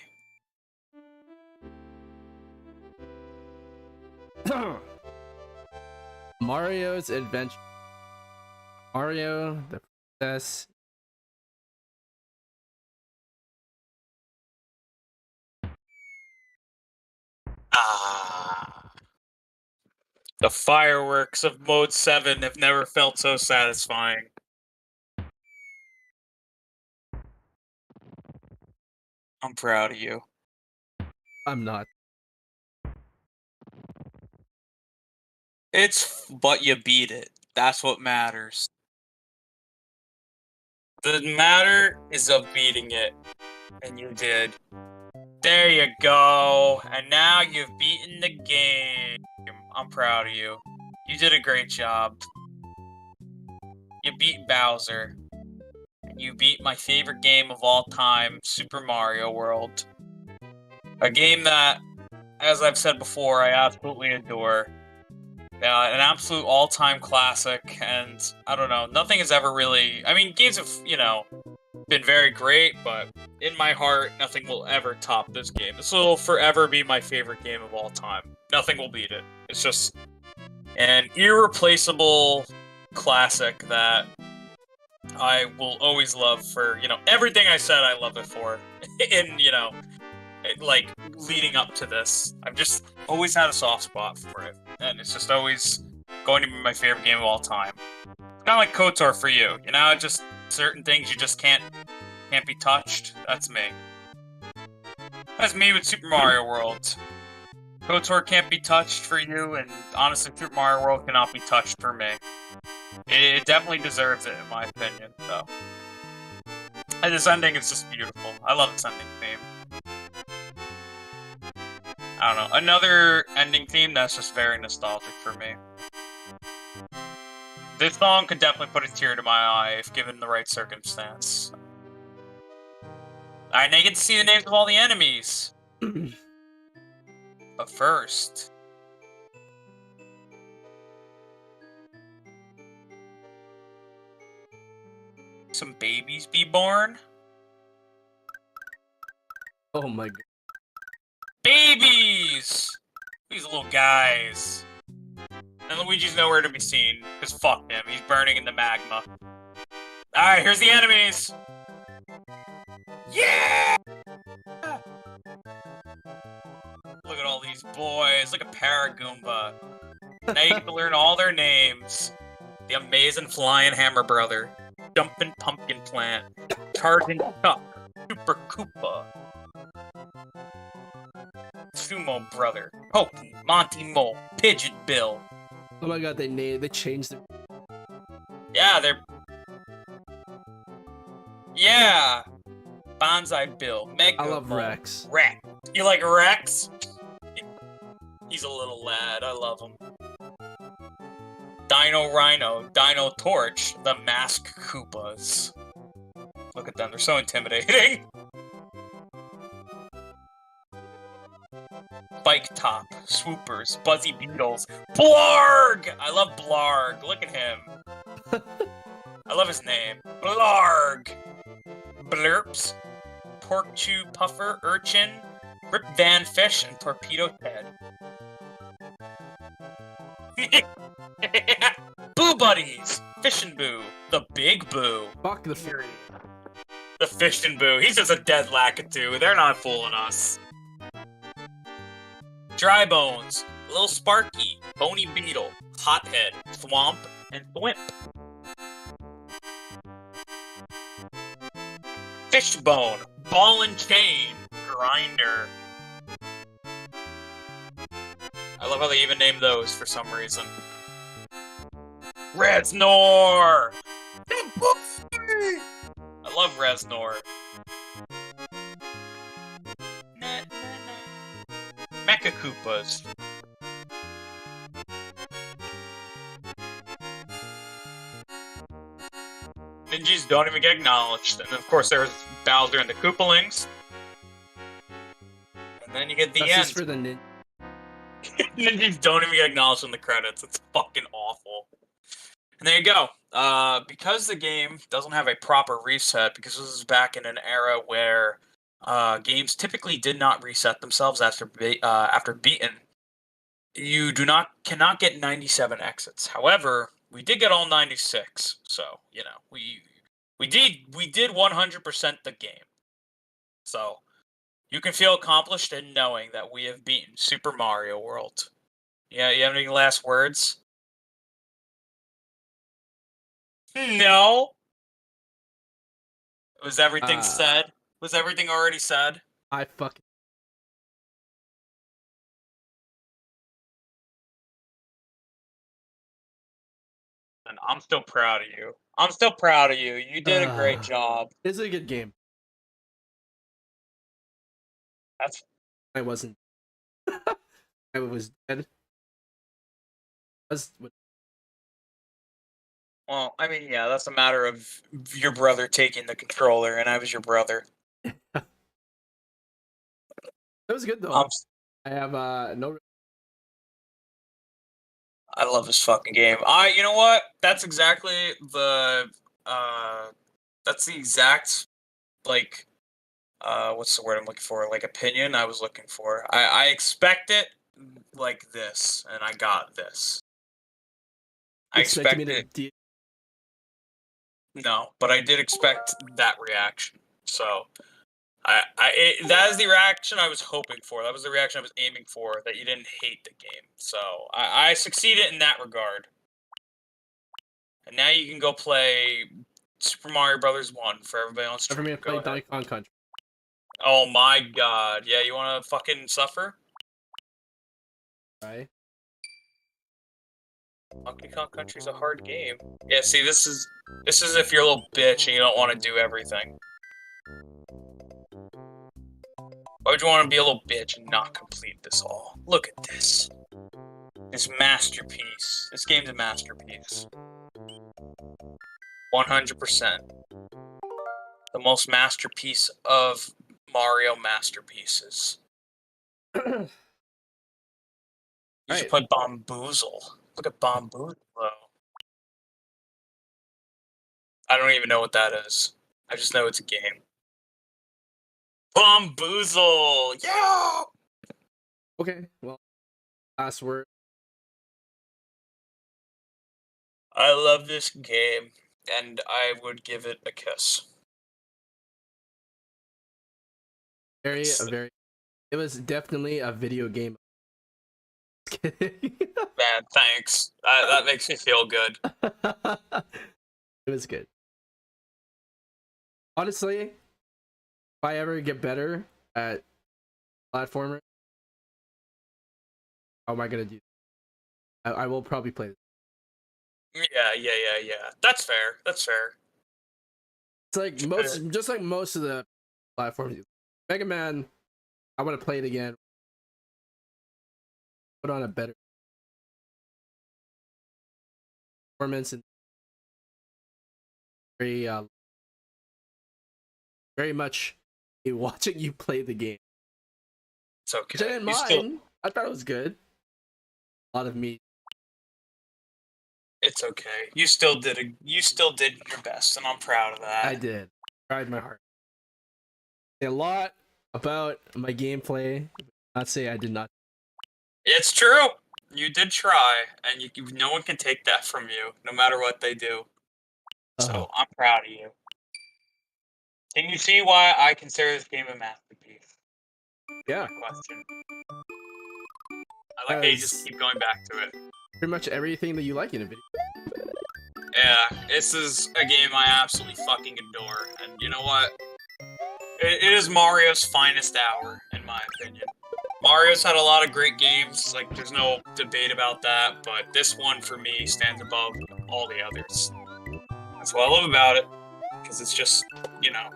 Mario's Adventure. Mario, the Princess. Ah. The fireworks of Mode 7 have never felt so satisfying. I'm proud of you. I'm not. But you beat it. That's what matters. The matter is of beating it. And you did. There you go. And now you've beaten the game. I'm proud of you. You did a great job. You beat Bowser. And you beat my favorite game of all time, Super Mario World. A game that, as I've said before, I absolutely adore. An absolute all-time classic, and I don't know, nothing has ever really... I mean, games have, been very great, but in my heart, nothing will ever top this game. This will forever be my favorite game of all time. Nothing will beat it. It's just an irreplaceable classic that I will always love for, everything I said I love it for. In, like, leading up to this. I've just always had a soft spot for it. And it's just always going to be my favorite game of all time. It's kind of like KOTOR for you. Just certain things you just can't be touched. That's me. That's me with Super Mario World. KOTOR can't be touched for you, and honestly, Super Mario World cannot be touched for me. It definitely deserves it, in my opinion, though. And this ending is just beautiful. I love this ending theme. I don't know. Another ending theme that's just very nostalgic for me. This song could definitely put a tear to my eye if given the right circumstance. Alright, now you get to see the names of all the enemies. But first... some babies be born? Oh my god. Babies! These little guys. And Luigi's nowhere to be seen, because fuck him, he's burning in the magma. Alright, here's the enemies! Yeah! Look at all these boys, look at Paragoomba. Now you get to learn all their names. The Amazing Flying Hammer Brother, Jumpin' Pumpkin Plant, Charging Chuck, Super Koopa, Sumo Brother, Pokey, Monty Mole, Pigeon Bill. Oh my god, they changed the... Yeah, Yeah! Bonsai Bill, Mega I love Mole, Rex. Rex. You like Rex? He's a little lad, I love him. Dino Rhino, Dino Torch, the Mask Koopas. Look at them, they're so intimidating. Spike Top, Swoopers, Buzzy Beetles, Blarg! I love Blarg, look at him. I love his name. Blarg! Blurps, Pork Chew Puffer, Urchin, Rip Van Fish, and Torpedo Ted. Boo Buddies! Fish and Boo, the Big Boo. Fuck the Fury. The Fish and Boo, he's just a dead lackatoo, they're not fooling us. Dry Bones, Lil Sparky, Bony Beetle, Hothead, Thwomp, and Thwimp. Fishbone, Ball and Chain, Grinder. I love how they even named those for some reason. Reznor! I love Reznor. Mecha Koopas. Ninjas don't even get acknowledged, and of course there's Bowser and the Koopalings. And then you get the That's end. just for the Ninjas don't even get acknowledged in the credits. It's fucking awful. And there you go. Because the game doesn't have a proper reset, because this is back in an era where games typically did not reset themselves after beaten, you cannot get 97 exits. However, we did get all 96, so you know we did 100% the game. So you can feel accomplished in knowing that we have beaten Super Mario World. Yeah, you have any last words? No. Was everything said? Was everything already said? I fucking. And I'm still proud of you. I'm still proud of you. You did a great job. It's a good game. That's. I wasn't. I was dead. Well, I mean, yeah, that's a matter of your brother taking the controller, and I was your brother. That was good though. I have no. I love this fucking game. You know what? That's exactly the that's the exact like what's the word I'm looking for? Like opinion I was looking for. I expect it like this, and I got this. I expect it. No, but I did expect that reaction. So that is the reaction I was hoping for. That was the reaction I was aiming for. That you didn't hate the game. So I succeeded in that regard. And now you can go play Super Mario Brothers 1 for everybody on stream. For me to play Donkey Kong Country. Oh my god. Yeah, you want to fucking suffer? Right. Donkey Kong Country's a hard game. Yeah, see, this is if you're a little bitch and you don't want to do everything. Why would you want to be a little bitch and not complete this all? Look at this. This masterpiece. This game's a masterpiece. 100%. The most masterpiece of Mario masterpieces. You should put Bamboozle. Look at Bamboozle. I don't even know what that is. I just know it's a game. Bamboozle! Yeah! Okay, well, last word. I love this game, and I would give it a kiss. It was definitely a video game. Man, thanks. That makes me feel good. It was good. Honestly, if I ever get better at platformer, how am I gonna do? I will probably play this. Yeah. That's fair. That's fair. It's like just like most of the platforms. Mega Man, I want to play it again. Put on a better performance and very much watching you play the game. It's okay. Which I didn't mind. I thought it was good. A lot of me. It's okay. You still did your best, and I'm proud of that. I did. Tried my heart. A lot about my gameplay. Not say I did not. It's true. You did try, and no one can take that from you, no matter what they do. So I'm proud of you. Can you see why I consider this game a masterpiece? Yeah. Question. I like how you just keep going back to it. Pretty much everything that you like in a video. Yeah, this is a game I absolutely fucking adore, and you know what? It is Mario's finest hour, in my opinion. Mario's had a lot of great games, like, there's no debate about that, but this one, for me, stands above all the others. That's what I love about it, because it's just,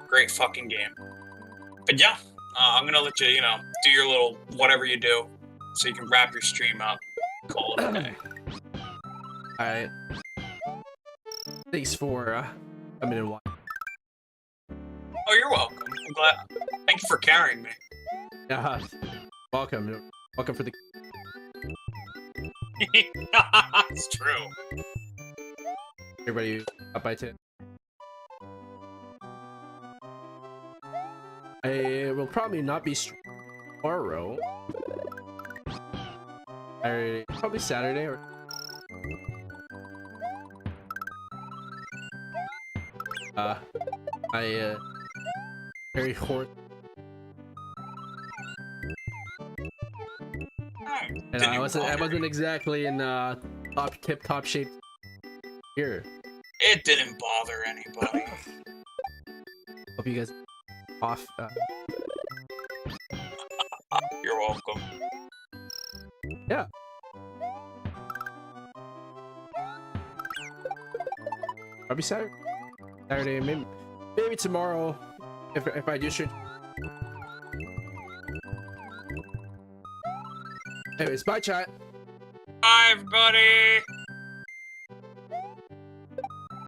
great fucking game. But yeah, I'm gonna let you, do your little whatever you do, so you can wrap your stream up. Call it a day. Alright. Thanks for coming and watching. Oh, you're welcome. I'm glad. Thank you for carrying me. Yeah. Welcome. Welcome for the. It's true. Everybody up by 10. I will probably not be tomorrow. Probably Saturday or. Very horse. And I wasn't exactly in tip-top shape here. It didn't bother anybody. Hope you guys off. You're welcome. Yeah. Probably Saturday. Maybe tomorrow. If I do shoot. Anyways, bye chat. Bye, everybody.